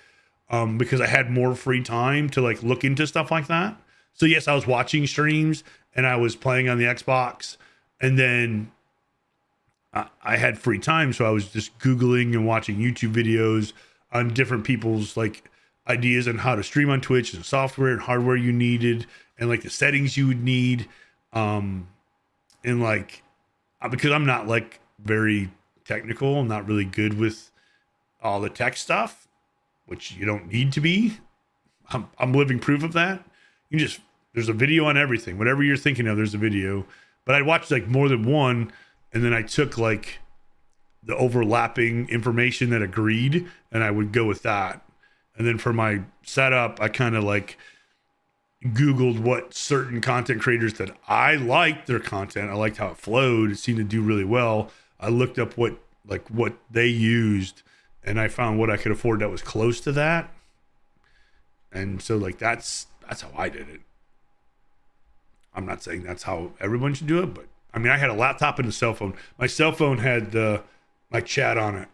S1: Because I had more free time to like look into stuff like that. So yes, I was watching streams and I was playing on the Xbox, and then I had free time, so I was just Googling and watching YouTube videos on different people's like ideas on how to stream on Twitch and software and hardware you needed and like the settings you would need. And like, because I'm not like very technical, I'm not really good with all the tech stuff, which you don't need to be. I'm living proof of that. You just, there's a video on everything. Whatever you're thinking of, there's a video. But I watched like more than one, and then I took like the overlapping information that agreed, and I would go with that. And then for my setup, I kind of like Googled what certain content creators that I liked their content. I liked how it flowed. It seemed to do really well. I looked up what they used, and I found what I could afford that was close to that. And so like that's how I did it. I'm not saying that's how everyone should do it, but I mean, I had a laptop and a cell phone. My cell phone had my chat on it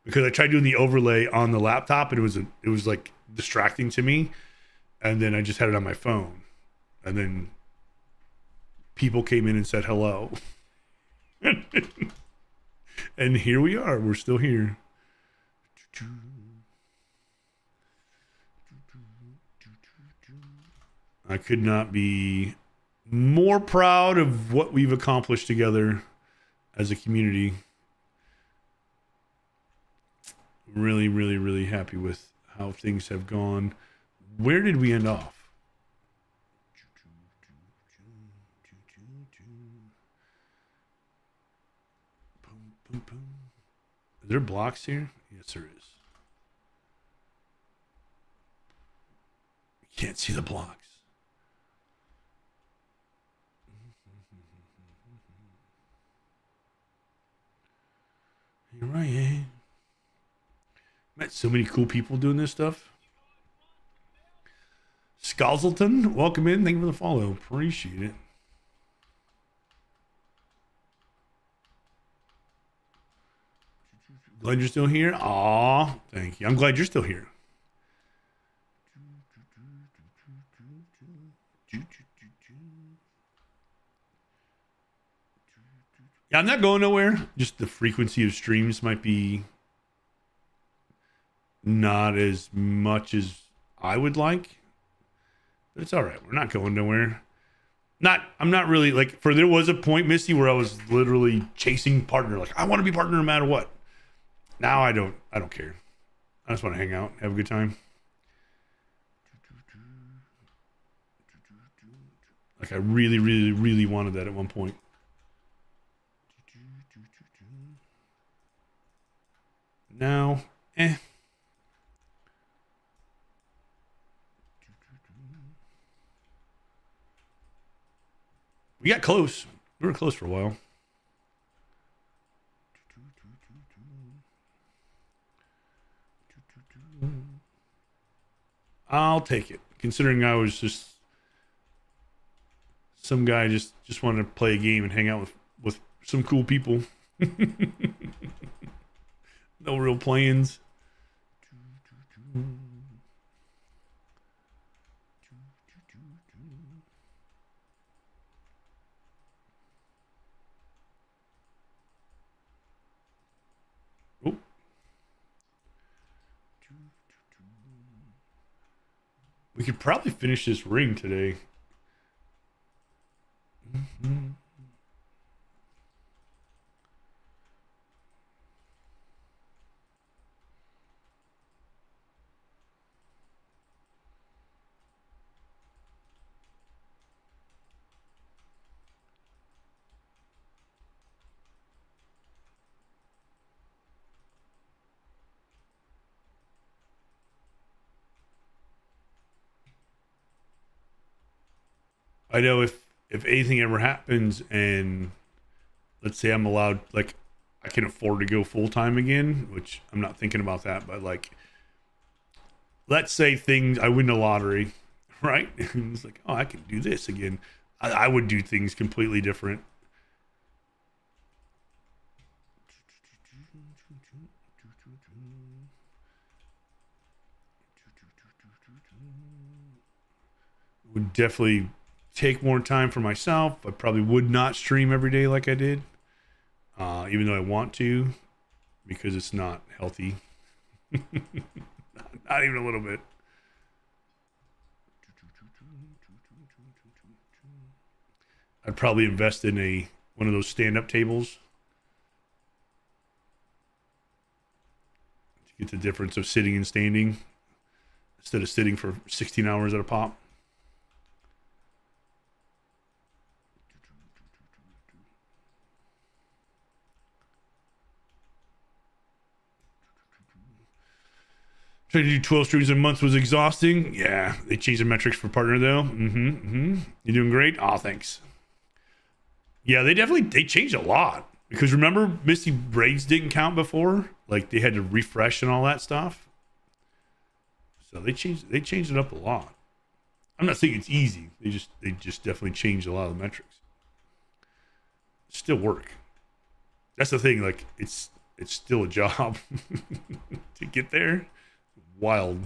S1: because I tried doing the overlay on the laptop, and it was like distracting to me. And then I just had it on my phone, and then people came in and said hello. And here we are. We're still here. I could not be more proud of what we've accomplished together as a community. Really, really, really happy with how things have gone. Where did we end off? Are there blocks here? Yes, there is. You can't see the blocks. Here I am. Met so many cool people doing this stuff. Scalzelton, welcome in. Thank you for the follow. Appreciate it. Glad you're still here. Aw, thank you. I'm glad you're still here. Yeah, I'm not going nowhere. Just the frequency of streams might be not as much as I would like. But it's all right. We're not going nowhere. I'm not really like, there was a point, Misty, where I was literally chasing partner. Like, I want to be partner no matter what. Now I don't care. I just want to hang out, have a good time. Like, I really, really, really wanted that at one point. Now, we got close. We were close for a while. I'll take it, considering I was just some guy just wanted to play a game and hang out with some cool people. No real plans. Oh. We could probably finish this ring today. Mm-hmm. I know if anything ever happens and let's say I'm allowed, like, I can afford to go full time again, which I'm not thinking about that, but like, let's say things, I win the lottery, right? It's like, oh, I can do this again. I would do things completely different. Would definitely take more time for myself. I probably would not stream every day like I did, even though I want to, because it's not healthy. Not even a little bit. I'd probably invest in one of those stand-up tables to get the difference of sitting and standing instead of sitting for 16 hours at a pop. Trying to do 12 streams a month was exhausting. Yeah, they changed the metrics for partner though. You're doing great. Aw, thanks. Yeah, they changed a lot. Because remember, Misty Braids didn't count before? Like they had to refresh and all that stuff. So they changed it up a lot. I'm not saying it's easy. They just definitely changed a lot of the metrics. Still work. That's the thing, like it's still a job to get there. Wild.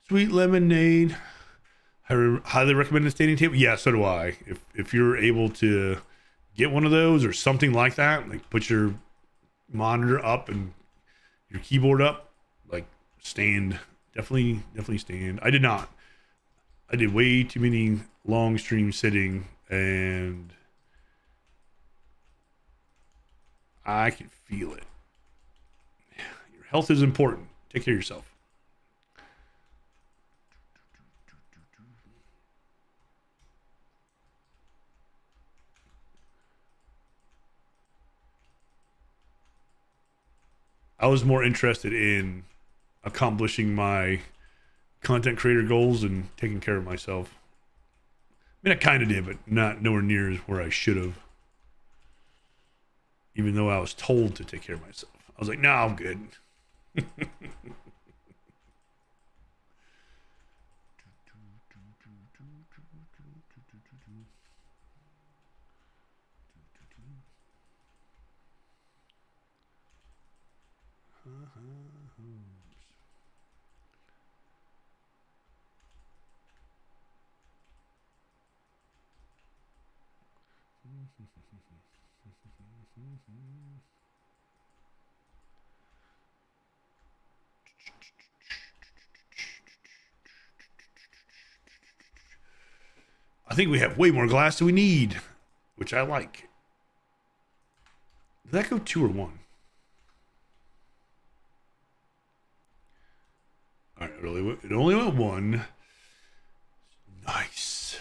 S1: Sweet lemonade. I highly recommend the standing table. Yeah, so do I. If you're able to get one of those or something like that, like put your monitor up and your keyboard up, like stand. Definitely stand. I did not. I did way too many long streams sitting, and I can feel it. Your health is important. Take care of yourself. I was more interested in accomplishing my content creator goals and taking care of myself. I mean, I kind of did, but not nowhere near where I should have. Even though I was told to take care of myself, I was like, "No, I'm good." I think we have way more glass than we need, which I like. Did that go 2 or 1? All right, it only went 1. Nice.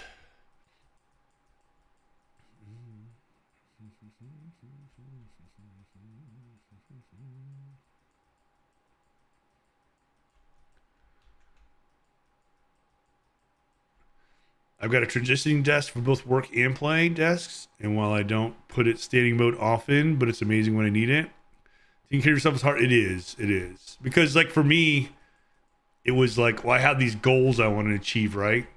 S1: I've got a transitioning desk for both work and play desks, and while I don't put it standing mode often, but it's amazing when I need it. Taking care of yourself is hard. It is. Because like for me, it was like, well, I have these goals I want to achieve, right?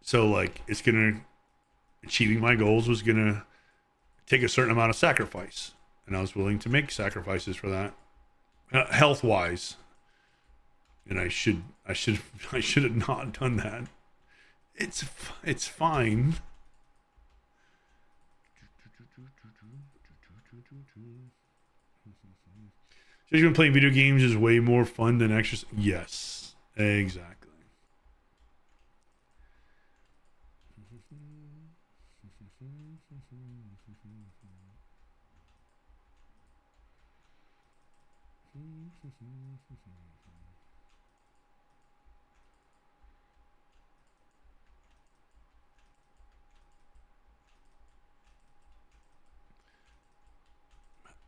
S1: So like achieving my goals was gonna take a certain amount of sacrifice. And I was willing to make sacrifices for that. Health wise. And I should have not done that. It's fine. Just even playing video games is way more fun than exercise. Yes, exactly.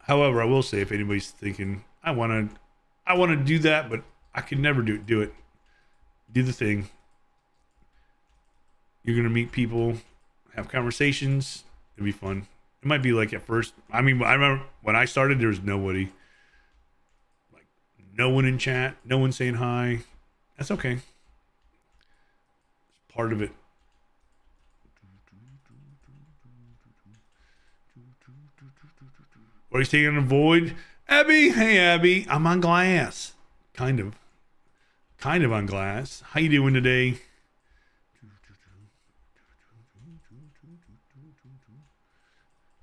S1: However, I will say if anybody's thinking I want to do that, but I can never do it. Do the thing. You're gonna meet people, have conversations. It'll be fun. It might be like at first. I mean, I remember when I started, there was nobody, like no one in chat, no one saying hi. That's okay. It's part of it. What are you staying on the void? Abby, hey Abby, I'm on glass. Kind of. Kind of on glass. How you doing today?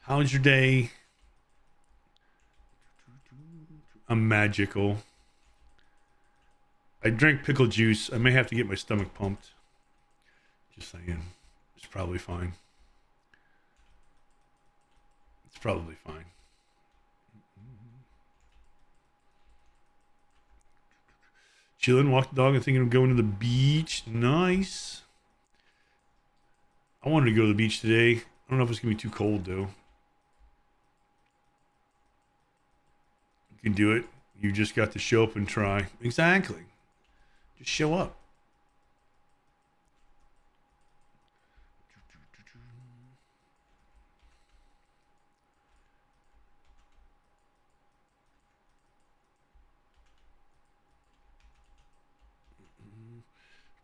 S1: How's your day? I'm magical. I drink pickle juice. I may have to get my stomach pumped. Just saying. It's probably fine. It's probably fine. Chilling, walk the dog, and thinking of going to the beach. Nice. I wanted to go to the beach today. I don't know if it's going to be too cold, though. You can do it. You just got to show up and try. Exactly. Just show up.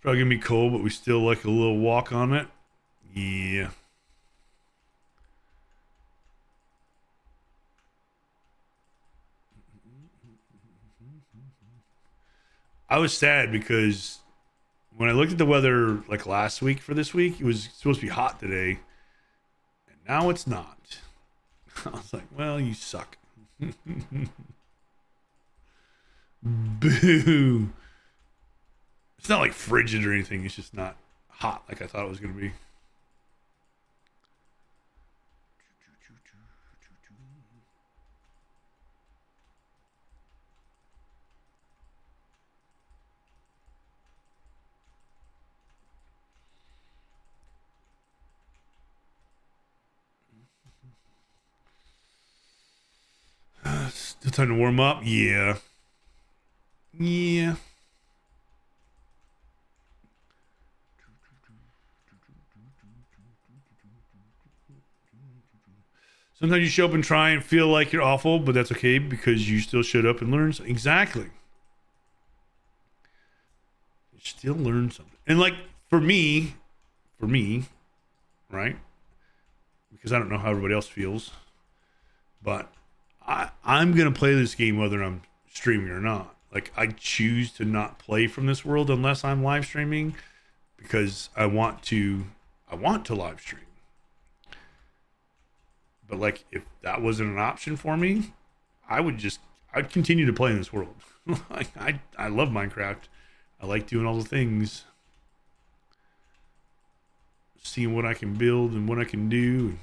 S1: Probably gonna be cold, but we still like a little walk on it. Yeah. I was sad because when I looked at the weather like last week for this week, it was supposed to be hot today, and now it's not. I was like, well, you suck. Boo. It's not like frigid or anything. It's just not hot like I thought it was going to be. Still time to warm up? Yeah. Yeah. Sometimes you show up and try and feel like you're awful, but that's okay because you still showed up and learned. Exactly. You still learn something. And like for me, right? Because I don't know how everybody else feels, but I'm gonna play this game whether I'm streaming or not. Like I choose to not play from this world unless I'm live streaming because I want to live stream. But like if that wasn't an option for me, I'd continue to play in this world. Like I love Minecraft. I like doing all the things, seeing what I can build and what I can do.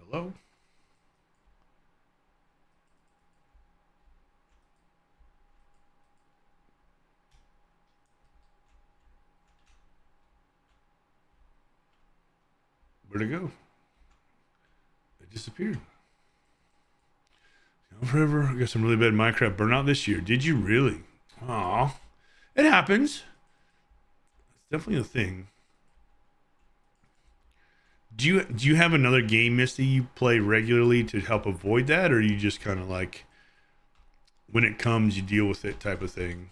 S1: Hello? Where'd it go? It disappeared. Forever. I got some really bad Minecraft burnout this year. Did you really? Aw. It happens. It's definitely a thing. Do you have another game, Misty, you play regularly to help avoid that, or you just kind of like when it comes you deal with it type of thing?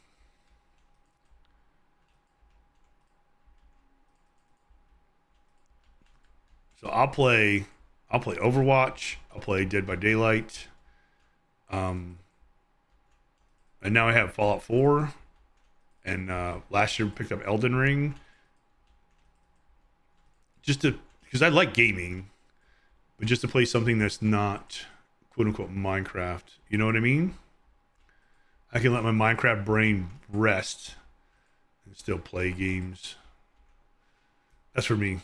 S1: So I'll play Overwatch, I'll play Dead by Daylight, um, and now I have Fallout 4. and last year picked up Elden Ring just to because I like gaming, but just to play something that's not quote unquote Minecraft. You know what I mean? I can let my Minecraft brain rest and still play games. That's for me.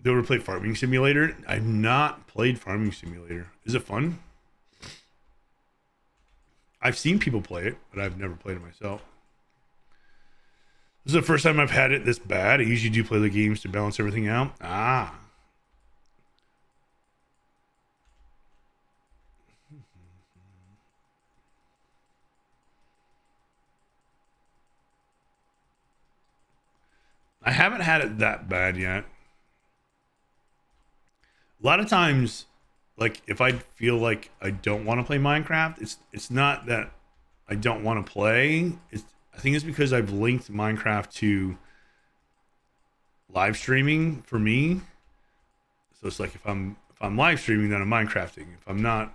S1: You ever played Farming Simulator? I've not played Farming Simulator. Is it fun? I've seen people play it, but I've never played it myself. This is the first time I've had it this bad. I usually do play the games to balance everything out. Ah. I haven't had it that bad yet. A lot of times, like if I feel like I don't want to play Minecraft, it's not that I don't want to play. I think it's because I've linked Minecraft to live streaming for me. So it's like if I'm live streaming, then I'm Minecrafting. If I'm not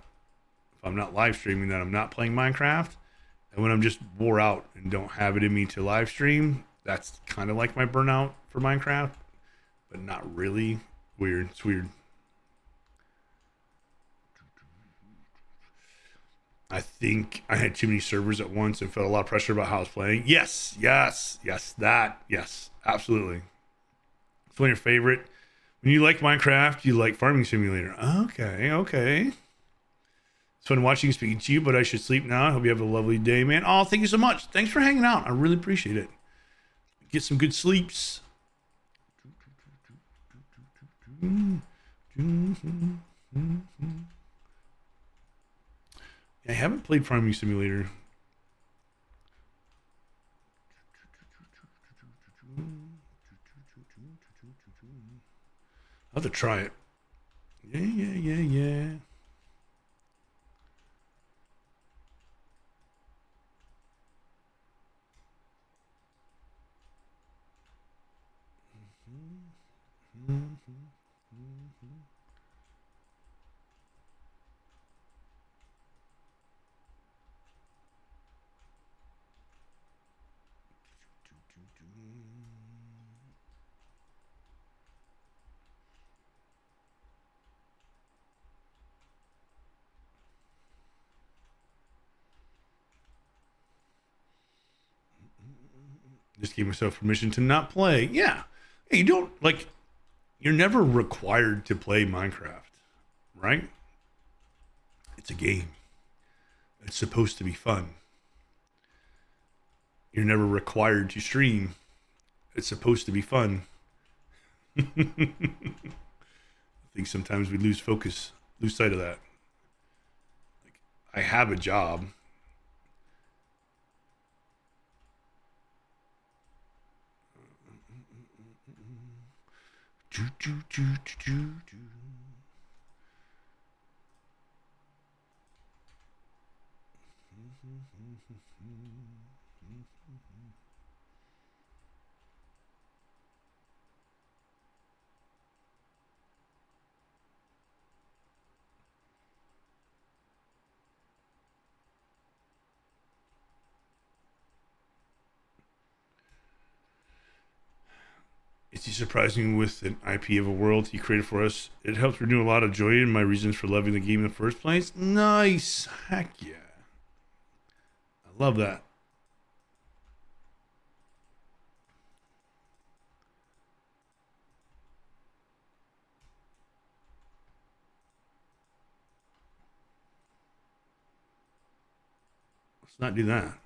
S1: live streaming, then I'm not playing Minecraft. And when I'm just wore out and don't have it in me to live stream, that's kind of like my burnout for Minecraft, but not really. Weird. It's weird. I think I had too many servers at once and felt a lot of pressure about how I was playing. Yes, yes, yes, that, yes, absolutely. It's one of your favorite. When you like Minecraft, you like Farming Simulator. Okay, okay. It's fun watching and speaking to you, but I should sleep now. I hope you have a lovely day, man. Oh, thank you so much. Thanks for hanging out. I really appreciate it. Get some good sleeps. I haven't played Farming Simulator. I'll have to try it. Yeah, yeah, yeah, yeah. Just gave myself permission to not play. Yeah. Hey, you don't like you're never required to play Minecraft, right? It's a game. It's supposed to be fun. You're never required to stream. It's supposed to be fun. I think sometimes we lose focus, lose sight of that. Like, I have a job. Is he surprising with an IP of a world he created for us? It helps renew a lot of joy in my reasons for loving the game in the first place. Nice. Heck yeah. I love that. Let's not do that.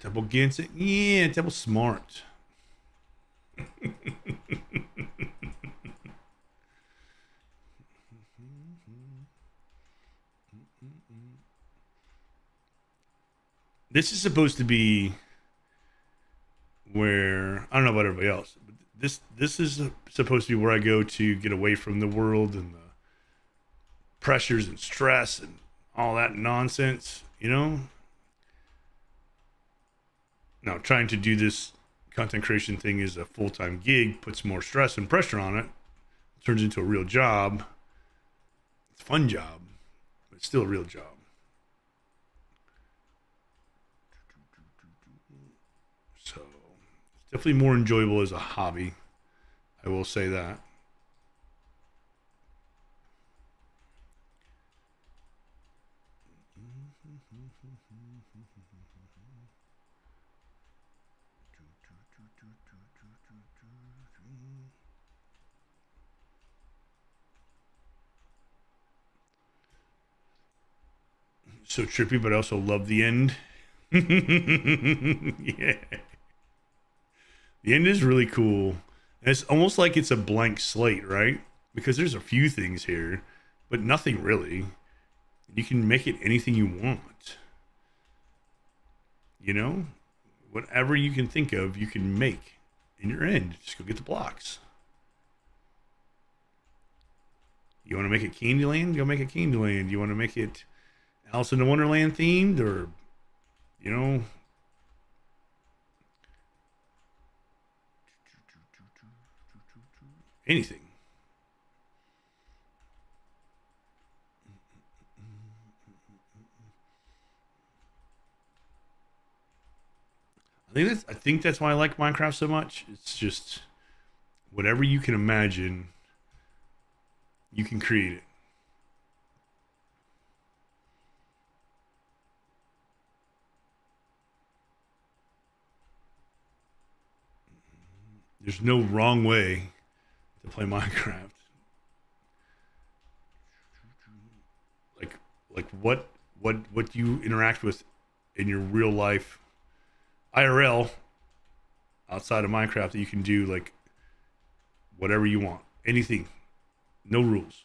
S1: Tadpole gets it. Yeah, Tadpole smart. This is supposed to be where I don't know about everybody else, but this is supposed to be where I go to get away from the world and the pressures and stress and all that nonsense. You know, now trying to do this content creation thing as a full time gig puts more stress and pressure on it. It turns into a real job. It's a fun job, but it's still a real job. So it's definitely more enjoyable as a hobby. I will say that. So trippy, but I also love the end. Yeah. The end is really cool. And it's almost like it's a blank slate, right? Because there's a few things here, but nothing really. You can make it anything you want. You know? Whatever you can think of, you can make in your end. Just go get the blocks. You want to make it Candyland? Go make it Candyland. You want to make it Alice in the Wonderland themed or, you know, anything. I think that's why I like Minecraft so much. It's just whatever you can imagine, you can create it. There's no wrong way to play Minecraft. Like like what do you interact with in your real life IRL outside of Minecraft that you can do like whatever you want. Anything. No rules.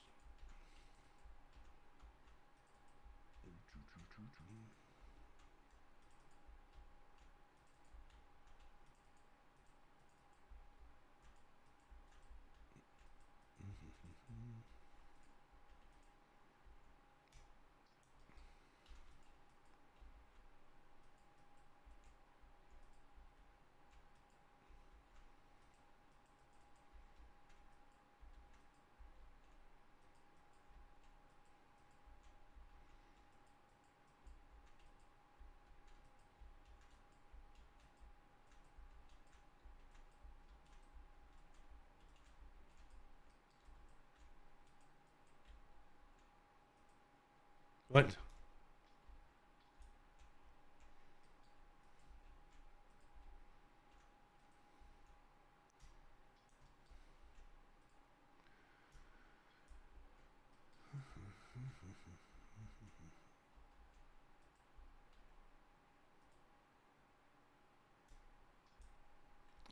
S1: What?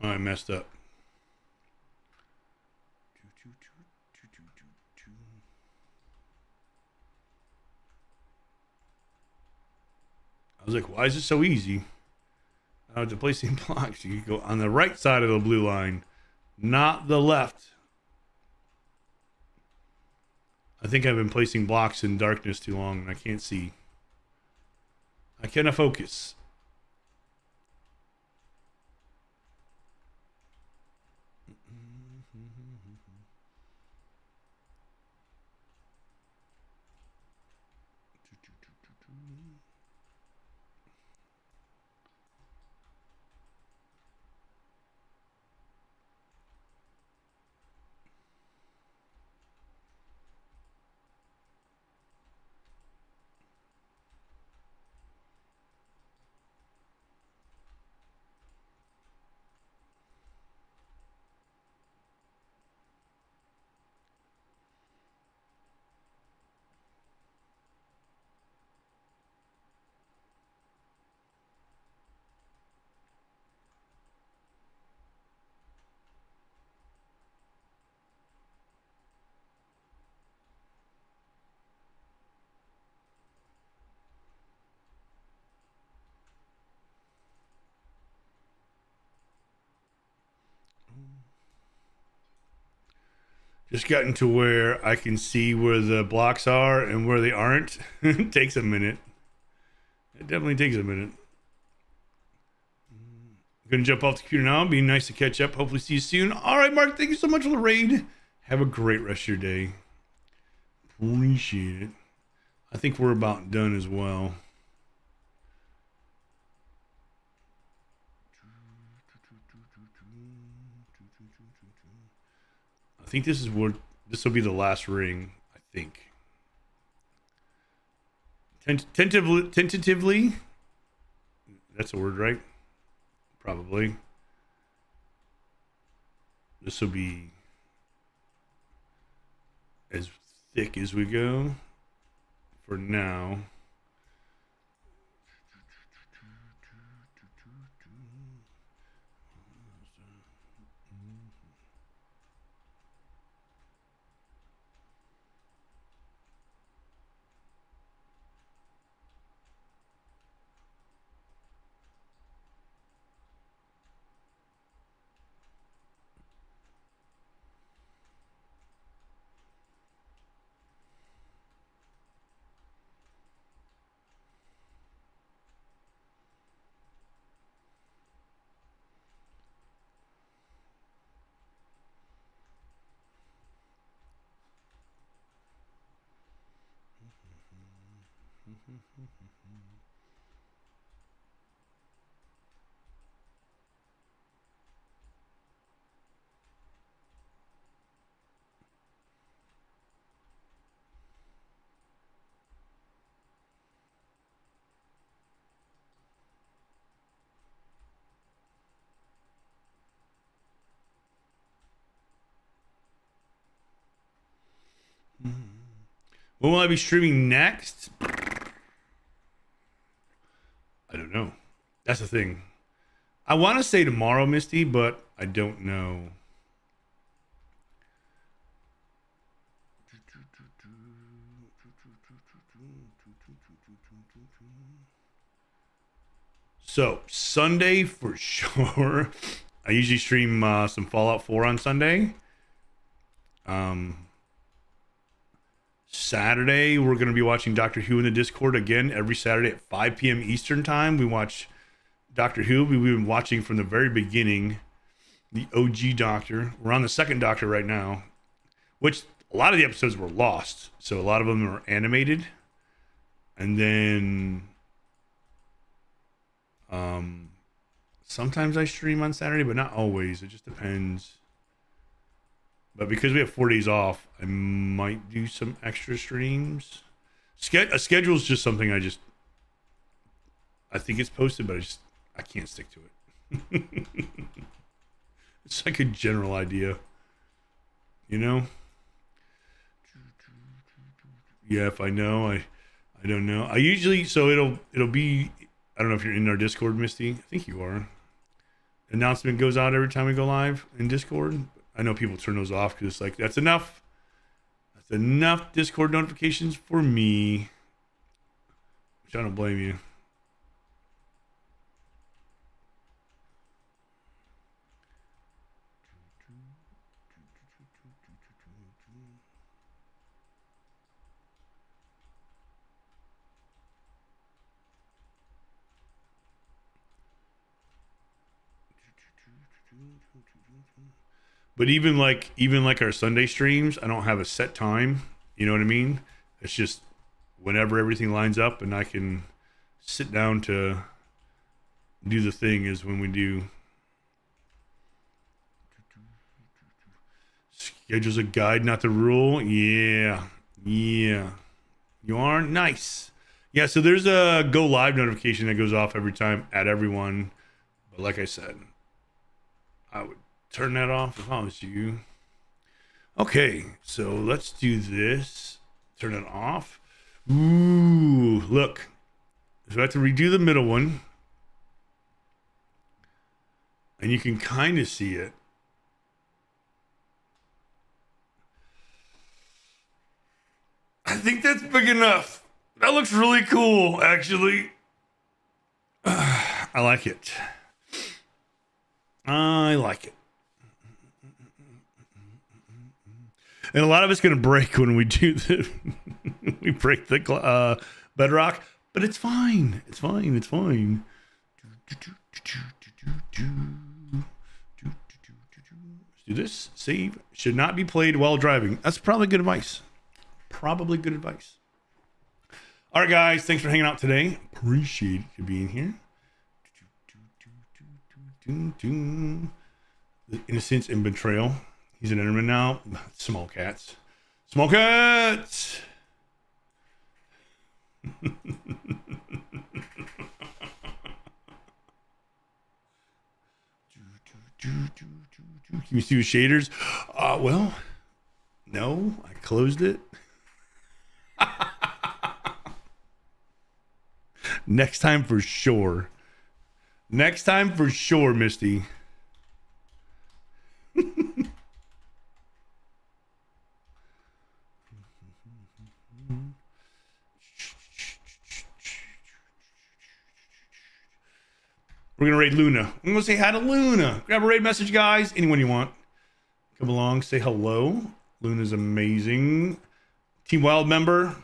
S1: Oh, I messed up. I was like, why is it so easy? To placing blocks, you go on the right side of the blue line, not the left. I think I've been placing blocks in darkness too long and I can't see. I cannot focus. Just gotten to where I can see where the blocks are and where they aren't. It takes a minute. It definitely takes a minute. I'm gonna jump off the computer now. Be nice to catch up. Hopefully see you soon. All right, Mark. Thank you so much for the raid. Have a great rest of your day. Appreciate it. I think we're about done as well. I think this will be the last ring. I think. Tentatively. That's a word, right? Probably. This will be as thick as we go for now. When will I be streaming next? I don't know. That's the thing. I want to say tomorrow, Misty, but I don't know. So Sunday for sure. I usually stream some Fallout 4 on Sunday. Saturday we're going to be watching Doctor Who in the Discord again every Saturday at 5 p.m. Eastern time. We watch Doctor Who. We've been watching from the very beginning, the OG Doctor. We're on the second Doctor right now, which a lot of the episodes were lost, so a lot of them are animated. And then sometimes I stream on Saturday, but not always. It just depends. But because we have 4 days off, I might do some extra streams. A schedule is just something I think it's posted, but I can't stick to it. It's like a general idea, you know? Yeah, if I know, I don't know. I usually, so it'll be, I don't know if you're in our Discord, Misty. I think you are. Announcement goes out every time we go live in Discord. I know people turn those off because it's like, that's enough. That's enough Discord notifications for me. Which I don't blame you. But even like our Sunday streams, I don't have a set time. You know what I mean? It's just whenever everything lines up and I can sit down to do the thing is when we do. Schedule's a guide, not the rule. Yeah. You are nice. Yeah, so there's a go live notification that goes off every time at everyone. But like I said, I would turn that off if I was you. Okay, so let's do this. Turn it off. Ooh, look. So I have to redo the middle one. And you can kind of see it. I think that's big enough. That looks really cool, actually. I like it. I like it. And a lot of it's going to break when we do the we break the bedrock, but it's fine. It's fine. It's fine. Let's do this. Save. Should not be played while driving. That's probably good advice. Probably good advice. All right, guys. Thanks for hanging out today. Appreciate you being here. Innocence and betrayal. He's an enderman now. Small cats. Small cats. Can you see the shaders? Well, no, I closed it. Next time for sure. Next time for sure, Misty. We're going to raid Luna. I'm going to say hi to Luna. Grab a raid message, guys. Anyone you want. Come along, say hello. Luna's amazing. Team Wild member,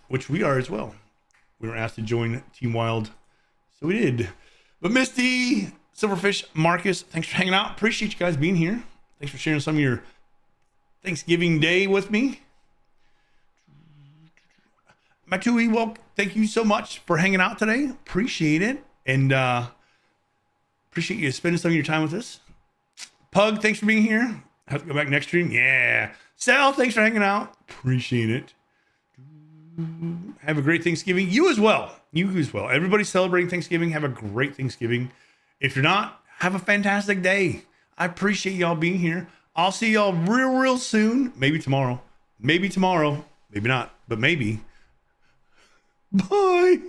S1: which we are as well. We were asked to join Team Wild, so we did. But Misty, Silverfish, Marcus, thanks for hanging out. Appreciate you guys being here. Thanks for sharing some of your Thanksgiving Day with me. Matui, well, thank you so much for hanging out today. Appreciate it. And appreciate you spending some of your time with us. Pug, thanks for being here. Have to go back next stream. Yeah. Sal, thanks for hanging out. Appreciate it. Have a great Thanksgiving. You as well. You as well. Everybody celebrating Thanksgiving. Have a great Thanksgiving. If you're not, have a fantastic day. I appreciate y'all being here. I'll see y'all real soon. Maybe tomorrow. Maybe tomorrow. Maybe not, but maybe. Bye.